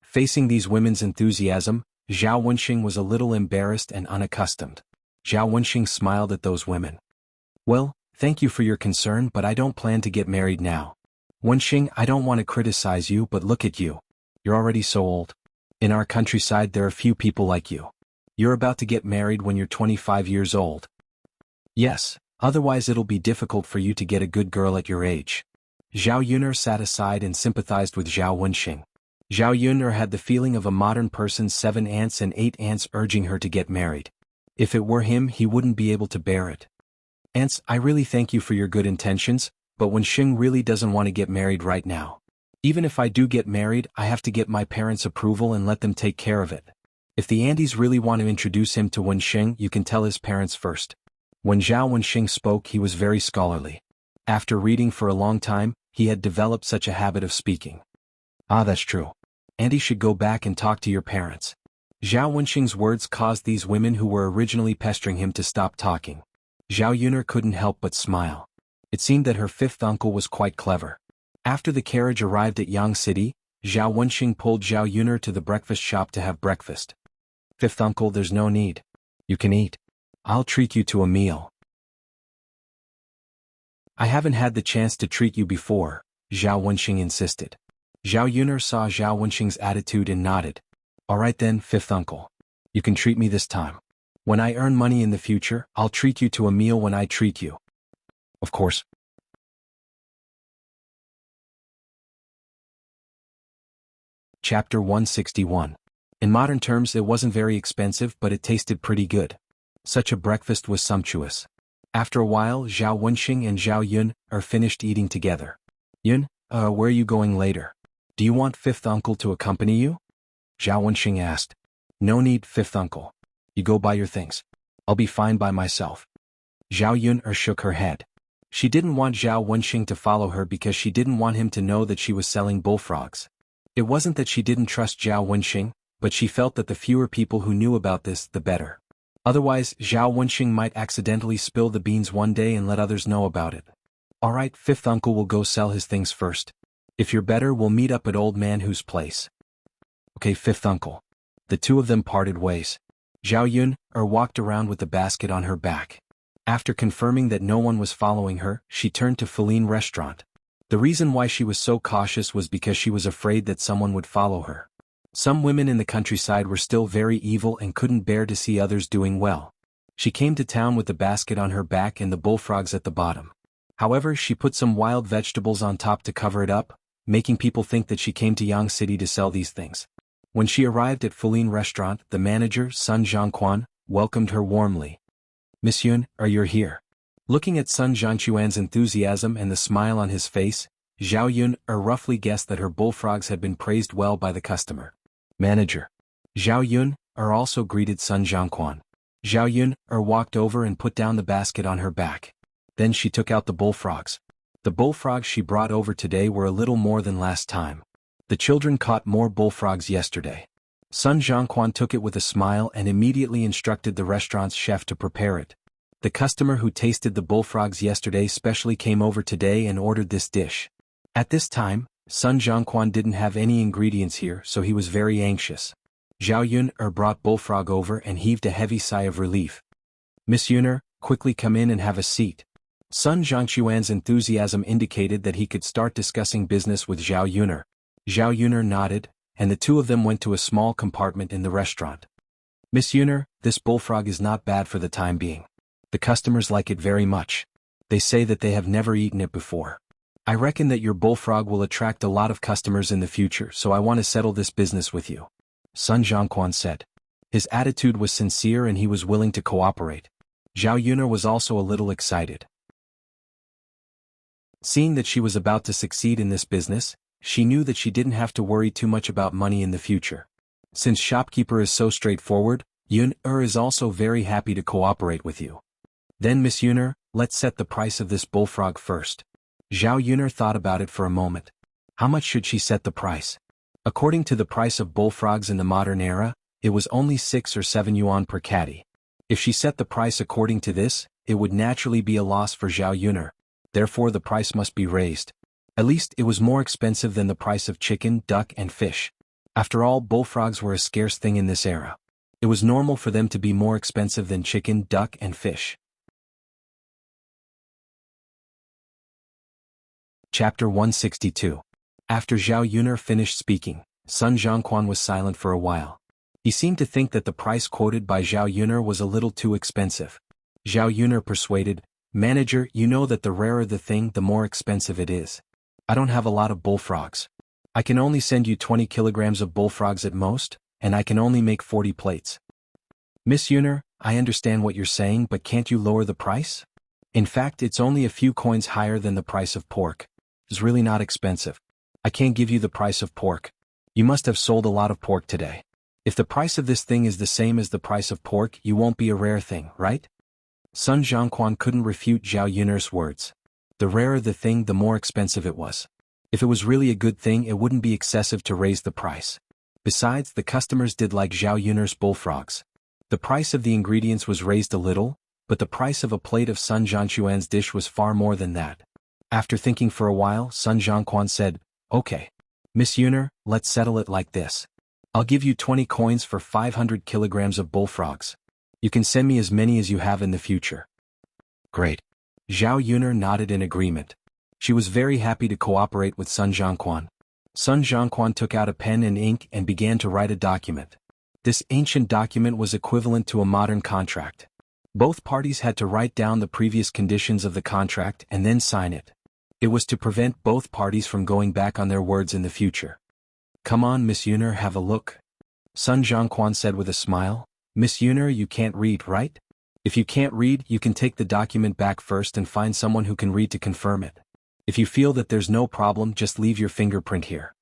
Speaker 1: Facing these women's enthusiasm, Zhao Wenxing was a little embarrassed and unaccustomed. Zhao Wenxing smiled at those women. "Well, thank you for your concern, but I don't plan to get married now. Wenxing, I don't want to criticize you, but look at you. You're already so old. In our countryside there are few people like you. You're about to get married when you're 25 years old. Yes, otherwise it'll be difficult for you to get a good girl at your age." Zhao Yun'er sat aside and sympathized with Zhao Wenxing. Zhao Yun'er had the feeling of a modern person's 7 aunts and 8 aunts urging her to get married. If it were him, he wouldn't be able to bear it. "Aunts, I really thank you for your good intentions, but Wenxing really doesn't want to get married right now. Even if I do get married, I have to get my parents' approval and let them take care of it. If the aunties really want to introduce him to Wenxing, you can tell his parents first." When Zhao Wenxing spoke, he was very scholarly. After reading for a long time, he had developed such a habit of speaking. "Ah, that's true. Auntie should go back and talk to your parents." Zhao Wenxing's words caused these women who were originally pestering him to stop talking. Zhao Yun'er couldn't help but smile. It seemed that her fifth uncle was quite clever. After the carriage arrived at Yang City, Zhao Wenxing pulled Zhao Yun'er to the breakfast shop to have breakfast. "Fifth uncle, there's no need. You can eat. I'll treat you to a meal." "I haven't had the chance to treat you before," Zhao Wenxing insisted. Zhao Yun'er saw Zhao Wenxing's attitude and nodded. "All right then, fifth uncle. You can treat me this time. When I earn money in the future, I'll treat you to a meal when I treat you." Of course. Chapter 161. In modern terms, it wasn't very expensive, but it tasted pretty good. Such a breakfast was sumptuous. After a while, Zhao Wenxing and Zhao Yun are finished eating together. Yun, where are you going later? Do you want fifth uncle to accompany you? Zhao Wenxing asked. No need, fifth uncle. You go buy your things. I'll be fine by myself. Zhao Yun shook her head. She didn't want Zhao Wenxing to follow her because she didn't want him to know that she was selling bullfrogs. It wasn't that she didn't trust Zhao Wenxing, but she felt that the fewer people who knew about this, the better. Otherwise, Zhao Wenxing might accidentally spill the beans one day and let others know about it. Alright, fifth uncle will go sell his things first. If you're better, we'll meet up at old man whose place. Okay, fifth uncle. The two of them parted ways. Zhao Yun walked around with the basket on her back. After confirming that no one was following her, she turned to Feline Restaurant. The reason why she was so cautious was because she was afraid that someone would follow her. Some women in the countryside were still very evil and couldn't bear to see others doing well. She came to town with the basket on her back and the bullfrogs at the bottom. However, she put some wild vegetables on top to cover it up, making people think that she came to Yang City to sell these things. When she arrived at Feline Restaurant, the manager, Sun Zhangquan, welcomed her warmly. Miss Yun, you're here. Looking at Sun Zhangquan's enthusiasm and the smile on his face, Zhao Yun roughly guessed that her bullfrogs had been praised well by the customer. Manager. Zhao Yun also greeted Sun Zhangquan. Zhao Yun walked over and put down the basket on her back. Then she took out the bullfrogs. The bullfrogs she brought over today were a little more than last time. The children caught more bullfrogs yesterday. Sun Zhangquan took it with a smile and immediately instructed the restaurant's chef to prepare it. The customer who tasted the bullfrogs yesterday specially came over today and ordered this dish. At this time, Sun Zhangquan didn't have any ingredients here, so he was very anxious. Zhao Yun brought bullfrog over and heaved a heavy sigh of relief. Miss Yun, quickly come in and have a seat. Sun Zhangquan's enthusiasm indicated that he could start discussing business with Zhao Yun. Zhao Yun nodded, and the two of them went to a small compartment in the restaurant. Miss Yun, this bullfrog is not bad for the time being. The customers like it very much. They say that they have never eaten it before. I reckon that your bullfrog will attract a lot of customers in the future, so I want to settle this business with you. Sun Zhangquan said. His attitude was sincere and he was willing to cooperate. Zhao Yun was also a little excited. Seeing that she was about to succeed in this business, she knew that she didn't have to worry too much about money in the future. Since shopkeeper is so straightforward, Yun is also very happy to cooperate with you. Then Miss Yun, let's set the price of this bullfrog first. Zhao Yun thought about it for a moment. How much should she set the price? According to the price of bullfrogs in the modern era, it was only 6 or 7 yuan per catty. If she set the price according to this, it would naturally be a loss for Zhao Yun. Therefore the price must be raised. At least it was more expensive than the price of chicken, duck and fish. After all, bullfrogs were a scarce thing in this era. It was normal for them to be more expensive than chicken, duck and fish. Chapter 162. After Zhao Yun finished speaking, Sun Zhangquan was silent for a while. He seemed to think that the price quoted by Zhao Yun was a little too expensive. Zhao Yun persuaded, Manager, you know that the rarer the thing, the more expensive it is. I don't have a lot of bullfrogs. I can only send you 20 kilograms of bullfrogs at most, and I can only make 40 plates. Miss Yun, I understand what you're saying, but can't you lower the price? In fact, it's only a few coins higher than the price of pork. It's really not expensive. I can't give you the price of pork. You must have sold a lot of pork today. If the price of this thing is the same as the price of pork, you won't be a rare thing, right? Sun Zhangquan couldn't refute Zhao Yun's words. The rarer the thing, the more expensive it was. If it was really a good thing, it wouldn't be excessive to raise the price. Besides, the customers did like Zhao Yun's bullfrogs. The price of the ingredients was raised a little, but the price of a plate of Sun Zhangquan's dish was far more than that. After thinking for a while, Sun Zhangquan said, Okay. Miss Yun, let's settle it like this. I'll give you 20 coins for 500 kilograms of bullfrogs. You can send me as many as you have in the future. Great. Zhao Yun nodded in agreement. She was very happy to cooperate with Sun Zhangquan. Sun Zhangquan took out a pen and ink and began to write a document. This ancient document was equivalent to a modern contract. Both parties had to write down the previous conditions of the contract and then sign it. It was to prevent both parties from going back on their words in the future. Come on, Miss Yuner, have a look. Sun Zhongquan said with a smile. Miss Yuner, you can't read, right? If you can't read, you can take the document back first and find someone who can read to confirm it. If you feel that there's no problem, just leave your fingerprint here.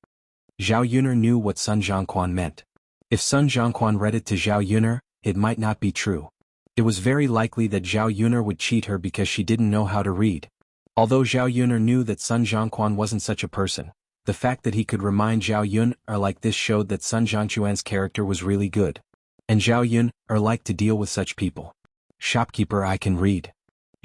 Speaker 1: Zhao Yuner knew what Sun Zhongquan meant. If Sun Zhongquan read it to Zhao Yuner, it might not be true. It was very likely that Zhao Yuner would cheat her because she didn't know how to read. Although Zhao Yuner knew that Sun Zhongquan wasn't such a person, the fact that he could remind Zhao Yuner like this showed that Sun Zhongquan's character was really good. And Zhao Yuner liked to deal with such people. Shopkeeper, I can read.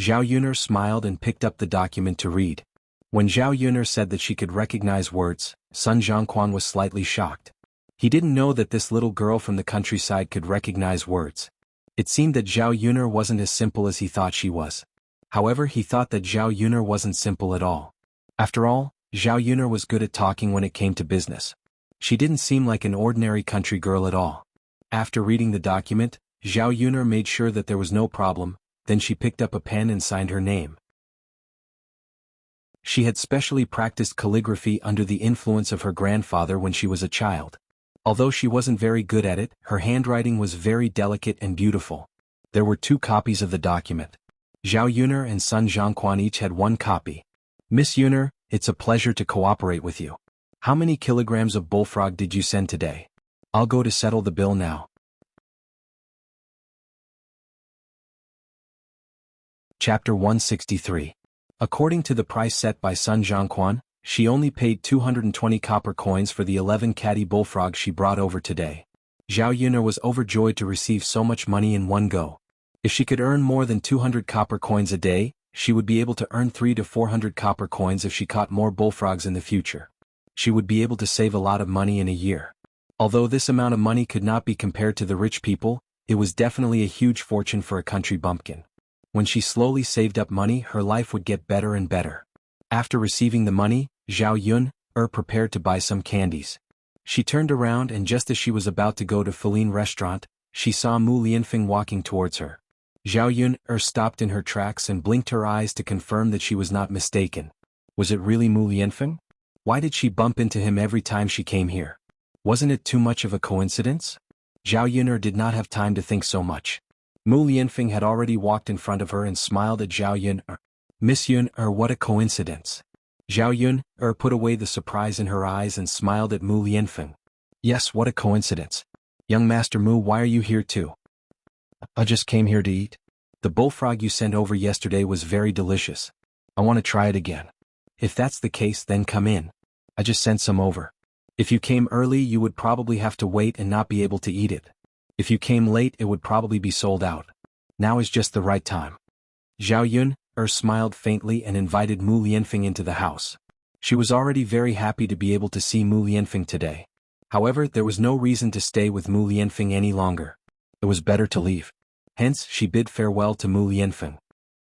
Speaker 1: Zhao Yuner smiled and picked up the document to read. When Zhao Yuner said that she could recognize words, Sun Zhongquan was slightly shocked. He didn't know that this little girl from the countryside could recognize words. It seemed that Zhao Yuner wasn't as simple as he thought she was. However, he thought that Zhao Yuner wasn't simple at all. After all, Zhao Yuner was good at talking when it came to business. She didn't seem like an ordinary country girl at all. After reading the document, Zhao Yuner made sure that there was no problem, then she picked up a pen and signed her name. She had specially practiced calligraphy under the influence of her grandfather when she was a child. Although she wasn't very good at it, her handwriting was very delicate and beautiful. There were 2 copies of the document. Zhao Yuner and Sun Zhongquan each had 1 copy. Miss Yuner, it's a pleasure to cooperate with you. How many kilograms of bullfrog did you send today? I'll go to settle the bill now. Chapter 163. According to the price set by Sun Zhongquan, she only paid 220 copper coins for the 11 catty bullfrogs she brought over today. Zhao Yuner was overjoyed to receive so much money in one go. If she could earn more than 200 copper coins a day, she would be able to earn 300 to 400 copper coins if she caught more bullfrogs in the future. She would be able to save a lot of money in a year. Although this amount of money could not be compared to the rich people, it was definitely a huge fortune for a country bumpkin. When she slowly saved up money, her life would get better and better. After receiving the money, Zhao Yuner prepared to buy some candies. She turned around and just as she was about to go to Feline restaurant, she saw Mu Lianfeng walking towards her. Zhao Yuner stopped in her tracks and blinked her eyes to confirm that she was not mistaken. Was it really Mu Lianfeng? Why did she bump into him every time she came here? Wasn't it too much of a coincidence? Zhao Yuner did not have time to think so much. Mu Lianfeng had already walked in front of her and smiled at Zhao Yuner. Miss Yuner, what a coincidence. Zhao Yuner put away the surprise in her eyes and smiled at Mu Lianfeng. Yes, what a coincidence. Young Master Mu, why are you here too? I just came here to eat. The bullfrog you sent over yesterday was very delicious. I want to try it again. If that's the case, then come in. I just sent some over. If you came early, you would probably have to wait and not be able to eat it. If you came late, it would probably be sold out. Now is just the right time. Zhao Yuner smiled faintly and invited Mu Lianfeng into the house. She was already very happy to be able to see Mu Lianfeng today. However, there was no reason to stay with Mu Lianfeng any longer. It was better to leave. Hence, she bid farewell to Mu Lianfeng.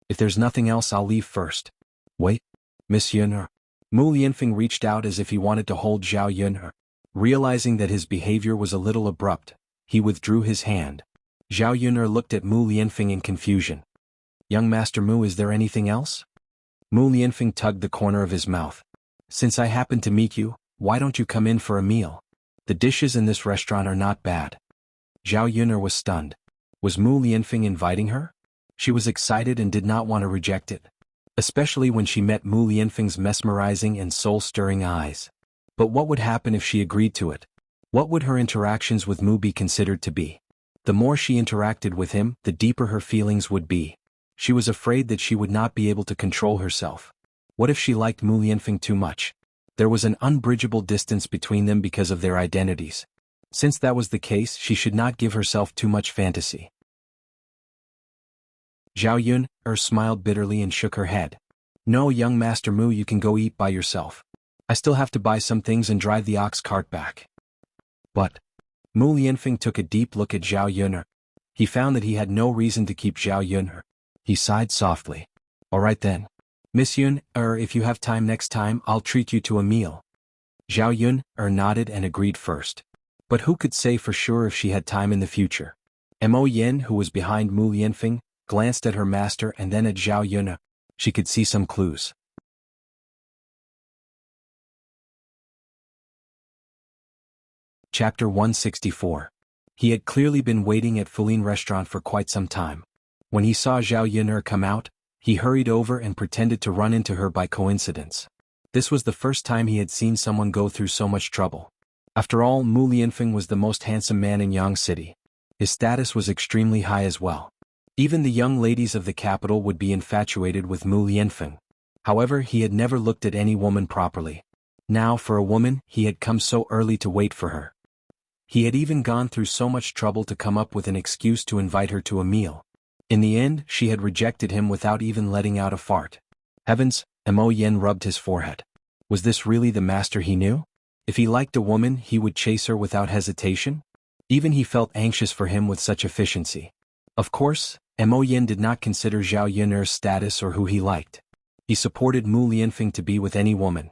Speaker 1: If there's nothing else, I'll leave first. Wait, Miss Yuner. Mu Lianfeng reached out as if he wanted to hold Zhao Yuner. Realizing that his behavior was a little abrupt, he withdrew his hand. Zhao Yuner looked at Mu Lianfeng in confusion. Young Master Mu, is there anything else? Mu Lianfeng tugged the corner of his mouth. Since I happened to meet you, why don't you come in for a meal? The dishes in this restaurant are not bad. Zhao Yuner was stunned. Was Mu Lianfeng inviting her? She was excited and did not want to reject it. Especially when she met Mu Lianfeng's mesmerizing and soul-stirring eyes. But what would happen if she agreed to it? What would her interactions with Mu be considered to be? The more she interacted with him, the deeper her feelings would be. She was afraid that she would not be able to control herself. What if she liked Mu Lianfeng too much? There was an unbridgeable distance between them because of their identities. Since that was the case, she should not give herself too much fantasy. Zhao Yuner smiled bitterly and shook her head. No, young Master Mu, you can go eat by yourself. I still have to buy some things and drive the ox cart back. But Mu Lianfeng took a deep look at Zhao Yuner. He found that he had no reason to keep Zhao Yuner. He sighed softly. All right then. Miss Yuner, if you have time next time, I'll treat you to a meal. Zhao Yuner nodded and agreed first. But who could say for sure if she had time in the future? Mo Yin, who was behind Mu Lianfeng, glanced at her master and then at Zhao Yun. She could see some clues. Chapter 164. He had clearly been waiting at Fuline restaurant for quite some time. When he saw Zhao Yun come out, he hurried over and pretended to run into her by coincidence. This was the first time he had seen someone go through so much trouble. After all, Mu Lianfeng was the most handsome man in Yang City. His status was extremely high as well. Even the young ladies of the capital would be infatuated with Mu Lianfeng. However, he had never looked at any woman properly. Now, for a woman, he had come so early to wait for her. He had even gone through so much trouble to come up with an excuse to invite her to a meal. In the end, she had rejected him without even letting out a fart. Heavens, Mo Yen rubbed his forehead. Was this really the master he knew? If he liked a woman, he would chase her without hesitation? Even he felt anxious for him with such efficiency. Of course, Mo Yen did not consider Zhao Yun's status or who he liked. He supported Mu Lianfeng to be with any woman.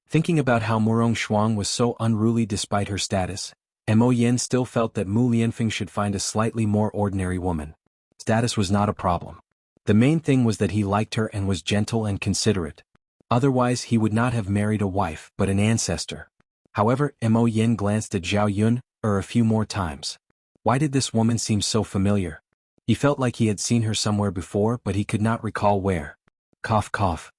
Speaker 1: Thinking about how Murong Shuang was so unruly despite her status, Mo Yen still felt that Mu Lianfeng should find a slightly more ordinary woman. Status was not a problem. The main thing was that he liked her and was gentle and considerate. Otherwise he would not have married a wife but an ancestor. However, Mo Yen glanced at Zhao Yun a few more times. Why did this woman seem so familiar? He felt like he had seen her somewhere before but he could not recall where. Cough cough.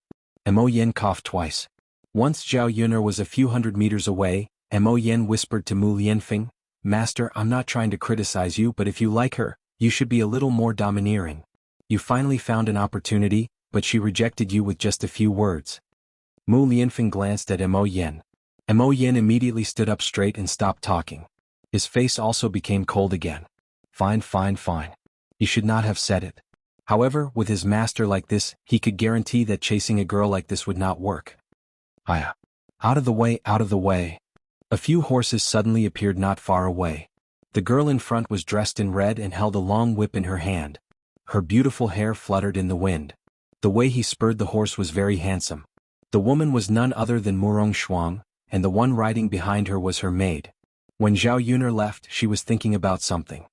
Speaker 1: Mo Yen coughed twice. Once Zhao Yun was a few hundred meters away, Mo Yen whispered to Mu Lianfeng, "Master, I'm not trying to criticize you, but if you like her, you should be a little more domineering. You finally found an opportunity, but she rejected you with just a few words." Mu Lianfeng glanced at Mo Yen. Mo Yen immediately stood up straight and stopped talking. His face also became cold again. Fine. He should not have said it. However, with his master like this, he could guarantee that chasing a girl like this would not work. Aya. Out of the way. A few horses suddenly appeared not far away. The girl in front was dressed in red and held a long whip in her hand. Her beautiful hair fluttered in the wind. The way he spurred the horse was very handsome. The woman was none other than Murong Shuang, and the one riding behind her was her maid. When Zhao Yun left, she was thinking about something.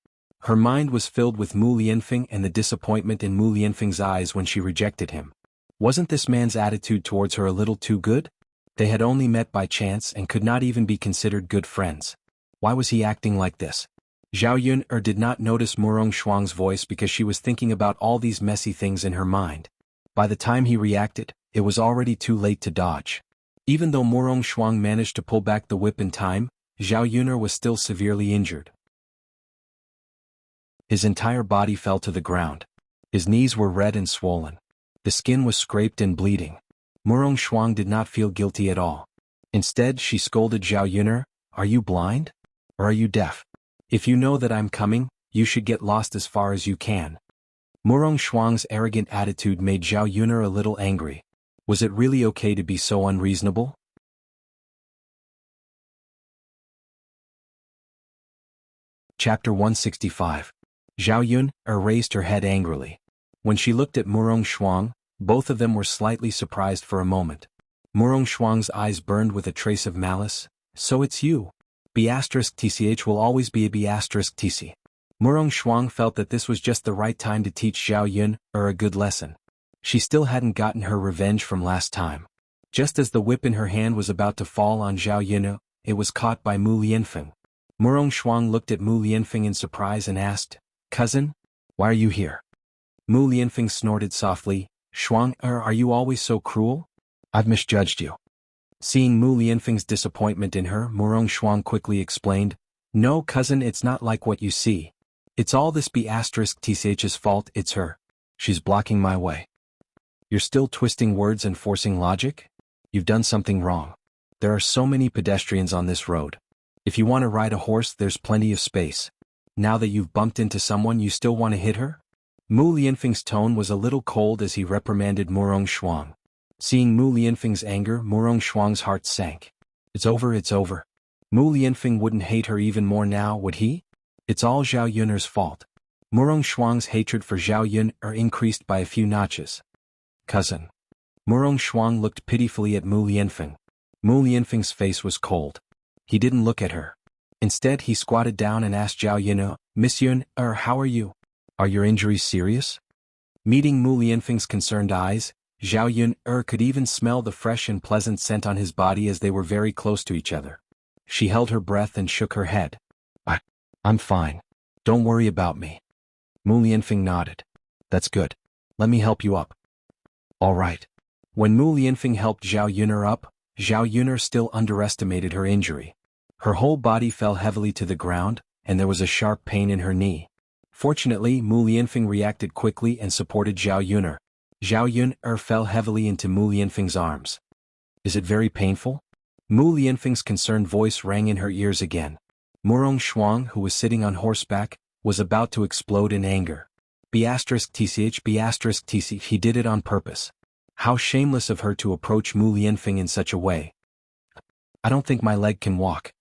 Speaker 1: Her mind was filled with Mu Lianfeng and the disappointment in Mu Lianfeng's eyes when she rejected him. Wasn't this man's attitude towards her a little too good? They had only met by chance and could not even be considered good friends. Why was he acting like this? Zhao Yun did not notice Murong Shuang's voice because she was thinking about all these messy things in her mind. By the time he reacted, it was already too late to dodge. Even though Murong Shuang managed to pull back the whip in time, Zhao Yun was still severely injured. His entire body fell to the ground. His knees were red and swollen. The skin was scraped and bleeding. Murong Shuang did not feel guilty at all. Instead, she scolded Zhao Yun, "Are you blind? Or are you deaf? If you know that I'm coming, you should get lost as far as you can." Murong Shuang's arrogant attitude made Zhao Yun a little angry. Was it really okay to be so unreasonable? Chapter 165. Zhao Yun raised her head angrily. When she looked at Murong Shuang, both of them were slightly surprised for a moment. Murong Shuang's eyes burned with a trace of malice. "So it's you. B*TCH will always be a B*TC." Murong Shuang felt that this was just the right time to teach Zhao Yun a good lesson. She still hadn't gotten her revenge from last time. Just as the whip in her hand was about to fall on Zhao Yun, it was caught by Mu Lianfeng. Murong Shuang looked at Mu Lianfeng in surprise and asked, "Cousin? Why are you here?" Mu Lianfeng snorted softly, "Shuang, are you always so cruel? I've misjudged you." Seeing Mu Lianfeng's disappointment in her, Murong Shuang quickly explained, "No, cousin, it's not like what you see. It's all this B*TCH's fault, it's her. She's blocking my way." "You're still twisting words and forcing logic? You've done something wrong. There are so many pedestrians on this road. If you want to ride a horse, there's plenty of space. Now that you've bumped into someone, you still want to hit her?" Mu Lianfeng's tone was a little cold as he reprimanded Murong Shuang. Seeing Mu Lianfeng's anger, Murong Shuang's heart sank. It's over. Mu Lianfeng wouldn't hate her even more now, would he? It's all Zhao Yun's fault. Murong Shuang's hatred for Zhao Yun increased by a few notches. "Cousin." Murong Shuang looked pitifully at Mu Lianfeng. Mu Lianfeng's face was cold. He didn't look at her. Instead, he squatted down and asked Zhao Yun, "Miss Yun, how are you? Are your injuries serious?" Meeting Mu Lianfeng's concerned eyes, Zhao Yun could even smell the fresh and pleasant scent on his body as they were very close to each other. She held her breath and shook her head. I'm fine. Don't worry about me. Mu Lianfeng nodded. That's good. Let me help you up. All right. When Mu Lianfeng helped Zhao Yuner up, Zhao Yuner still underestimated her injury. Her whole body fell heavily to the ground, and there was a sharp pain in her knee. Fortunately, Mu Lianfeng reacted quickly and supported Zhao Yuner. Zhao Yuner fell heavily into Mu Lianfeng's arms. Is it very painful? Mu Lianfeng's concerned voice rang in her ears again. Murong Shuang, who was sitting on horseback, was about to explode in anger. B*TCH, he did it on purpose. How shameless of her to approach Mu Lianfeng in such a way. I don't think my leg can walk.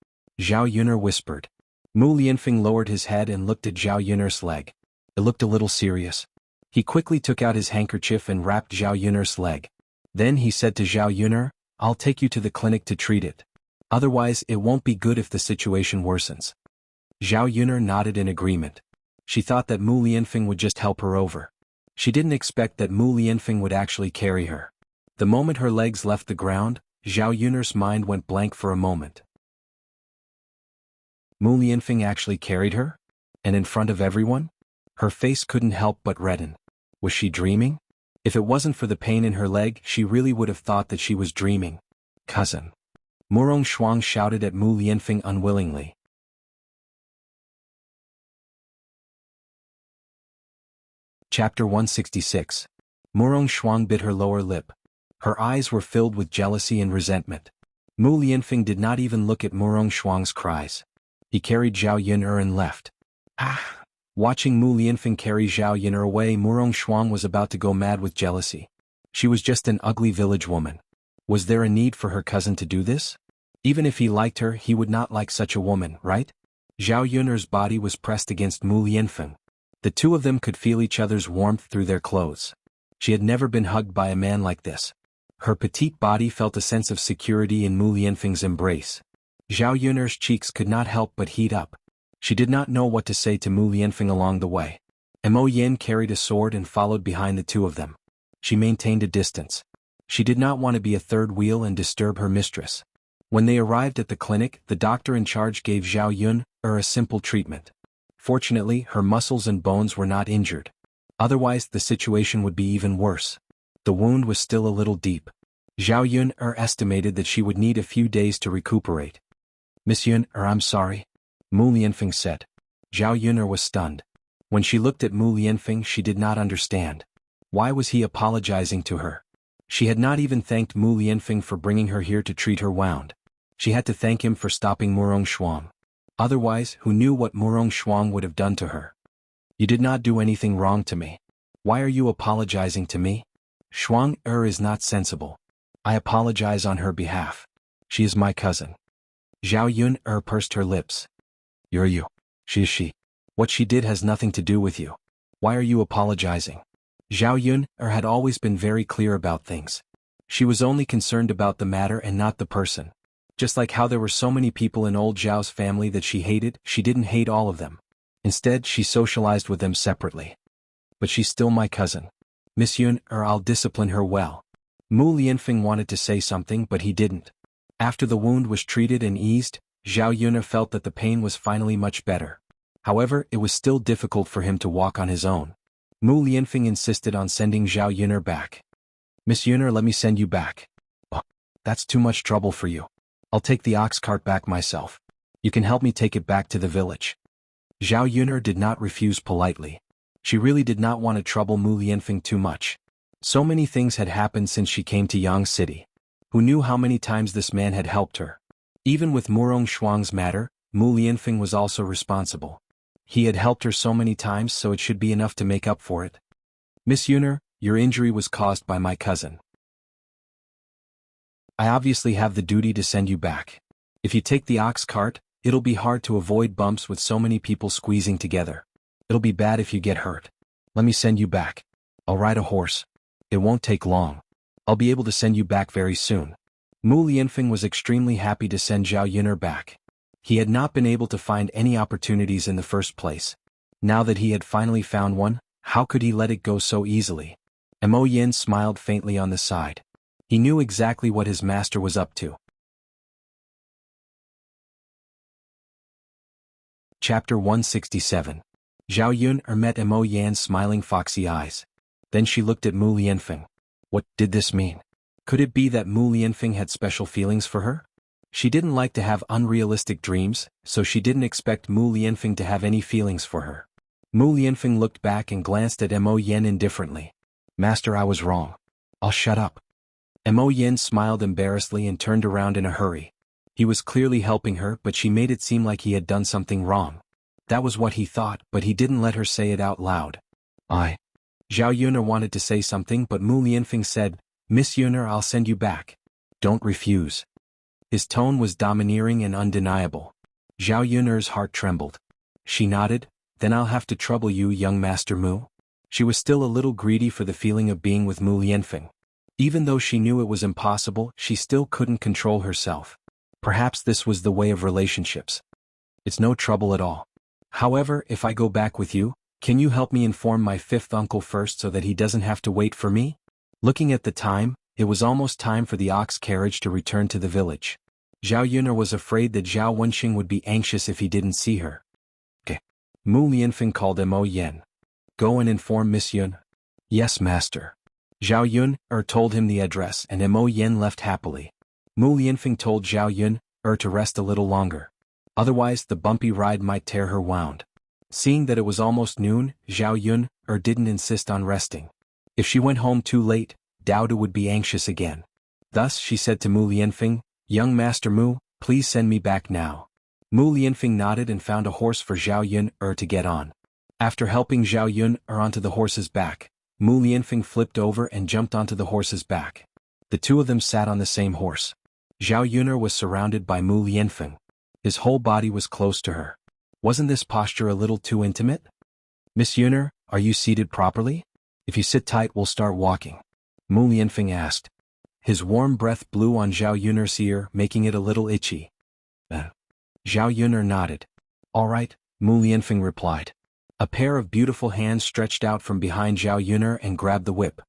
Speaker 1: Zhao Yuner whispered. Mu Lianfeng lowered his head and looked at Zhao Yuner's leg. It looked a little serious. He quickly took out his handkerchief and wrapped Zhao Yuner's leg. Then he said to Zhao Yuner, I'll take you to the clinic to treat it. Otherwise it won't be good if the situation worsens. Zhao Yuner nodded in agreement. She thought that Mu Lianfeng would just help her over. She didn't expect that Mu Lianfeng would actually carry her. The moment her legs left the ground, Zhao Yuner's mind went blank for a moment. Mu Lianfeng actually carried her? And in front of everyone? Her face couldn't help but redden. Was she dreaming? If it wasn't for the pain in her leg, she really would have thought that she was dreaming. Cousin. Murong Shuang shouted at Mu Lianfeng unwillingly. Chapter 166. Murong Shuang bit her lower lip. Her eyes were filled with jealousy and resentment. Mu Lianfeng did not even look at Murong Shuang's cries. He carried Zhao Yuner and left. Watching Mu Lianfeng carry Zhao Yuner away, Murong Shuang was about to go mad with jealousy. She was just an ugly village woman. Was there a need for her cousin to do this? Even if he liked her, he would not like such a woman, right? Zhao Yuner's body was pressed against Mu Lianfeng. The two of them could feel each other's warmth through their clothes. She had never been hugged by a man like this. Her petite body felt a sense of security in Mu Lianfeng's embrace. Zhao Yuner's cheeks could not help but heat up. She did not know what to say to Mu Lianfeng along the way. Mo Yin carried a sword and followed behind the two of them. She maintained a distance. She did not want to be a third wheel and disturb her mistress. When they arrived at the clinic, the doctor in charge gave Zhao Yuner a simple treatment. Fortunately, her muscles and bones were not injured. Otherwise, the situation would be even worse. The wound was still a little deep. Zhao Yuner estimated that she would need a few days to recuperate. Miss Yuner, I'm sorry. Mu Lianfeng said. Zhao Yuner was stunned. When she looked at Mu Lianfeng, she did not understand. Why was he apologizing to her? She had not even thanked Mu Lianfeng for bringing her here to treat her wound. She had to thank him for stopping Murong Shuang. Otherwise, who knew what Murong Shuang would have done to her? You did not do anything wrong to me. Why are you apologizing to me? Shuang is not sensible. I apologize on her behalf. She is my cousin. Zhao Yuner pursed her lips. You're you. She is she. What she did has nothing to do with you. Why are you apologizing? Zhao Yuner had always been very clear about things. She was only concerned about the matter and not the person. Just like how there were so many people in old Zhao's family that she hated, she didn't hate all of them. Instead, she socialized with them separately. But she's still my cousin. Miss Yuner, I'll discipline her well. Mu Lianfeng wanted to say something, but he didn't. After the wound was treated and eased, Zhao Yuner felt that the pain was finally much better. However, it was still difficult for him to walk on his own. Mu Lianfeng insisted on sending Zhao Yuner back. Miss Yuner, let me send you back. Oh, that's too much trouble for you. I'll take the ox cart back myself. You can help me take it back to the village. Zhao Yuner did not refuse politely. She really did not want to trouble Mu Lianfeng too much. So many things had happened since she came to Yang City. Who knew how many times this man had helped her? Even with Murong Shuang's matter, Mu Lianfeng was also responsible. He had helped her so many times, so it should be enough to make up for it. Miss Yuner, your injury was caused by my cousin. I obviously have the duty to send you back. If you take the ox cart, it'll be hard to avoid bumps with so many people squeezing together. It'll be bad if you get hurt. Let me send you back. I'll ride a horse. It won't take long. I'll be able to send you back very soon. Mu Lianfeng was extremely happy to send Zhao Yuner back. He had not been able to find any opportunities in the first place. Now that he had finally found one, How could he let it go so easily? Mo Yin smiled faintly on the side. He knew exactly what his master was up to. Chapter 167. Zhao Yun met Mo Yan's smiling foxy eyes. Then she looked at Mu Lianfeng. What did this mean? Could it be that Mu Lianfeng had special feelings for her? She didn't like to have unrealistic dreams, so she didn't expect Mu Lianfeng to have any feelings for her. Mu Lianfeng looked back and glanced at Mo Yan indifferently. Master, I was wrong. I'll shut up. Mo Yan smiled embarrassedly and turned around in a hurry. He was clearly helping her, but she made it seem like he had done something wrong. That was what he thought, but he didn't let her say it out loud. Zhao Yun'er wanted to say something, but Mu Lianfeng said, Miss Yun'er, I'll send you back. Don't refuse. His tone was domineering and undeniable. Zhao Yun'er's heart trembled. She nodded. Then I'll have to trouble you, young Master Mu. She was still a little greedy for the feeling of being with Mu Lianfeng. Even though she knew it was impossible, she still couldn't control herself. Perhaps this was the way of relationships. It's no trouble at all. However, if I go back with you, can you help me inform my fifth uncle first so that he doesn't have to wait for me? Looking at the time, it was almost time for the ox carriage to return to the village. Zhao Yun'er was afraid that Zhao Wenxing would be anxious if he didn't see her. Mu Lianfeng called Mo Yan. Go and inform Miss Yun. Yes, master. Zhao Yun'er told him the address and Mo Yan left happily. Mu Lianfeng told Zhao Yun'er to rest a little longer. Otherwise the bumpy ride might tear her wound. Seeing that it was almost noon, Zhao Yun'er didn't insist on resting. If she went home too late, Dao would be anxious again. Thus she said to Mu Lianfeng, Young Master Mu, please send me back now. Mu Lianfeng nodded and found a horse for Zhao Yun'er to get on. After helping Zhao Yun'er onto the horse's back, Mu Lianfeng flipped over and jumped onto the horse's back. The two of them sat on the same horse. Zhao Yun'er was surrounded by Mu Lianfeng. His whole body was close to her. Wasn't this posture a little too intimate? Miss Yun'er, are you seated properly? If you sit tight, we'll start walking. Mu Lianfeng asked. His warm breath blew on Zhao Yun'er's ear, making it a little itchy. Zhao Yun'er nodded. All right, Mu Lianfeng replied. A pair of beautiful hands stretched out from behind Zhao Yun'er and grabbed the whip.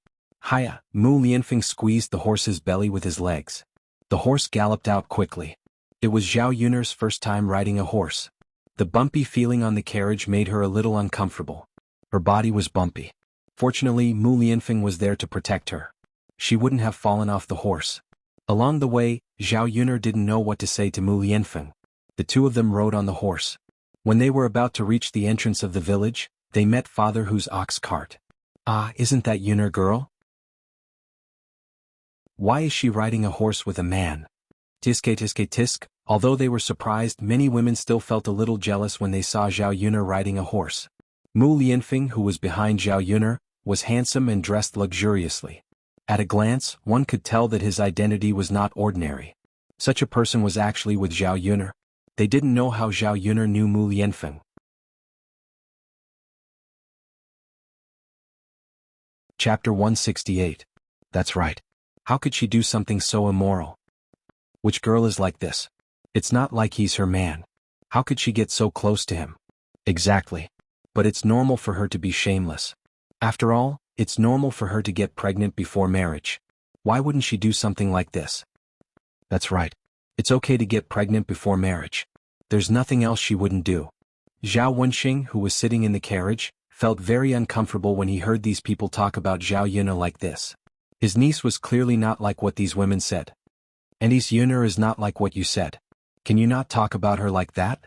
Speaker 1: Hiya! Mu Lianfeng squeezed the horse's belly with his legs. The horse galloped out quickly. It was Zhao Yun'er's first time riding a horse. The bumpy feeling on the carriage made her a little uncomfortable. Her body was bumpy. Fortunately, Mu Lianfeng was there to protect her. She wouldn't have fallen off the horse. Along the way, Zhao Yun'er didn't know what to say to Mu Lianfeng. The two of them rode on the horse. When they were about to reach the entrance of the village, they met Father Hu's ox cart. Ah, isn't that Yun'er girl? Why is she riding a horse with a man? Tiske tiske tisk. Although they were surprised, many women still felt a little jealous when they saw Zhao Yun'er riding a horse. Mu Lianfeng, who was behind Zhao Yun'er, was handsome and dressed luxuriously. At a glance, one could tell that his identity was not ordinary. Such a person was actually with Zhao Yun'er. They didn't know how Zhao Yun'er knew Mu Lianfeng. Chapter 168. That's right. How could she do something so immoral? Which girl is like this? It's not like he's her man. How could she get so close to him? Exactly. But it's normal for her to be shameless. After all, it's normal for her to get pregnant before marriage. Why wouldn't she do something like this? That's right. It's okay to get pregnant before marriage. There's nothing else she wouldn't do. Zhao Wenxing, who was sitting in the carriage, felt very uncomfortable when he heard these people talk about Zhao Yun'er like this. His niece was clearly not like what these women said. And his Yun'er is not like what you said. Can you not talk about her like that?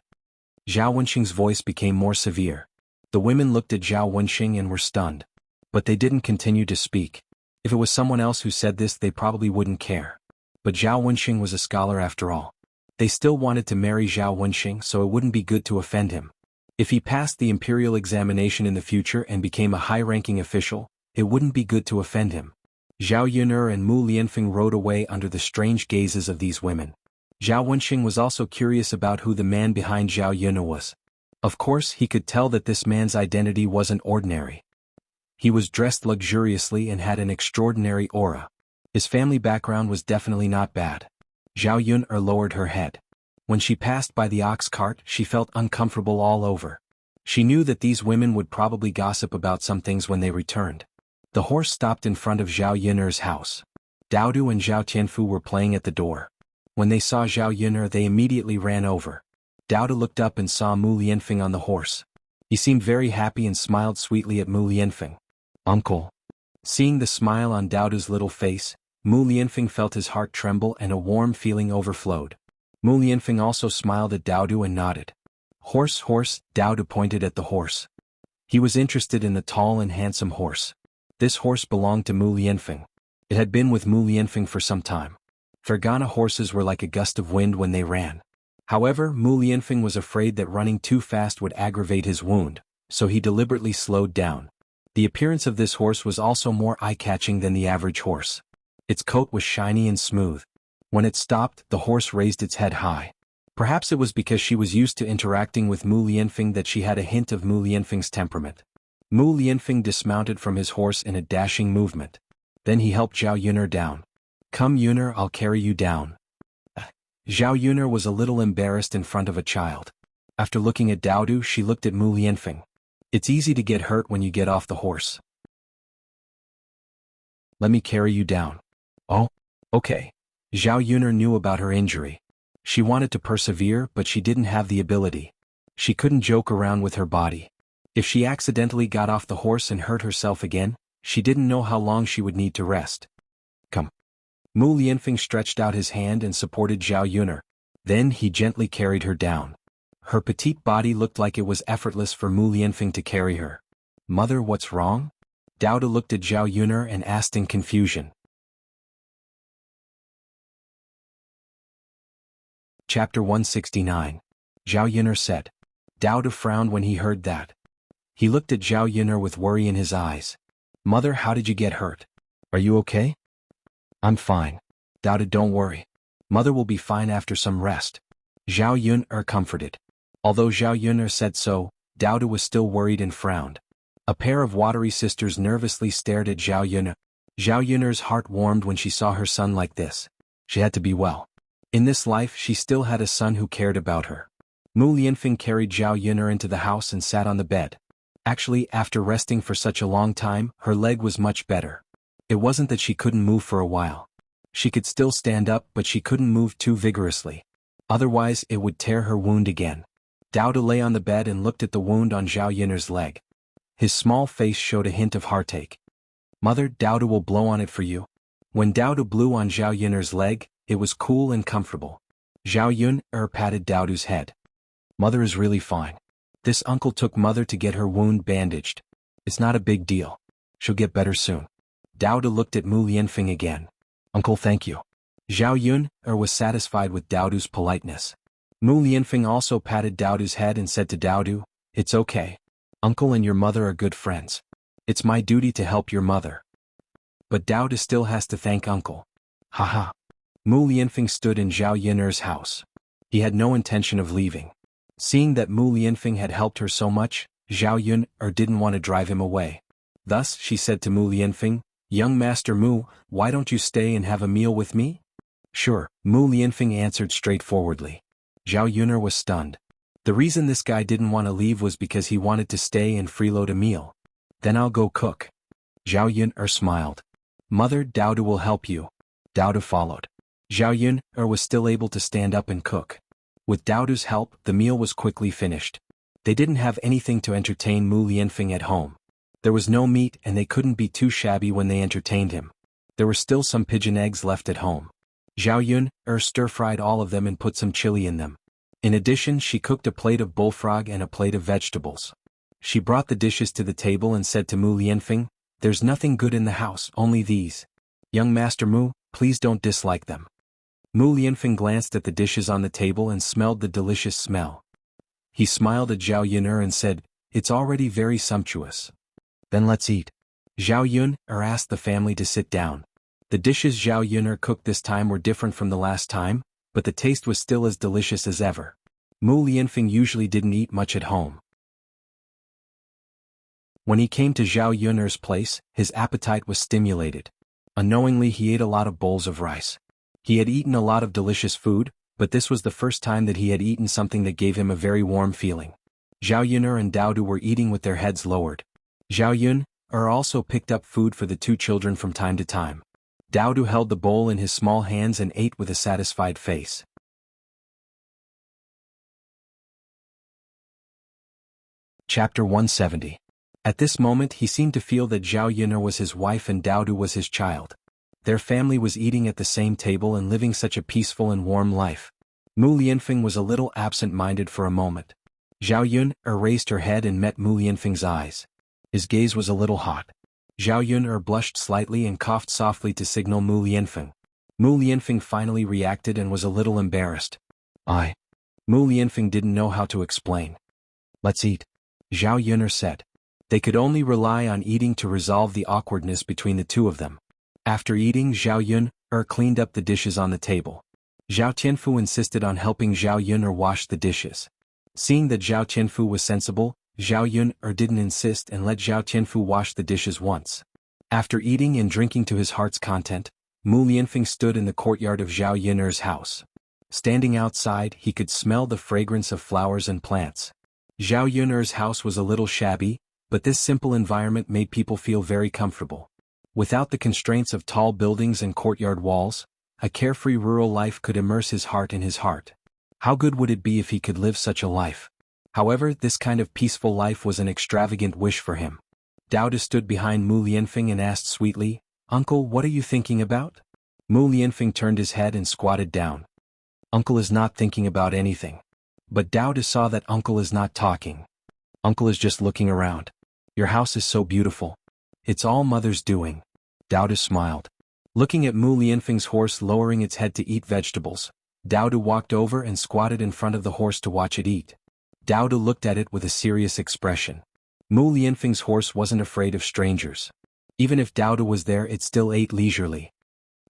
Speaker 1: Zhao Wenxing's voice became more severe. The women looked at Zhao Wenxing and were stunned. But they didn't continue to speak. If it was someone else who said this, they probably wouldn't care. But Zhao Wenxing was a scholar after all. They still wanted to marry Zhao Wenxing, so it wouldn't be good to offend him. If he passed the imperial examination in the future and became a high-ranking official, it wouldn't be good to offend him. Zhao Yun'er and Mu Lianfeng rode away under the strange gazes of these women. Zhao Wenxing was also curious about who the man behind Zhao Yun'er was. Of course, he could tell that this man's identity wasn't ordinary. He was dressed luxuriously and had an extraordinary aura. His family background was definitely not bad. Zhao Yun'er lowered her head. When she passed by the ox cart, she felt uncomfortable all over. She knew that these women would probably gossip about some things when they returned. The horse stopped in front of Zhao Yun'er's house. Daodu and Zhao Tianfu were playing at the door. When they saw Zhao Yun'er, they immediately ran over. Daodu looked up and saw Mu Lianfeng on the horse. He seemed very happy and smiled sweetly at Mu Lianfeng. "Uncle." Seeing the smile on Daodu's little face, Mu Lianfeng felt his heart tremble and a warm feeling overflowed. Mu Lianfeng also smiled at Daodu and nodded. "Horse, horse," Daodu pointed at the horse. He was interested in the tall and handsome horse. This horse belonged to Mu Lianfeng. It had been with Mu Lianfeng for some time. Fergana horses were like a gust of wind when they ran. However, Mu Lianfeng was afraid that running too fast would aggravate his wound, so he deliberately slowed down. The appearance of this horse was also more eye-catching than the average horse. Its coat was shiny and smooth. When it stopped, the horse raised its head high. Perhaps it was because she was used to interacting with Mu Lianfeng that she had a hint of Mu Lianfeng's temperament. Mu Lianfeng dismounted from his horse in a dashing movement. Then he helped Zhao Yun'er down. "Come Yun'er, I'll carry you down." Zhao Yun'er was a little embarrassed in front of a child. After looking at Daodu, she looked at Mu Lianfeng. "It's easy to get hurt when you get off the horse. Let me carry you down." "Oh, okay." Zhao Yun'er knew about her injury. She wanted to persevere, but she didn't have the ability. She couldn't joke around with her body. If she accidentally got off the horse and hurt herself again, she didn't know how long she would need to rest. "Come." Mu Lianfeng stretched out his hand and supported Zhao Yun'er. Then he gently carried her down. Her petite body looked like it was effortless for Mu Lianfeng to carry her. "Mother, what's wrong?" Daodu looked at Zhao Yun'er and asked in confusion. Chapter 169. Zhao Yun'er said. Daodu frowned when he heard that. He looked at Zhao Yun'er with worry in his eyes. "Mother, how did you get hurt? Are you okay?" "I'm fine." Daodu, "Don't worry. Mother will be fine after some rest." Zhao Yun'er comforted. Although Zhao Yun'er said so, Daodu was still worried and frowned. A pair of watery sisters nervously stared at Zhao Yun'er. Zhao Yun'er's heart warmed when she saw her son like this. She had to be well. In this life she still had a son who cared about her. Mu Lianfeng carried Zhao Yun'er into the house and sat on the bed. Actually, after resting for such a long time, her leg was much better. It wasn't that she couldn't move for a while. She could still stand up, but she couldn't move too vigorously. Otherwise, it would tear her wound again. Daodu lay on the bed and looked at the wound on Zhao Yun'er's leg. His small face showed a hint of heartache. "Mother, Daodu will blow on it for you." When Daodu blew on Zhao Yun'er's leg, it was cool and comfortable. Zhao Yun'er patted Daodu's head. "Mother is really fine. This uncle took Mother to get her wound bandaged. It's not a big deal. She'll get better soon." Daodu looked at Mu Lianfeng again. "Uncle, thank you." Zhao Yun'er was satisfied with Daodu's politeness. Mu Lianfeng also patted Daodu's head and said to Daodu, "It's okay. Uncle and your mother are good friends. It's my duty to help your mother. But Daodu still has to thank Uncle." Haha. Mu Lianfeng stood in Zhao Yun'er's house. He had no intention of leaving. Seeing that Mu Lianfeng had helped her so much, Zhao Yun'er didn't want to drive him away. Thus, she said to Mu Lianfeng, "Young Master Mu, why don't you stay and have a meal with me?" "Sure," Mu Lianfeng answered straightforwardly. Zhao Yun'er was stunned. The reason this guy didn't want to leave was because he wanted to stay and freeload a meal. "Then I'll go cook." Zhao Yun'er smiled. "Mother, Daodu will help you." Daodu followed. Zhao Yun'er was still able to stand up and cook. With Daodu's help, the meal was quickly finished. They didn't have anything to entertain Mu Lianfeng at home. There was no meat and they couldn't be too shabby when they entertained him. There were still some pigeon eggs left at home. Zhao Yun'er stir-fried all of them and put some chili in them. In addition, she cooked a plate of bullfrog and a plate of vegetables. She brought the dishes to the table and said to Mu Lianfeng, "There's nothing good in the house, only these. Young Master Mu, please don't dislike them." Mu Lianfeng glanced at the dishes on the table and smelled the delicious smell. He smiled at Zhao Yun'er and said, "It's already very sumptuous. Then let's eat." Zhao Yun'er asked the family to sit down. The dishes Zhao Yun'er cooked this time were different from the last time, but the taste was still as delicious as ever. Mu Lianfeng usually didn't eat much at home. When he came to Zhao Yun'er's place, his appetite was stimulated. Unknowingly, he ate a lot of bowls of rice. He had eaten a lot of delicious food, but this was the first time that he had eaten something that gave him a very warm feeling. Zhao Yun'er and Dao were eating with their heads lowered. Zhao Yun'er also picked up food for the two children from time to time. Dao held the bowl in his small hands and ate with a satisfied face. Chapter 170. At this moment he seemed to feel that Zhao Yun'er was his wife and Dao was his child. Their family was eating at the same table and living such a peaceful and warm life. Mu Lianfeng was a little absent-minded for a moment. Zhao Yun'er raised her head and met Mu Lianfeng's eyes. His gaze was a little hot. Zhao Yun'er blushed slightly and coughed softly to signal Mu Lianfeng. Mu Lianfeng finally reacted and was a little embarrassed. Mu Lianfeng didn't know how to explain. Let's eat, Zhao Yun'er said. They could only rely on eating to resolve the awkwardness between the two of them. After eating, Zhao Yun'er cleaned up the dishes on the table. Zhao Tianfu insisted on helping Zhao Yun'er wash the dishes. Seeing that Zhao Tianfu was sensible, Zhao Yun'er didn't insist and let Zhao Tianfu wash the dishes once. After eating and drinking to his heart's content, Mu Lianfeng stood in the courtyard of Zhao Yun'er's house. Standing outside, he could smell the fragrance of flowers and plants. Zhao Yun'er's house was a little shabby, but this simple environment made people feel very comfortable. Without the constraints of tall buildings and courtyard walls, a carefree rural life could immerse his heart in his heart. How good would it be if he could live such a life? However, this kind of peaceful life was an extravagant wish for him. Dao stood behind Mu Lianfeng and asked sweetly, "Uncle, what are you thinking about?" Mu Lianfeng turned his head and squatted down. Uncle is not thinking about anything. But Dao saw that Uncle is not talking. Uncle is just looking around. Your house is so beautiful. It's all Mother's doing. Dao smiled. Looking at Mu Lianfeng's horse lowering its head to eat vegetables, Dao walked over and squatted in front of the horse to watch it eat. Dao looked at it with a serious expression. Mu Lianfeng's horse wasn't afraid of strangers. Even if Dao was there, it still ate leisurely.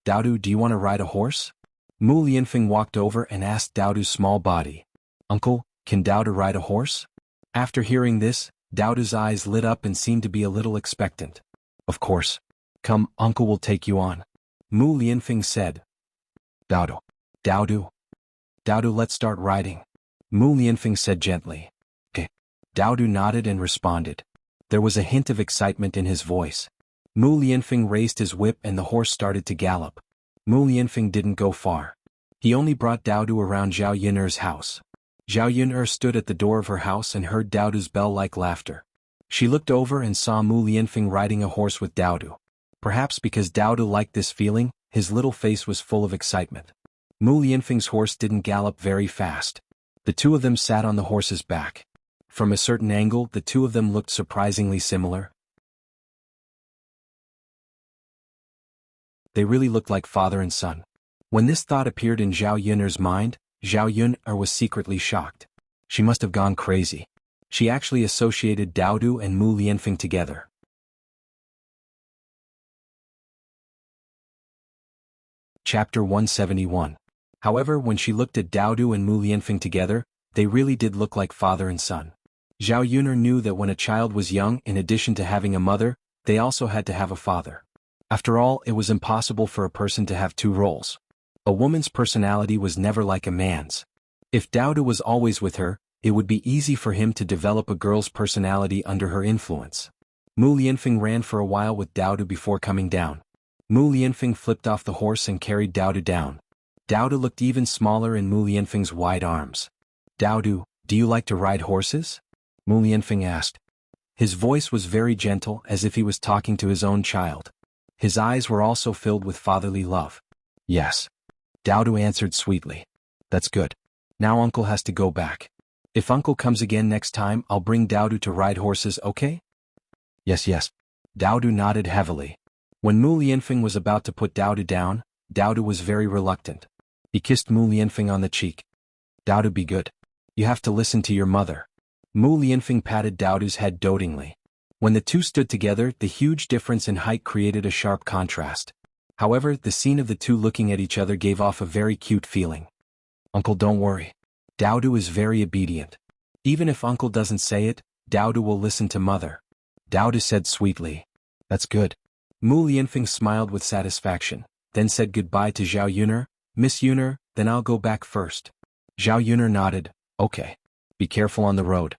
Speaker 1: "Dao, do you want to ride a horse?" Mu Lianfeng walked over and asked Dao's small body. "Uncle, can Dao ride a horse?" After hearing this, Dao's eyes lit up and seemed to be a little expectant. "Of course. Come, Uncle will take you on," Mu Lianfeng said. Dao, let's start riding," Mu Lianfeng said gently. "Okay." Dao nodded and responded. There was a hint of excitement in his voice. Mu Lianfeng raised his whip and the horse started to gallop. Mu Lianfeng didn't go far. He only brought Dao around Zhao Yun'er's house. Zhao Yun'er stood at the door of her house and heard Dao's bell-like laughter. She looked over and saw Mu Lianfeng riding a horse with Dao. Perhaps because Dao liked this feeling, his little face was full of excitement. Mu Lianfeng's horse didn't gallop very fast. The two of them sat on the horse's back. From a certain angle, the two of them looked surprisingly similar. They really looked like father and son. When this thought appeared in Zhao Yun'er's mind, Zhao Yun'er was secretly shocked. She must have gone crazy. She actually associated Dao and Mu Lianfeng together. Chapter 171. However, when she looked at Dao and Mu Lianfeng together, they really did look like father and son. Zhao Yun'er knew that when a child was young, in addition to having a mother, they also had to have a father. After all, it was impossible for a person to have two roles. A woman's personality was never like a man's. If Dao was always with her, it would be easy for him to develop a girl's personality under her influence. Mu Lianfeng ran for a while with Dao before coming down. Mu Lianfeng flipped off the horse and carried Dao down. Dao looked even smaller in Mu Lianfeng's wide arms. "Dao, do you like to ride horses?" Mu Lianfeng asked. His voice was very gentle, as if he was talking to his own child. His eyes were also filled with fatherly love. "Yes." Dao answered sweetly. "That's good. Now Uncle has to go back. If Uncle comes again next time, I'll bring Dao to ride horses, okay?" Yes. Dao nodded heavily. When Mu Lianfeng was about to put Dao down, Dao was very reluctant. He kissed Mu Lianfeng on the cheek. "Dao, be good. You have to listen to your mother." Mu Lianfeng patted Dao's head dotingly. When the two stood together, the huge difference in height created a sharp contrast. However, the scene of the two looking at each other gave off a very cute feeling. "Uncle, don't worry. Dao is very obedient. Even if Uncle doesn't say it, Dao will listen to Mother." Dao said sweetly. "That's good." Mu Lianfeng smiled with satisfaction, then said goodbye to Zhao Yun'er. "Miss Yun'er, then I'll go back first." Zhao Yun'er nodded. "Okay. Be careful on the road."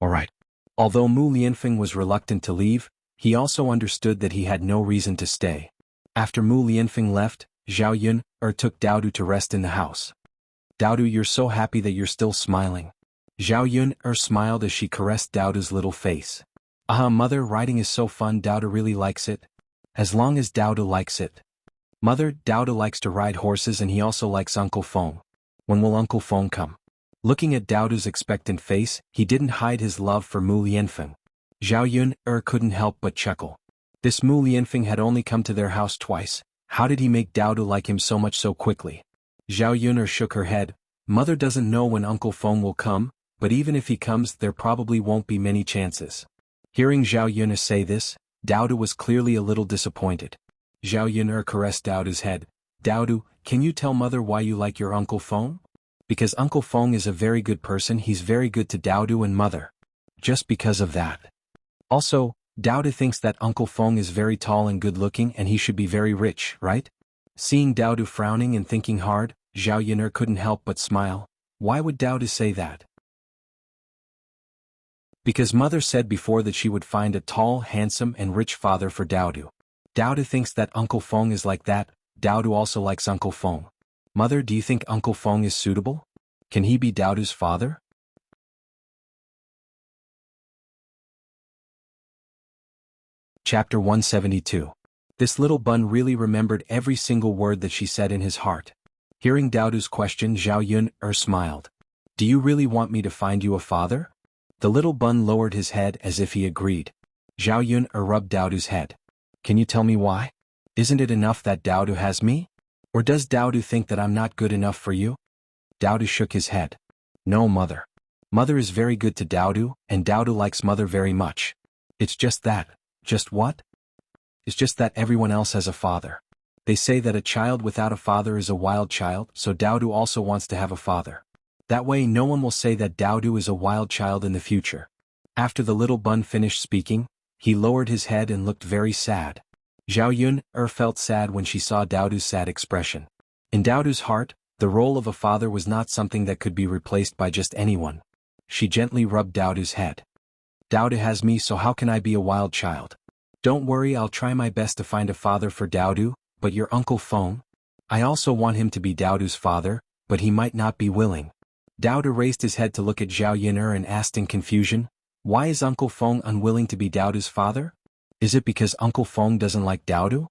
Speaker 1: All right. Although Mu Lianfeng was reluctant to leave, he also understood that he had no reason to stay. After Mu Lianfeng left, Zhao Yun took Daodu to rest in the house. Daodu, you're so happy that you're still smiling. Zhao Yun smiled as she caressed Daodu's little face. Mother, riding is so fun. Daodu really likes it. As long as Daodu likes it. Mother, Daodu likes to ride horses and he also likes Uncle Feng. When will Uncle Feng come? Looking at Daodu's expectant face, he didn't hide his love for Mu Lianfeng. Zhao Yun couldn't help but chuckle. This Mu Lianfeng had only come to their house twice. How did he make Daodu like him so much so quickly? Zhao Yun shook her head. Mother doesn't know when Uncle Feng will come, but even if he comes there probably won't be many chances. Hearing Zhao Yun say this, Daodu was clearly a little disappointed. Zhao Yun caressed Daodu's head. Daodu, can you tell Mother why you like your Uncle Feng? Because Uncle Feng is a very good person. He's very good to Daodu and Mother. Just because of that. Also, Daodu thinks that Uncle Feng is very tall and good-looking and he should be very rich, right? Seeing Daodu frowning and thinking hard, Zhao Yun couldn't help but smile. Why would Daodu say that? Because Mother said before that she would find a tall, handsome and rich father for Daodu. Daodu thinks that Uncle Feng is like that. Daodu also likes Uncle Feng. Mother, do you think Uncle Feng is suitable? Can he be Daodu's father? Chapter 172. This little bun really remembered every single word that she said in his heart. Hearing Daodu's question, Zhao Yun smiled. Do you really want me to find you a father? The little bun lowered his head as if he agreed. Zhao Yun rubbed Daodu's head. Can you tell me why? Isn't it enough that Daodu has me? Or does Daodu think that I'm not good enough for you? Daodu shook his head. No, Mother. Mother is very good to Daodu, and Daodu likes Mother very much. It's just that. Just what? It's just that everyone else has a father. They say that a child without a father is a wild child, so Daodu also wants to have a father. That way no one will say that Daodu is a wild child in the future. After the little bun finished speaking, he lowered his head and looked very sad. Zhao Yun felt sad when she saw Daodu's sad expression. In Daodu's heart, the role of a father was not something that could be replaced by just anyone. She gently rubbed Daodu's head. Daodu has me, so how can I be a wild child? Don't worry, I'll try my best to find a father for Daodu, but your Uncle Feng? I also want him to be Daodu's father, but he might not be willing. Daodu raised his head to look at Zhao Yun and asked in confusion, why is Uncle Feng unwilling to be Daodu's father? Is it because Uncle Feng doesn't like Daodu?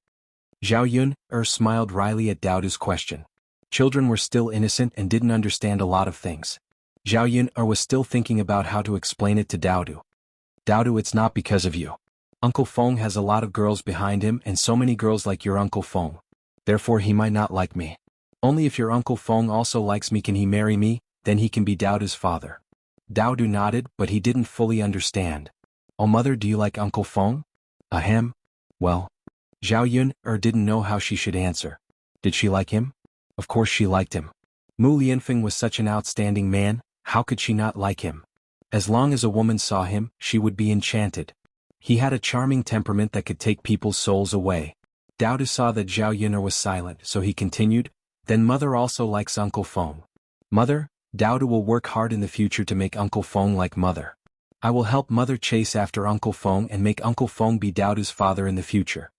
Speaker 1: Zhao Yun smiled wryly at Daodu's question. Children were still innocent and didn't understand a lot of things. Zhao Yun was still thinking about how to explain it to Daodu. Daodu, it's not because of you. Uncle Feng has a lot of girls behind him and so many girls like your Uncle Feng. Therefore he might not like me. Only if your Uncle Feng also likes me can he marry me, then he can be Daodu's father. Daodu nodded, but he didn't fully understand. Oh Mother, do you like Uncle Feng? Ahem. Well. Zhao Yun didn't know how she should answer. Did she like him? Of course she liked him. Mu Lianfeng was such an outstanding man, how could she not like him? As long as a woman saw him, she would be enchanted. He had a charming temperament that could take people's souls away. Daodu saw that Zhao Yun was silent, so he continued, then Mother also likes Uncle Feng. Mother, Daodu will work hard in the future to make Uncle Feng like Mother. I will help Mother chase after Uncle Feng and make Uncle Feng be Daodu's father in the future.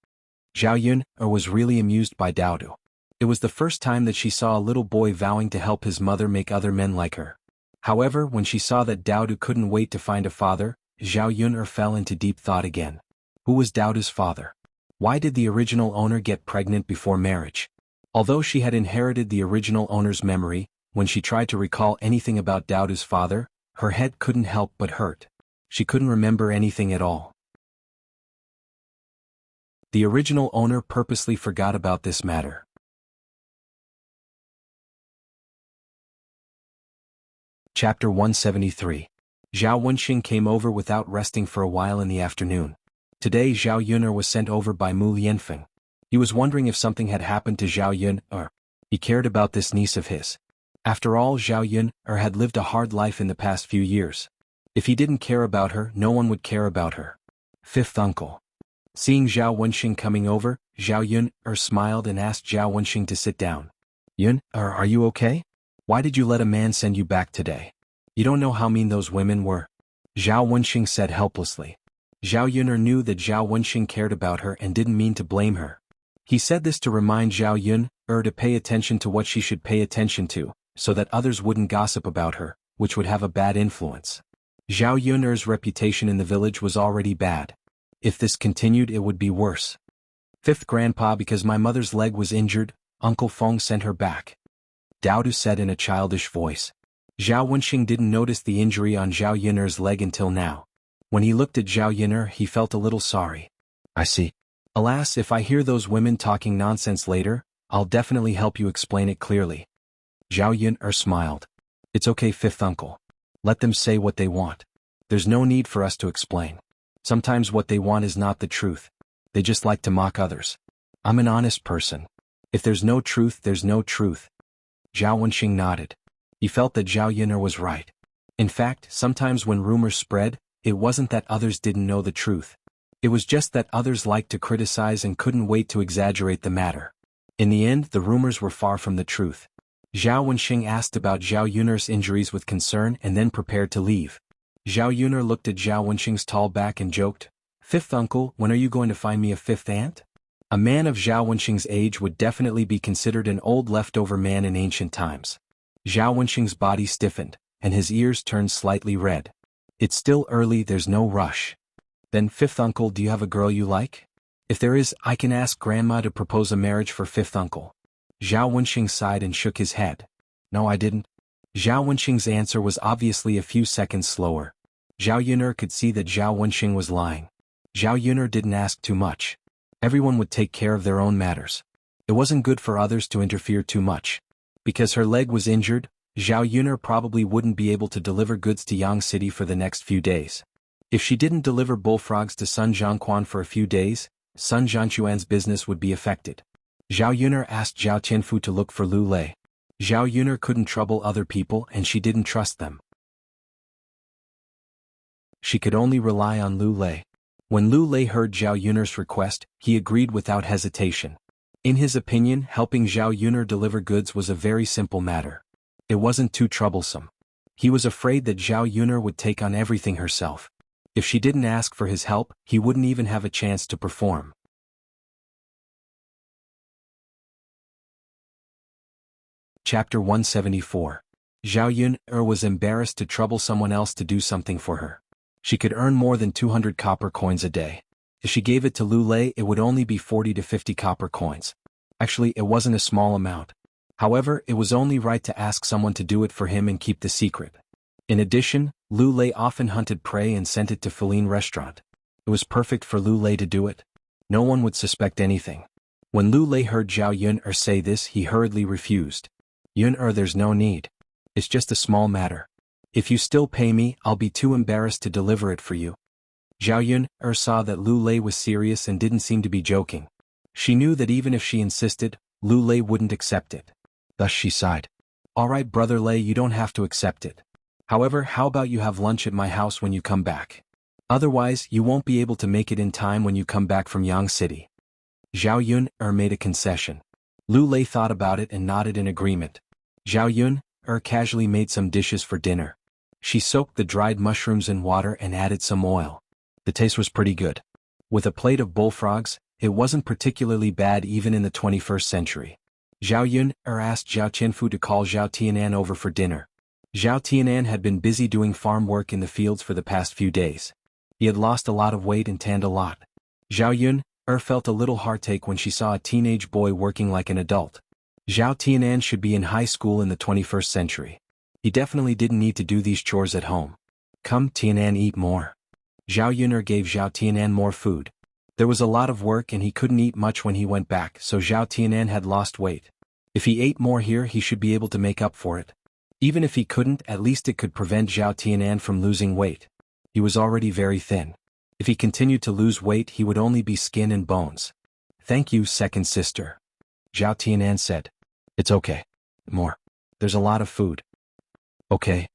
Speaker 1: Zhao Yun was really amused by Daodu. It was the first time that she saw a little boy vowing to help his mother make other men like her. However, when she saw that Daodu couldn't wait to find a father, Zhao Yun fell into deep thought again. Who was Daodu's father? Why did the original owner get pregnant before marriage? Although she had inherited the original owner's memory, when she tried to recall anything about Daodu's father, her head couldn't help but hurt. She couldn't remember anything at all. The original owner purposely forgot about this matter. Chapter 173. Zhao Wenxing came over without resting for a while in the afternoon. Today Zhao Yun was sent over by Mu Lianfeng. He was wondering if something had happened to Zhao Yun, or he cared about this niece of his. After all, Zhao Yun had lived a hard life in the past few years. If he didn't care about her, no one would care about her. Fifth uncle. Seeing Zhao Wenxing coming over, Zhao Yun smiled and asked Zhao Wenxing to sit down. Yun, are you okay? Why did you let a man send you back today? You don't know how mean those women were. Zhao Wenxing said helplessly. Zhao Yun'er knew that Zhao Wenxing cared about her and didn't mean to blame her. He said this to remind Zhao Yun'er to pay attention to what she should pay attention to, so that others wouldn't gossip about her, which would have a bad influence. Zhao Yun'er's reputation in the village was already bad. If this continued, it would be worse. Fifth grandpa, because my mother's leg was injured, Uncle Feng sent her back. Dao Du said in a childish voice. Zhao Wenxing didn't notice the injury on Zhao Yun'er's leg until now. When he looked at Zhao Yun'er, he felt a little sorry. I see. Alas, if I hear those women talking nonsense later, I'll definitely help you explain it clearly. Zhao Yun'er smiled. It's okay, fifth uncle. Let them say what they want. There's no need for us to explain. Sometimes what they want is not the truth. They just like to mock others. I'm an honest person. If there's no truth, there's no truth. Zhao Wenxing nodded. He felt that Zhao Yun'er was right. In fact, sometimes when rumors spread, it wasn't that others didn't know the truth. It was just that others liked to criticize and couldn't wait to exaggerate the matter. In the end, the rumors were far from the truth. Zhao Wenxing asked about Zhao Yun'er's injuries with concern and then prepared to leave. Zhao Yun'er looked at Zhao Wenxing's tall back and joked, "Fifth uncle, when are you going to find me a fifth aunt?" A man of Zhao Wenxing's age would definitely be considered an old leftover man in ancient times. Zhao Wenxing's body stiffened, and his ears turned slightly red. It's still early, there's no rush. Then, fifth uncle, do you have a girl you like? If there is, I can ask grandma to propose a marriage for fifth uncle. Zhao Wenxing sighed and shook his head. No, I didn't. Zhao Wenxing's answer was obviously a few seconds slower. Zhao Yun'er could see that Zhao Wenxing was lying. Zhao Yun'er didn't ask too much. Everyone would take care of their own matters. It wasn't good for others to interfere too much. Because her leg was injured, Zhao Yun'er probably wouldn't be able to deliver goods to Yang City for the next few days. If she didn't deliver bullfrogs to Sun Zhangquan for a few days, Sun Zhangquan's business would be affected. Zhao Yun'er asked Zhao Tianfu to look for Lu Lei. Zhao Yun'er couldn't trouble other people and she didn't trust them. She could only rely on Lu Lei. When Lu Lei heard Zhao Yun'er's request, he agreed without hesitation. In his opinion, helping Zhao Yun'er deliver goods was a very simple matter. It wasn't too troublesome. He was afraid that Zhao Yun'er would take on everything herself. If she didn't ask for his help, he wouldn't even have a chance to perform. Chapter 174. Zhao Yun'er was embarrassed to trouble someone else to do something for her. She could earn more than 200 copper coins a day. If she gave it to Lu Lei, it would only be 40 to 50 copper coins. Actually, it wasn't a small amount. However, it was only right to ask someone to do it for him and keep the secret. In addition, Lu Lei often hunted prey and sent it to Feline restaurant. It was perfect for Lu Lei to do it. No one would suspect anything. When Lu Lei heard Zhao Yun'er say this, he hurriedly refused. Yun'er, there's no need. It's just a small matter. If you still pay me, I'll be too embarrassed to deliver it for you. Zhao Yun'er saw that Lu Lei was serious and didn't seem to be joking. She knew that even if she insisted, Lu Lei wouldn't accept it. Thus she sighed. All right, brother Lei, you don't have to accept it. However, how about you have lunch at my house when you come back? Otherwise, you won't be able to make it in time when you come back from Yang City. Zhao Yun'er made a concession. Lu Lei thought about it and nodded in agreement. Zhao Yun'er casually made some dishes for dinner. She soaked the dried mushrooms in water and added some oil. The taste was pretty good. With a plate of bullfrogs, it wasn't particularly bad even in the 21st century. Zhao Yun'er asked Zhao Tianfu to call Zhao Tianan over for dinner. Zhao Tianan had been busy doing farm work in the fields for the past few days. He had lost a lot of weight and tanned a lot. Zhao Yun'er felt a little heartache when she saw a teenage boy working like an adult. Zhao Tianan should be in high school in the 21st century. He definitely didn't need to do these chores at home. Come, Tianan, eat more. Zhao Yun'er gave Zhao Tianan more food. There was a lot of work and he couldn't eat much when he went back, so Zhao Tianan had lost weight. If he ate more here, he should be able to make up for it. Even if he couldn't, at least it could prevent Zhao Tianan from losing weight. He was already very thin. If he continued to lose weight, he would only be skin and bones. Thank you, second sister. Zhao Tianan said. It's okay. More. There's a lot of food. Okay.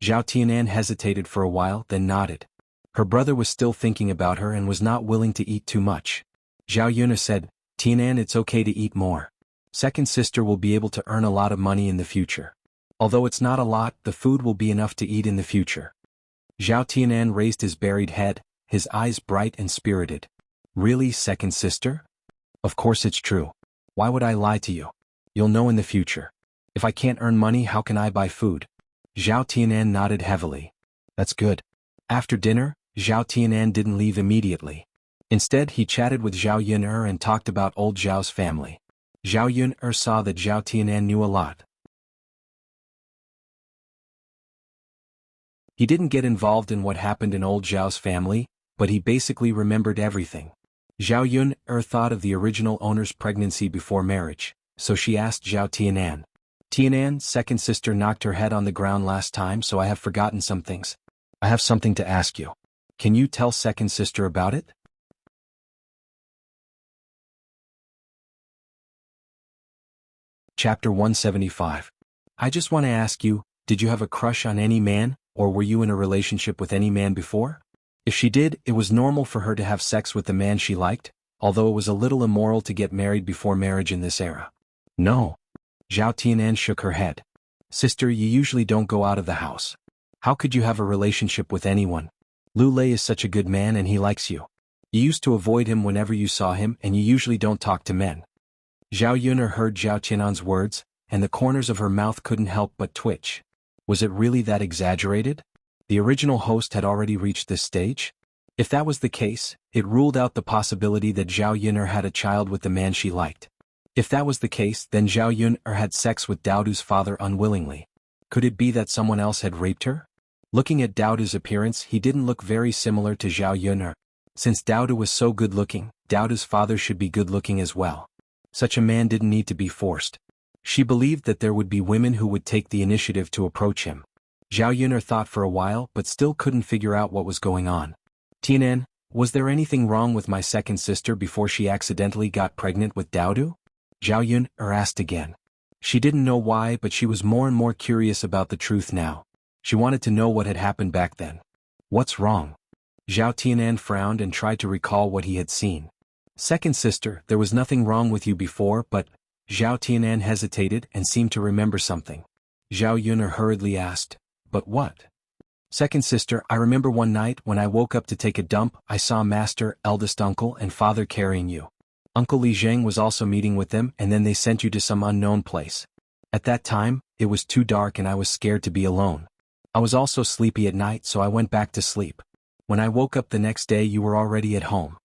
Speaker 1: Zhao Tianan hesitated for a while, then nodded. Her brother was still thinking about her and was not willing to eat too much. Zhao Yun'er said, Tianan, it's okay to eat more. Second sister will be able to earn a lot of money in the future. Although it's not a lot, the food will be enough to eat in the future. Zhao Tianan raised his buried head, his eyes bright and spirited. Really, second sister? Of course it's true. Why would I lie to you? You'll know in the future. If I can't earn money, how can I buy food? Zhao Tianan nodded heavily. That's good. After dinner, Zhao Tianan didn't leave immediately. Instead, he chatted with Zhao Yun'er and talked about old Zhao's family. Zhao Yun'er saw that Zhao Tianan knew a lot. He didn't get involved in what happened in old Zhao's family, but he basically remembered everything. Zhao Yun'er thought of the original owner's pregnancy before marriage, so she asked Zhao Tianan. Tianan, second sister knocked her head on the ground last time, so I have forgotten some things. I have something to ask you. Can you tell second sister about it? Chapter 175. I just want to ask you, did you have a crush on any man, or were you in a relationship with any man before? If she did, it was normal for her to have sex with the man she liked, although it was a little immoral to get married before marriage in this era. No. Zhao Tianan shook her head. Sister, you usually don't go out of the house. How could you have a relationship with anyone? Lu Lei is such a good man and he likes you. You used to avoid him whenever you saw him and you usually don't talk to men. Zhao Yun'er heard Zhao Tianan's words, and the corners of her mouth couldn't help but twitch. Was it really that exaggerated? The original host had already reached this stage? If that was the case, it ruled out the possibility that Zhao Yun'er had a child with the man she liked. If that was the case, then Zhao Yun'er had sex with Daodu's father unwillingly. Could it be that someone else had raped her? Looking at Daodu's appearance, he didn't look very similar to Zhao Yun'er. Since Daodu was so good-looking, Daodu's father should be good-looking as well. Such a man didn't need to be forced. She believed that there would be women who would take the initiative to approach him. Zhao Yun'er thought for a while but still couldn't figure out what was going on. Tianan, was there anything wrong with my second sister before she accidentally got pregnant with Daodu? Zhao Yun'er asked again. She didn't know why, but she was more and more curious about the truth now. She wanted to know what had happened back then. What's wrong? Zhao Tianan frowned and tried to recall what he had seen. Second sister, there was nothing wrong with you before, but... Zhao Tianan hesitated and seemed to remember something. Zhao Yun'er hurriedly asked, but what? Second sister, I remember one night when I woke up to take a dump, I saw master, eldest uncle and father carrying you. Uncle Li Zheng was also meeting with them and then they sent you to some unknown place. At that time, it was too dark and I was scared to be alone. I was also sleepy at night so I went back to sleep. When I woke up the next day you were already at home.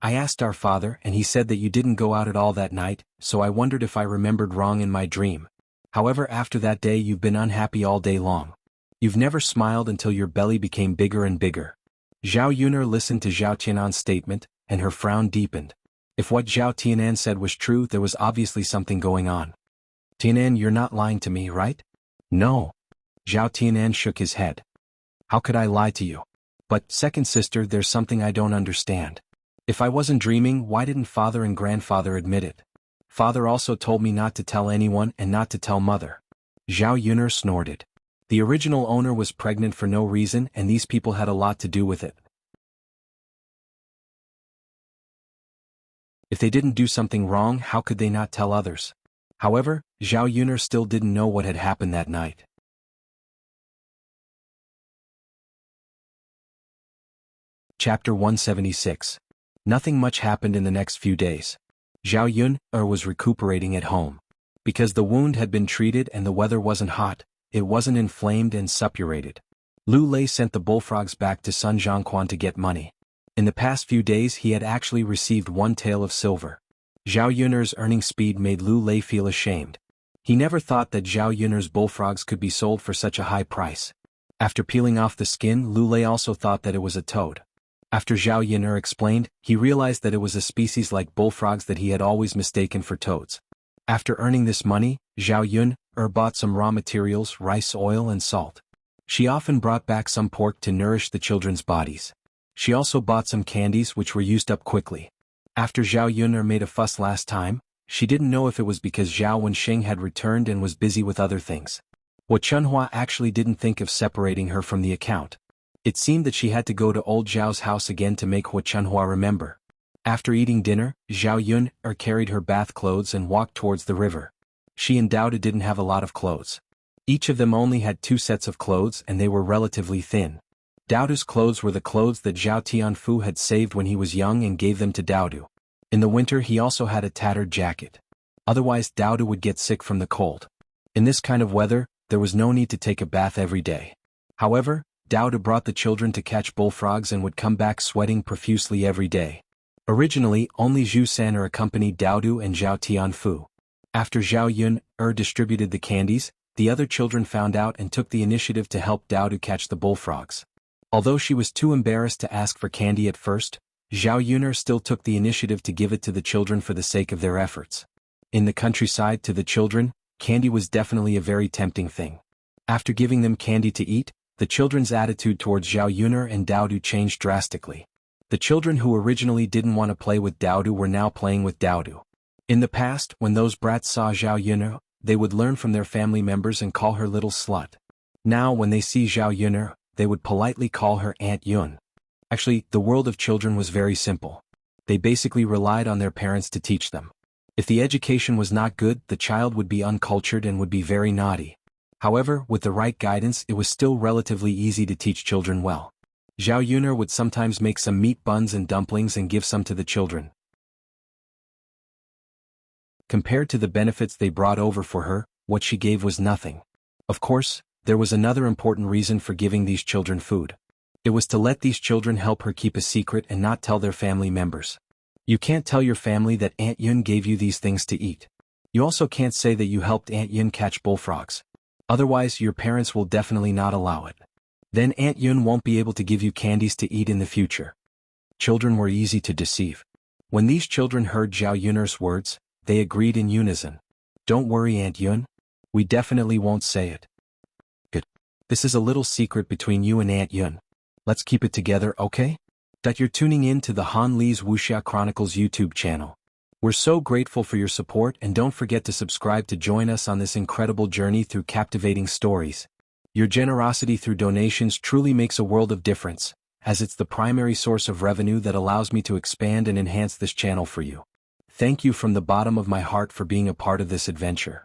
Speaker 1: I asked our father and he said that you didn't go out at all that night, so I wondered if I remembered wrong in my dream. However, after that day you've been unhappy all day long. You've never smiled until your belly became bigger and bigger. Zhao Yun'er listened to Zhao Tianan's statement, and her frown deepened. If what Zhao Tianan said was true, there was obviously something going on. Tianan, you're not lying to me, right? No. Zhao Tianan shook his head. How could I lie to you? But, second sister, there's something I don't understand. If I wasn't dreaming, why didn't father and grandfather admit it? Father also told me not to tell anyone and not to tell mother. Zhao Yun'er snorted. The original owner was pregnant for no reason and these people had a lot to do with it. If they didn't do something wrong, how could they not tell others? However, Zhao Yun'er still didn't know what had happened that night. Chapter 176. Nothing much happened in the next few days. Zhao Yun'er was recuperating at home. Because the wound had been treated and the weather wasn't hot, it wasn't inflamed and suppurated. Lu Lei sent the bullfrogs back to Sun Zhongquan to get money. In the past few days he had actually received 1 tael of silver. Zhao Yun'er's earning speed made Lu Lei feel ashamed. He never thought that Zhao Yun'er's bullfrogs could be sold for such a high price. After peeling off the skin, Lu Lei also thought that it was a toad. After Zhao Yun'er explained, he realized that it was a species like bullfrogs that he had always mistaken for toads. After earning this money, Zhao Yun'er bought some raw materials, rice oil and salt. She often brought back some pork to nourish the children's bodies. She also bought some candies which were used up quickly. After Zhao Yun'er made a fuss last time, she didn't know if it was because Zhao Wensheng had returned and was busy with other things. Wu Chunhua actually didn't think of separating her from the account. It seemed that she had to go to old Zhao's house again to make Wu Chunhua remember. After eating dinner, Zhao Yun'er carried her bath clothes and walked towards the river. She and Daodu didn't have a lot of clothes. Each of them only had 2 sets of clothes and they were relatively thin. Daodu's clothes were the clothes that Zhao Tianfu had saved when he was young and gave them to Daodu. In the winter he also had a tattered jacket. Otherwise Daodu would get sick from the cold. In this kind of weather, there was no need to take a bath every day. However, Daodu brought the children to catch bullfrogs and would come back sweating profusely every day. Originally, only Zhu San'er accompanied Daodu and Zhao Tianfu. After Zhao Yun distributed the candies, the other children found out and took the initiative to help Daodu catch the bullfrogs. Although she was too embarrassed to ask for candy at first, Zhao Yun'er still took the initiative to give it to the children for the sake of their efforts. In the countryside, to the children, candy was definitely a very tempting thing. After giving them candy to eat, the children's attitude towards Zhao Yun'er and Daodu changed drastically. The children who originally didn't want to play with Daodu were now playing with Daodu. In the past, when those brats saw Zhao Yun'er, they would learn from their family members and call her little slut. Now when they see Zhao Yun'er, they would politely call her Aunt Yun. Actually, the world of children was very simple. They basically relied on their parents to teach them. If the education was not good, the child would be uncultured and would be very naughty. However, with the right guidance, it was still relatively easy to teach children well. Zhao Yun'er would sometimes make some meat buns and dumplings and give some to the children. Compared to the benefits they brought over for her, what she gave was nothing. Of course, there was another important reason for giving these children food. It was to let these children help her keep a secret and not tell their family members. You can't tell your family that Aunt Yun gave you these things to eat. You also can't say that you helped Aunt Yun catch bullfrogs. Otherwise, your parents will definitely not allow it. Then Aunt Yun won't be able to give you candies to eat in the future. Children were easy to deceive. When these children heard Zhao Yun'er's words, they agreed in unison. Don't worry, Aunt Yun. We definitely won't say it. Good. This is a little secret between you and Aunt Yun. Let's keep it together, okay? That you're tuning in to the Han Li's Wuxia Chronicles YouTube channel. We're so grateful for your support, and don't forget to subscribe to join us on this incredible journey through captivating stories. Your generosity through donations truly makes a world of difference, as it's the primary source of revenue that allows me to expand and enhance this channel for you. Thank you from the bottom of my heart for being a part of this adventure.